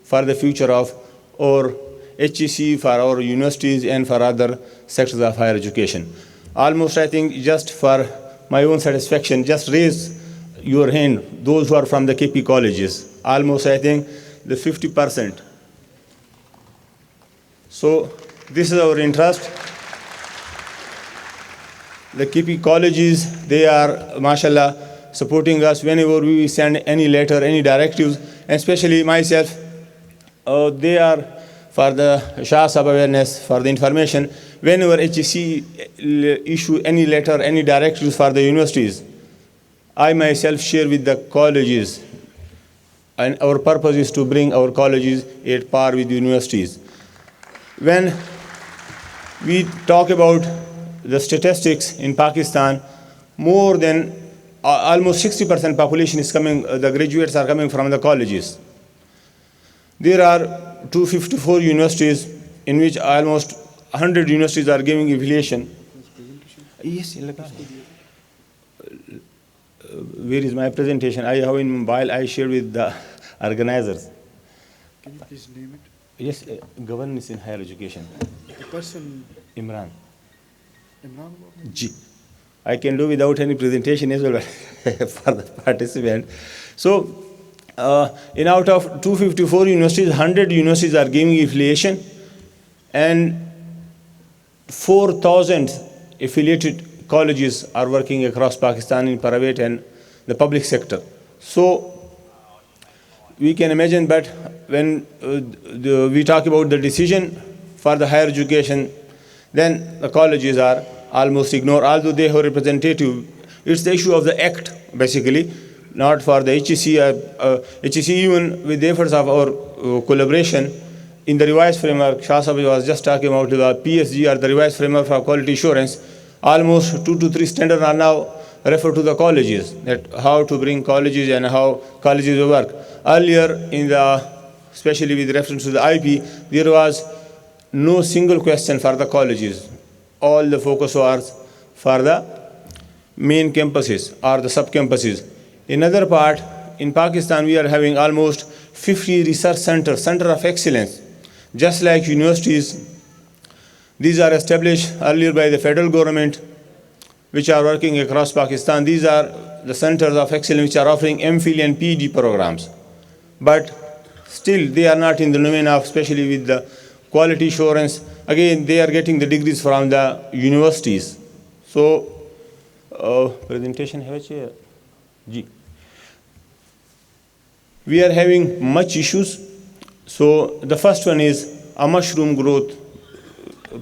for the future of our HEC, for our universities and for other sectors of higher education. Almost I think just for my own satisfaction, just raise your hand, those who are from the KP colleges. Almost I think the 50%. So this is our interest. The KP colleges, they are, mashallah, supporting us whenever we send any letter, any directives, and especially myself, they are for the Shah Sab awareness, for the information. Whenever HEC issue any letter, any directives for the universities, I myself share with the colleges. And our purpose is to bring our colleges at par with universities. When we talk about the statistics in Pakistan, more than almost 60% population is coming, the graduates are coming from the colleges. There are 254 universities in which almost 100 universities are giving affiliation. Yes, where is my presentation? I have in mobile, I shared with the organizers. Can you please name it? Yes, governance in higher education. The person, Imran. Imran? G. I can do without any presentation as well for the participant. So, in out of 254 universities, 100 universities are giving affiliation, and 4,000 affiliated colleges are working across Pakistan in private and the public sector. So, we can imagine that when we talk about the decision for the higher education, then the colleges are almost ignored, although they have representative. It's the issue of the act, basically, not for the HEC. HEC, even with the efforts of our collaboration, in the revised framework, Shah Sahib was just talking about the PSG, or the revised framework for quality assurance, almost 2 to 3 standards are now referred to the colleges, that how to bring colleges and how colleges will work. Earlier, especially with reference to the IP, there was no single question for the colleges. All the focus was for the main campuses or the sub-campuses. Another part, in Pakistan, we are having almost 50 research centers, center of excellence. Just like universities, these are established earlier by the federal government, which are working across Pakistan. These are the centers of excellence which are offering MPhil and PhD programs. But still, they are not in the domain of, especially with the quality assurance. Again, they are getting the degrees from the universities. So, presentation have a we are having much issues. So, the first one is a mushroom growth.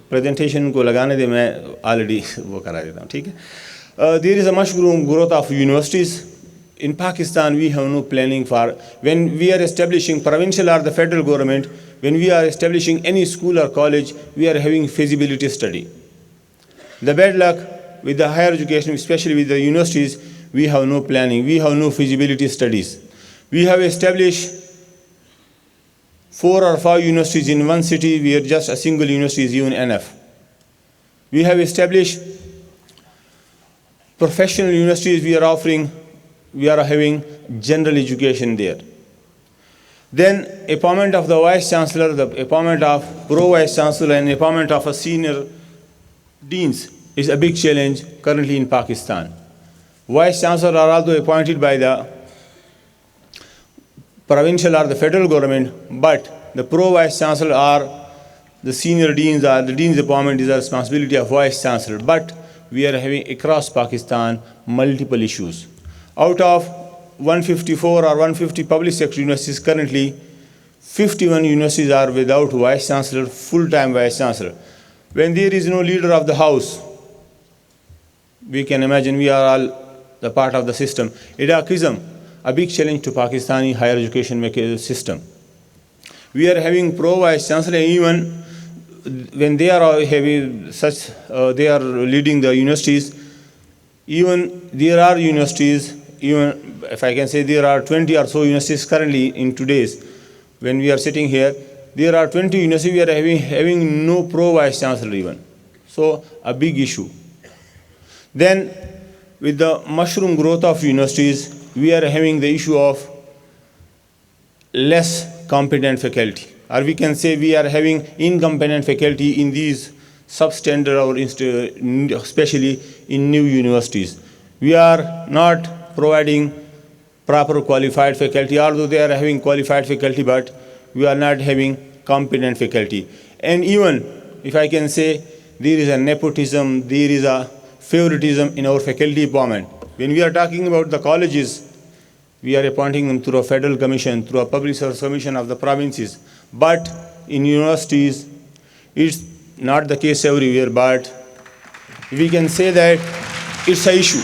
Presentation ko lagane de main already wo kara deta hu, theek hai. There is a mushroom growth of universities. In Pakistan, we have no planning for, when we are establishing provincial or the federal government, when we are establishing any school or college, we are having feasibility study. The bad luck with the higher education, especially with the universities, we have no planning, we have no feasibility studies. We have established 4 or 5 universities in one city where just a single university is even enough. We have established professional universities, we are having general education there. Then appointment of the vice chancellor, the appointment of pro-vice chancellor, and appointment of a senior deans is a big challenge currently in Pakistan. Vice chancellor are also appointed by the provincial or the federal government, but the pro-vice chancellor are the senior deans, or the dean's appointment is the responsibility of vice chancellor. But we are having across Pakistan multiple issues. Out of 154 or 150 public sector universities currently, 51 universities are without vice chancellor, full-time vice chancellor. When there is no leader of the house, we can imagine we are all the part of the system. Iraqism, a big challenge to Pakistani higher education system. We are having pro-vice chancellor, even when they are having such, they are leading the universities. Even there are universities, even if I can say there are 20 or so universities currently in today's, when we are sitting here, there are 20 universities we are having no pro-vice chancellor even. So a big issue. Then with the mushroom growth of universities, we are having the issue of less competent faculty. Or we can say we are having incompetent faculty in these substandard or especially in new universities. We are not providing proper qualified faculty, although they are having qualified faculty, but we are not having competent faculty. And even, if I can say, there is a nepotism, there is a favoritism in our faculty appointment. When we are talking about the colleges, we are appointing them through a federal commission, through a public service commission of the provinces. But in universities, it's not the case everywhere, but we can say that it's an issue.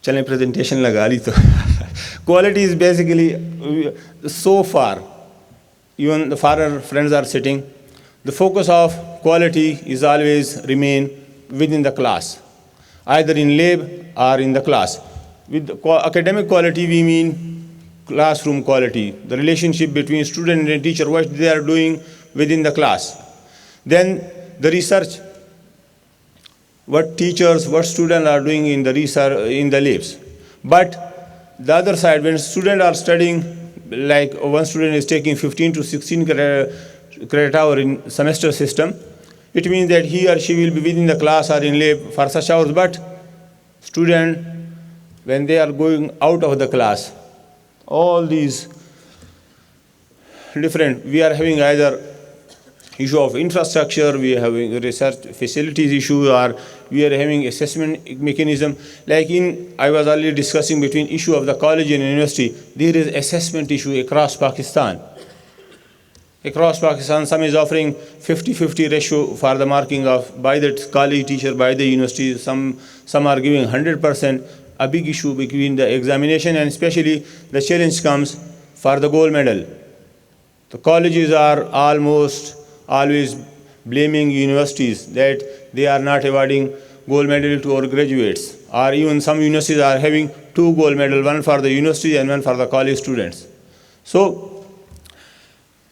चलें presentation लगा ली तो quality is basically so far, even the far friends are sitting, the focus of quality is always remain within the class, either in lab or in the class. With academic quality, we mean classroom quality, the relationship between student and teacher, what they are doing within the class. Then the research, what teachers, what students are doing in the research, in the labs. But the other side, when students are studying, like one student is taking 15 to 16 credit hour in semester system, it means that he or she will be within the class or in lab for such hours. But student, when they are going out of the class, all these different, we are having either issue of infrastructure, we are having research facilities issue, or we are having assessment mechanism. Like I was already discussing between issue of the college and university, there is assessment issue across Pakistan. Across Pakistan, some is offering 50-50 ratio for the marking of by the college teacher, by the university. Some are giving 100%. A big issue between the examination, and especially the challenge comes for the gold medal. The colleges are almost always blaming universities that they are not awarding gold medal to our graduates, or even some universities are having 2 gold medals, one for the university and one for the college students. So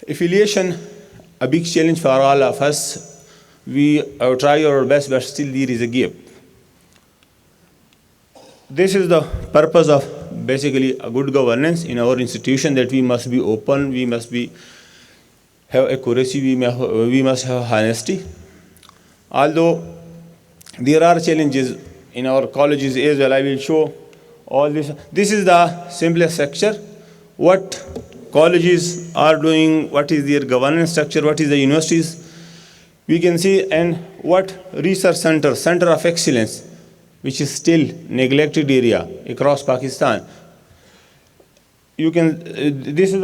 affiliation, a big challenge for all of us. We try our best, but still there is a gap. This is the purpose of basically a good governance in our institution, that we must be open, we must have accuracy, we must have honesty. Although there are challenges in our colleges as well, I will show all this. This is the simplest structure. What colleges are doing, what is their governance structure, what is the universities, we can see, and what research center of excellence, which is still neglected area across Pakistan. You can, this is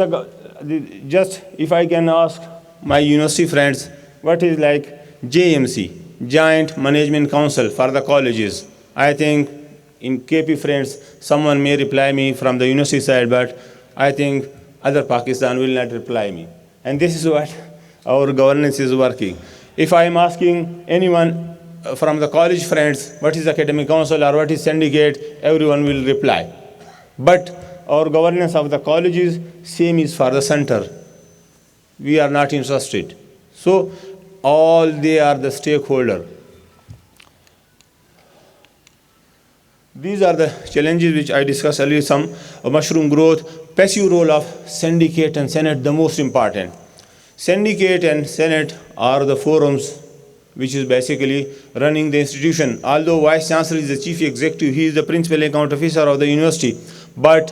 just if I can ask my university friends, what is like JMC, Joint Management Council for the colleges? I think in KP friends, someone may reply me from the university side, but I think other Pakistan will not reply me. And this is what our governance is working. If I am asking anyone from the college friends, what is academic council or what is syndicate, everyone will reply. But our governance of the colleges, same is for the center. We are not interested. So all they are the stakeholder. These are the challenges which I discussed earlier, some mushroom growth, passive role of syndicate and senate, the most important. Syndicate and senate are the forums which is basically running the institution. Although Vice Chancellor is the Chief Executive, he is the Principal Account Officer of the university, but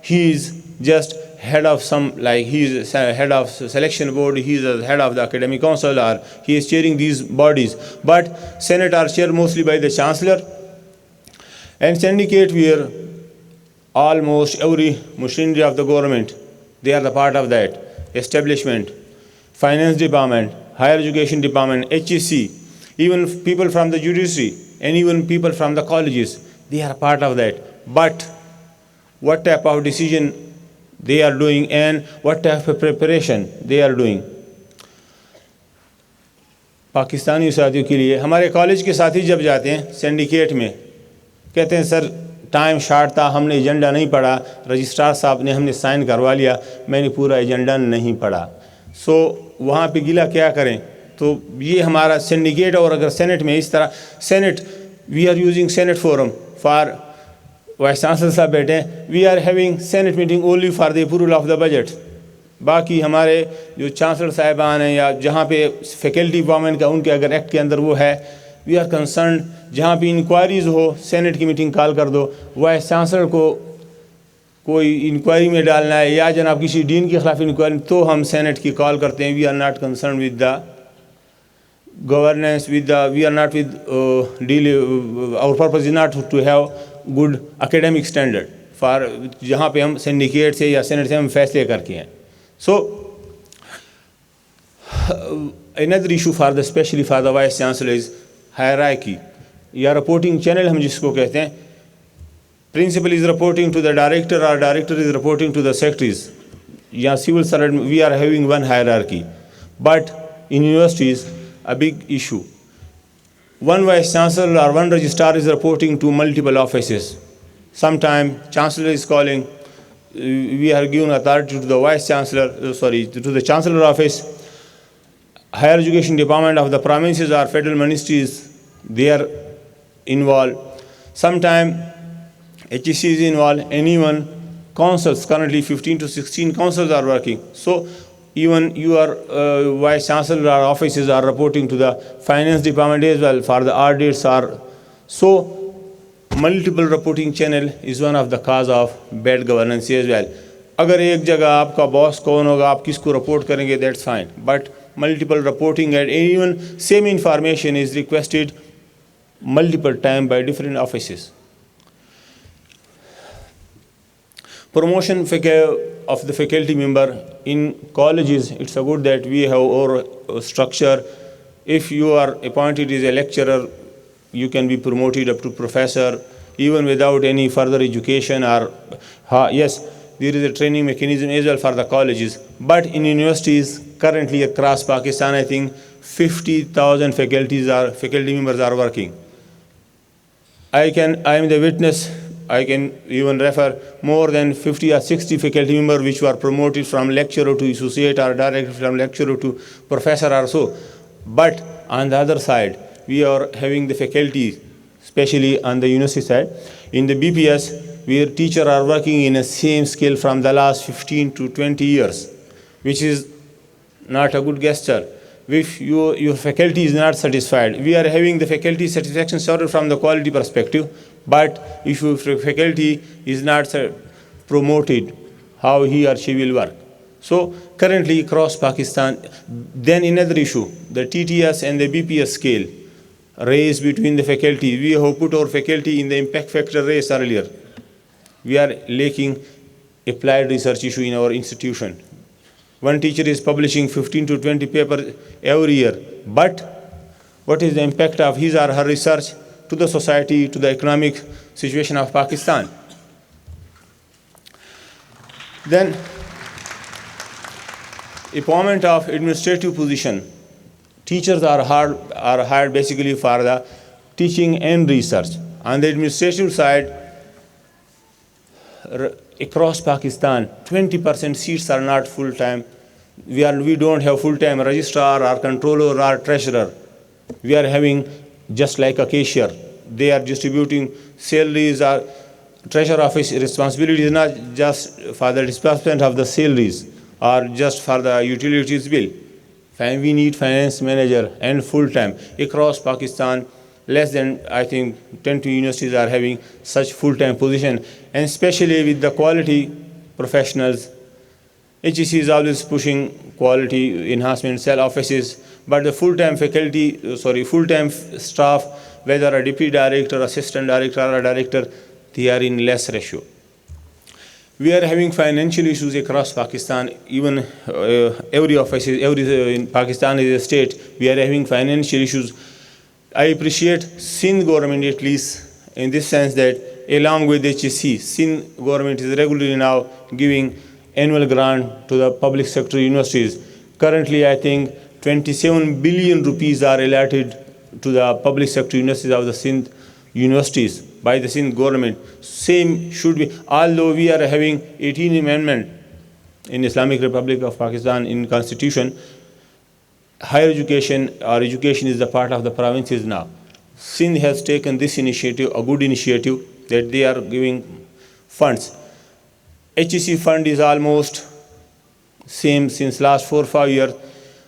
he is just head of some, like he is head of selection board, he is the head of the academic council, or he is chairing these bodies. But senate are chaired mostly by the Chancellor, and syndicate where almost every machinery of the government, they are the part of that. Establishment, finance department, higher education department, HEC, even people from the judiciary, and even people from the colleges, they are part of that. But what type of decision they are doing and what type of preparation they are doing. Pakistani साथियों के लिए, हमारे college के साथी जब जाते हैं syndicate में, कहते हैं सर टाइम शार्ट था, हमने एजेंडा नहीं पढ़ा, रजिस्ट्रार साहब ने हमने साइन करवा लिया, मैंने पूरा एजेंडा नहीं पढ़ा. सो वहाँ पे गिला क्या करें. तो ये हमारा सिंडिकेट, और अगर सेनेट में इस तरह senate, we are using senate forum for, vice chancellor साहब बैठे हैं, we are having senate meeting only for the approval of the budget. बाकी हमारे जो चांसलर साहिबान हैं या जहाँ पे फैकल्टी डिपार्टमेंट का उनके अगर एक्ट के अंदर वो है, वी आर कंसर्न, जहाँ पे इंक्वायरीज हो सेनेट की मीटिंग कॉल कर दो. वाइस चांसलर को कोई इंक्वायरी में डालना है या जनाब किसी डीन के खिलाफ इंक्वायरी, तो हम सेनेट की कॉल करते हैं. We are not concern with the governance, with the, we are not with deal, our purpose is not to have good academic standard for, जहाँ पे हम सिंडिकेट से या सेनेट से हम फैसले करके हैं. सो another issue for the, especially for the vice chancellor, is hierarchy या reporting channel हम जिसको कहते हैं. Principal is reporting to the director or director is reporting to the secretaries. या civil servant, we are having one hierarchy. But in universities, a big issue. One vice chancellor or one registrar is reporting to multiple offices. Sometimes chancellor is calling, we are giving authority to the vice chancellor, to the chancellor office. Higher education department of the provinces or federal ministries, they are involved. Sometimes HEC is involved, and even councils, currently 15 to 16 councils are working. So even your vice chancellor or offices are reporting to the finance department as well for the audits. So multiple reporting channel is one of the cause of bad governance as well. अगर एक जगह आपका boss कौन होगा, आप किसको report करेंगे, that's fine. But multiple reporting and even same information is requested multiple times by different offices. Promotion of the faculty member in colleges, it's a good that we have our structure. If you are appointed as a lecturer, you can be promoted up to professor even without any further education, or yes, there is a training mechanism as well for the colleges. But in universities currently across Pakistan, I think 50,000 faculty members are working. I am the witness. I can even refer more than 50 or 60 faculty members which were promoted from lecturer to associate or directly from lecturer to professor or so. But on the other side, we are having the faculty, especially on the university side. In the BPS, where teachers are working in the same skill from the last 15 to 20 years, which is not a good gesture. If your faculty is not satisfied, we are having the faculty satisfaction survey from the quality perspective, but if your faculty is not promoted, how he or she will work. So currently across Pakistan, then another issue, the TTS and the BPS scale race between the faculty. We have put our faculty in the impact factor race earlier. We are lacking applied research issue in our institution. One teacher is publishing 15 to 20 papers every year, but what is the impact of his or her research to the society, to the economic situation of Pakistan? Then, appointment of administrative position. Teachers are hired basically for the teaching and research. On the administrative side, across Pakistan, 20% seats are not full-time. We don't have full-time registrar or controller or treasurer. We are having just like a cashier. They are distributing salaries. Or treasurer office responsibility is not just for the disbursement of the salaries or just for the utilities bill. We need finance manager and full-time. Across Pakistan, less than, I think, 10 universities are having such full-time position, and especially with the quality professionals. HEC is always pushing quality enhancement cell offices, but the full-time full-time staff, whether a deputy director, assistant director, or a director, they are in less ratio. We are having financial issues across Pakistan. Even every office, in Pakistan is a state. We are having financial issues. I appreciate Sindh government at least in this sense that along with HEC, Sindh government is regularly now giving annual grant to the public sector universities. Currently, I think 27 billion rupees are allotted to the public sector universities of the Sindh universities by the Sindh government. Same should be, although we are having 18th amendment in Islamic Republic of Pakistan in constitution, higher education or education is the part of the provinces now. Sindh has taken this initiative, a good initiative, that they are giving funds. HEC fund is almost same since last 4 or 5 years.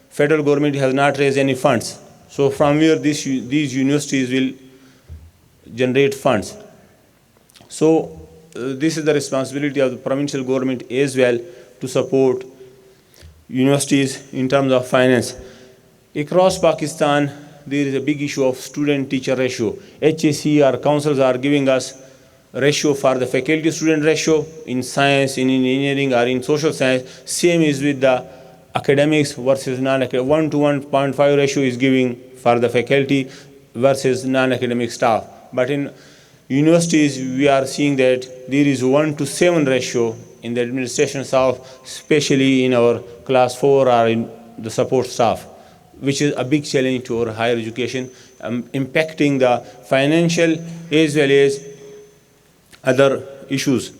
Federal government has not raised any funds. So from where these universities will generate funds. So this is the responsibility of the provincial government as well to support universities in terms of finance. Across Pakistan, there is a big issue of student-teacher ratio. HEC or councils are giving us ratio for the faculty-student ratio in science, in engineering, or in social science. Same is with the academics versus non-academic. 1 to 1.5 ratio is giving for the faculty versus non-academic staff. But in universities, we are seeing that there is 1 to 7 ratio in the administration staff, especially in our class 4 or in the support staff. which is a big challenge to our higher education, impacting the financial as well as other issues.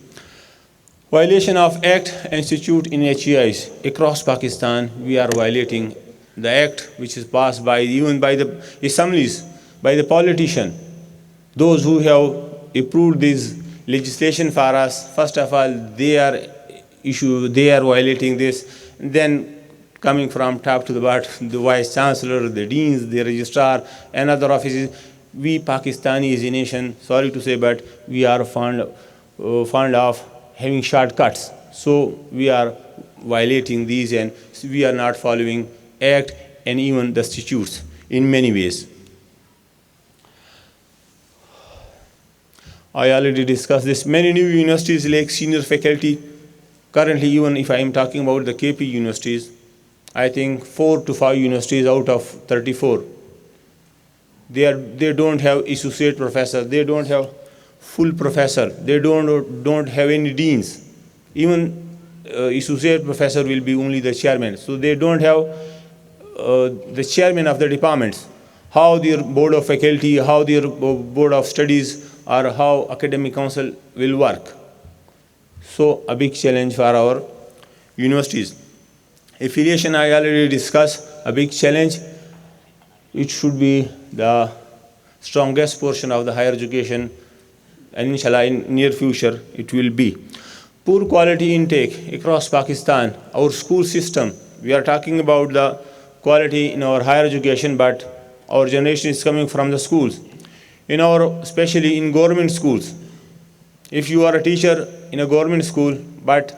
Violation of Act institute in HEIs across Pakistan. We are violating the act which is passed by even by the assemblies, by the politician. Those who have approved this legislation for us, first of all, they are violating this. Then coming from top to the bottom, the vice chancellor, the deans, the registrar, and other offices. We Pakistani as a nation, sorry to say, but we are fond of having shortcuts. So we are violating these, and we are not following Act and even the statutes in many ways. I already discussed this. Many new universities lack senior faculty. Currently, even if I am talking about the KP universities, I think 4 to 5 universities out of 34, they don't have associate professor, they don't have full professor, they don't have any deans. Even associate professor will be only the chairman. So they don't have the chairman of the departments. How their board of faculty, how their board of studies, or how academic council will work. So a big challenge for our universities. Affiliation, I already discussed, a big challenge. It should be the strongest portion of the higher education, and inshallah in near future it will be. Poor quality intake across Pakistan, our school system. We are talking about the quality in our higher education, but our generation is coming from the schools. Especially in government schools. If you are a teacher in a government school, but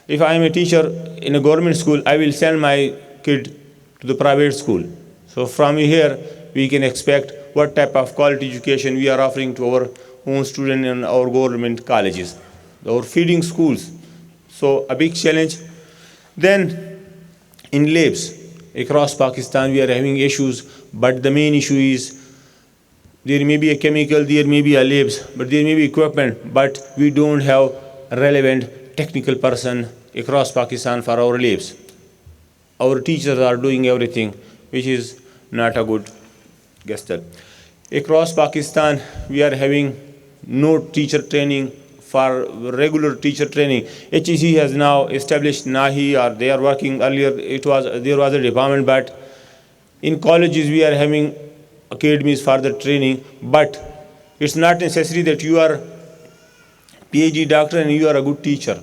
if I am a teacher in a government school, I will send my kid to the private school. So from here, we can expect what type of quality education we are offering to our own students in our government colleges, our feeding schools. So a big challenge. Then in labs, across Pakistan, we are having issues, but the main issue is there may be a chemical, there may be a labs, but there may be equipment, but we don't have relevant technical person across Pakistan for our labs. Our teachers are doing everything, which is not a good gesture. Across Pakistan, we are having no teacher training for regular teacher training. HEC has now established NAHI, or they are working earlier. There was a department, but in colleges we are having academies for the training, but it's not necessary that you are PhD doctor and you are a good teacher.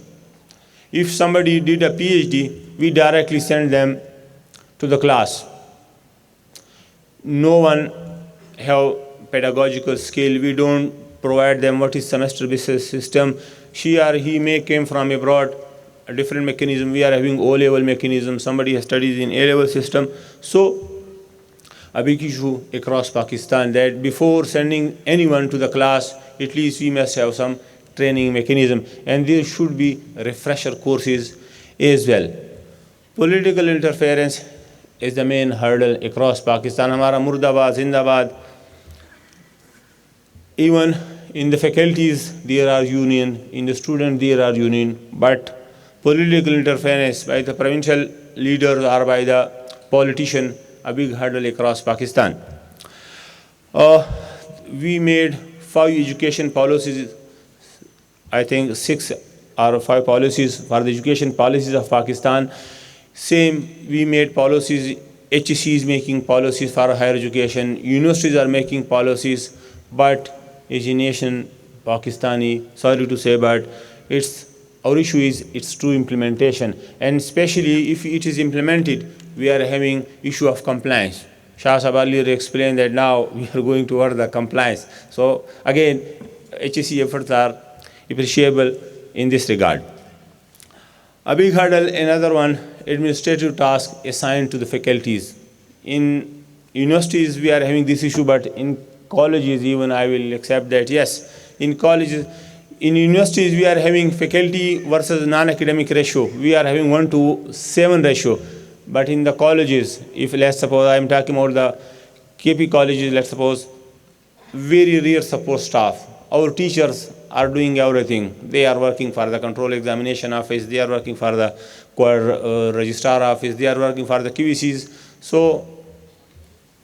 If somebody did a PhD, we directly send them to the class. No one have pedagogical skill. We don't provide them what is semester-based system. She or he may came from abroad, a different mechanism. We are having O-level mechanism. Somebody has studied in A-level system. So a big issue across Pakistan that before sending anyone to the class, at least we must have some training mechanism, and there should be refresher courses as well. Political interference is the main hurdle across Pakistan. Hamara Murdabad, Zindabad. Even in the faculties there are union, in the students there are union, but political interference by the provincial leaders or by the politician, a big hurdle across Pakistan. We made 5 education policies, I think 6 or 5 policies for the education policies of Pakistan. Same, we made policies, HEC is making policies for higher education, universities are making policies, but as a nation, Pakistani, sorry to say, but our issue is its true implementation, and especially if it is implemented, we are having issue of compliance. Shah Sahab earlier explained that now we are going toward the compliance. So again, HEC efforts are appreciable in this regard. A big hurdle, another one, administrative task assigned to the faculties. In universities we are having this issue, but in colleges even I will accept that, yes, in colleges, in universities we are having faculty versus non-academic ratio. We are having 1:7 ratio. But in the colleges, if let's suppose I am talking about the KP colleges, let's suppose, very rare support staff. Our teachers are doing everything. They are working for the control examination office, they are working for the registrar office, they are working for the QVCs. So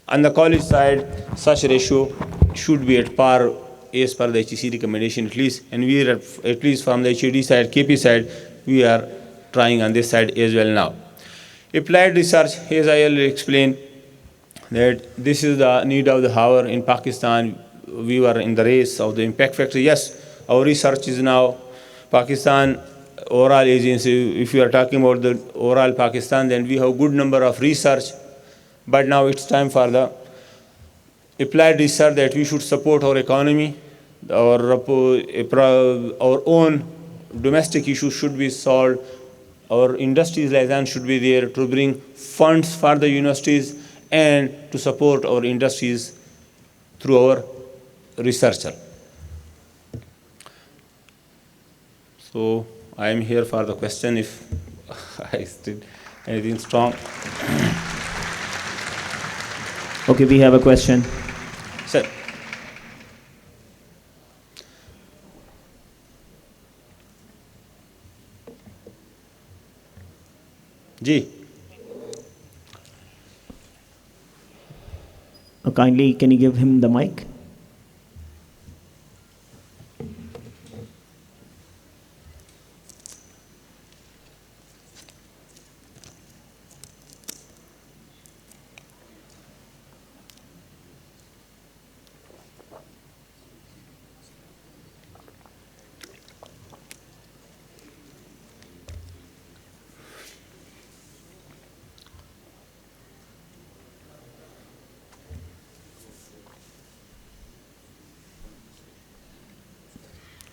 On the college side, such ratio should be at par as per the HEC recommendation at least, and we are at least from the HED side, KP side, we are trying on this side as well now. Applied research, as I already explained, that this is the need of the hour in Pakistan. We were in the race of the impact factor. Yes, our research is now Pakistan overall agency. If we are talking about the overall Pakistan, then we have good number of research, but now it's time for the applied research that we should support our economy, our own domestic issues should be solved, our industries liaison should be there to bring funds for the universities and to support our industries through our researcher. So I am here for the question if I did anything strong. Okay, we have a question. Sir. Ji. Kindly, can you give him the mic?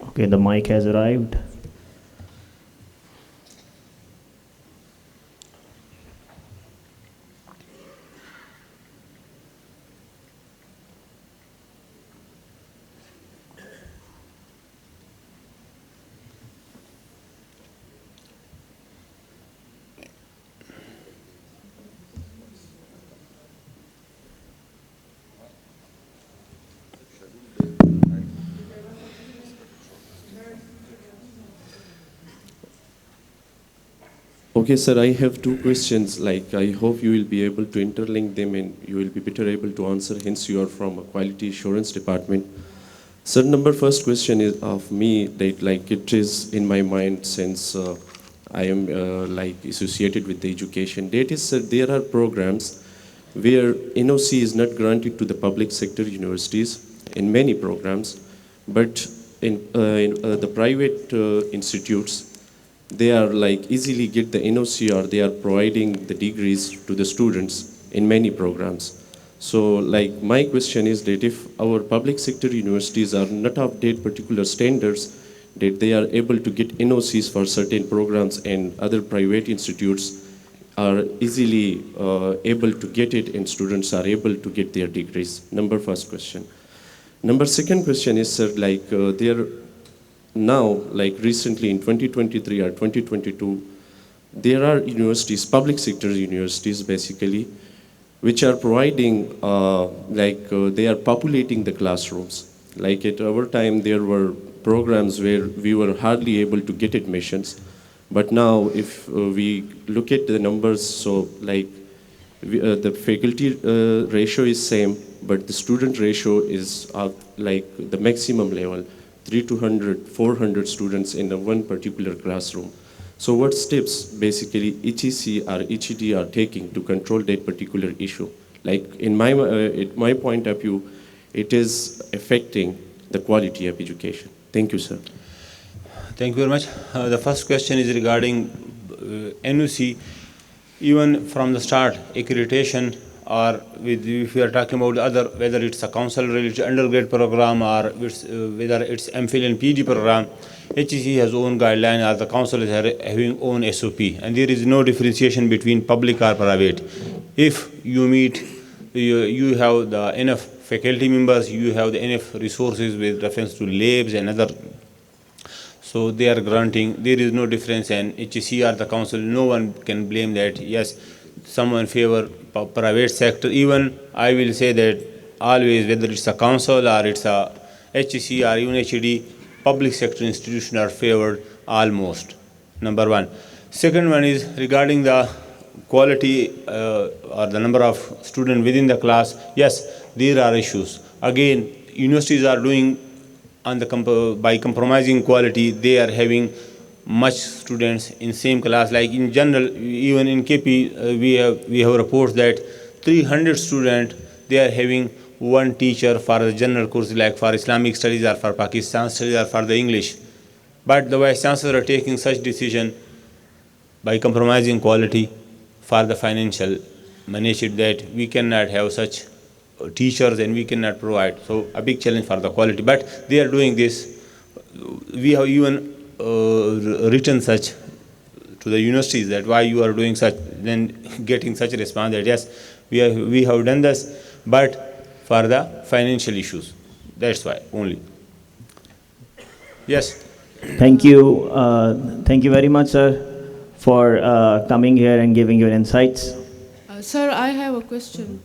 Okay, the mic has arrived. Okay, sir, I have two questions. Like, I hope you will be able to interlink them and you will be better able to answer. Hence, you are from a quality assurance department. Sir, first question is of me that like it is in my mind since I am like associated with the education. That is, sir, there are programs where NOC is not granted to the public sector universities in many programs, but in the private institutes, they are like easily get the NOC or they are providing the degrees to the students in many programs. So like my question is that if our public sector universities are not of that particular standards, that they are able to get NOCs for certain programs and other private institutes are easily able to get it and students are able to get their degrees. First question. Second question is, sir, like there now, like recently in 2023 or 2022, there are universities, public sector universities basically, which are providing, they are populating the classrooms. Like at our time, there were programs where we were hardly able to get admissions. But now, if we look at the numbers, so like the faculty ratio is same, but the student ratio is like the maximum level. 300 to 400 students in one particular classroom. So what steps basically HEC or HED are taking to control that particular issue? Like in my point of view, it is affecting the quality of education. Thank you, sir. Thank you very much. The first question is regarding NOC. Even from the start, accreditation or if we are talking about other, whether it's a council-related undergrad program or whether it's MPhil and PhD program, HEC has own guideline or the council is having own SOP, and there is no differentiation between public or private. If you meet, you have the enough faculty members, you have the enough resources with reference to labs and other, so they are granting, there is no difference, and HEC or the council, no one can blame that, yes, someone favor private sector. Even I will say that always, whether it's a council or it's a HEC or even HED, public sector institutions are favored almost. Number one. Second one is regarding the quality or the number of students within the class, yes, there are issues. Again, universities are doing by compromising quality, they are having much students in same class. Like in general, even in KP, we have reports that 300 students, they are having one teacher for the general course, like for Islamic studies or for Pakistan studies or for the English. But the vice chancellor are taking such decision by compromising quality for the financial management, that we cannot have such teachers and we cannot provide. So a big challenge for the quality. But they are doing this. We have even written such to the universities that why you are doing such, then getting such a response that yes, we have done this, but for the financial issues. That's why only. Yes. Thank you. Thank you very much, sir, for coming here and giving your insights. Sir, I have a question.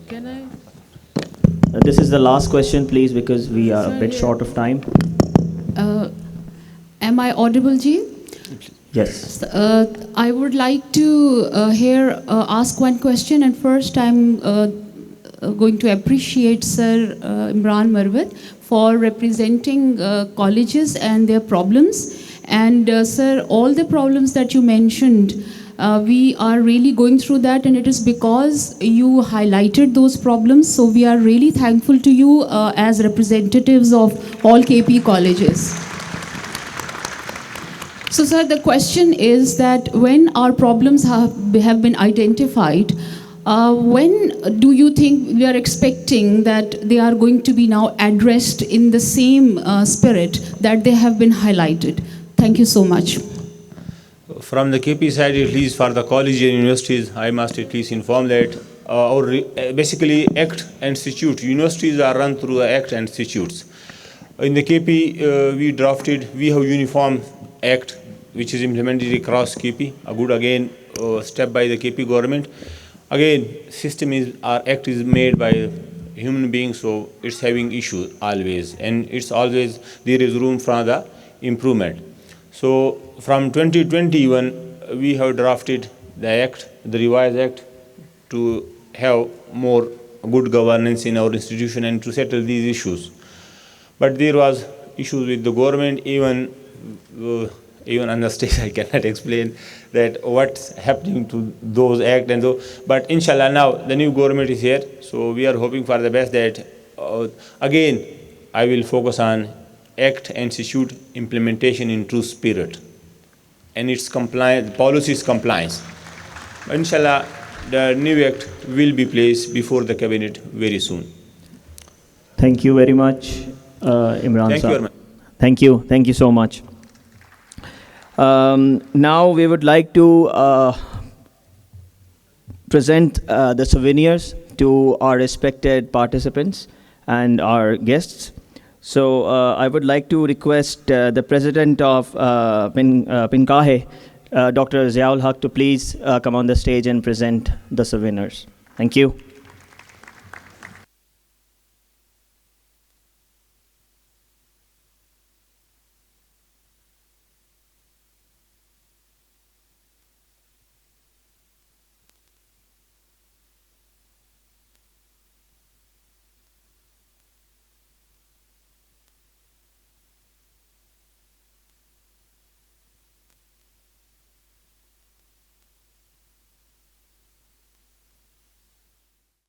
Can I? This is the last question, please, because we are a bit short of time. Am I audible, Ji? Yes. I would like to ask one question, and first I'm going to appreciate Sir Imran Marwat for representing colleges and their problems. And sir, all the problems that you mentioned, we are really going through that, and it is because you highlighted those problems. So we are really thankful to you as representatives of all KP colleges. So sir, the question is that when our problems have been identified, when do you think we are expecting that they are going to be now addressed in the same spirit that they have been highlighted? Thank you so much. From the KP side, at least for the colleges and universities, I must at least inform that basically ACT institute, universities are run through the ACT institutes. In the KP, we have uniform ACT, which is implemented across KP, a good again step by the KP government. Again, ACT is made by human beings, so it's having issues always, and it's always there is room for the improvement. So from 2021, we have drafted the ACT, the revised ACT, to have more good governance in our institution and to settle these issues. But there was issues with the government, even on the stage I cannot explain that what's happening to those ACT and so. But inshallah now the new government is here, so we are hoping for the best that again I will focus on ACT institute implementation in true spirit and its compliance, policies compliance. Inshallah, the new ACT will be placed before the cabinet very soon. Thank you very much, Imran. Thank you very much. Thank you so much. Now we would like to present the souvenirs to our respected participants and our guests. So I would like to request the president of PNQAHE, Dr. Ziaul Haq, to please come on the stage and present the souvenirs. Thank you.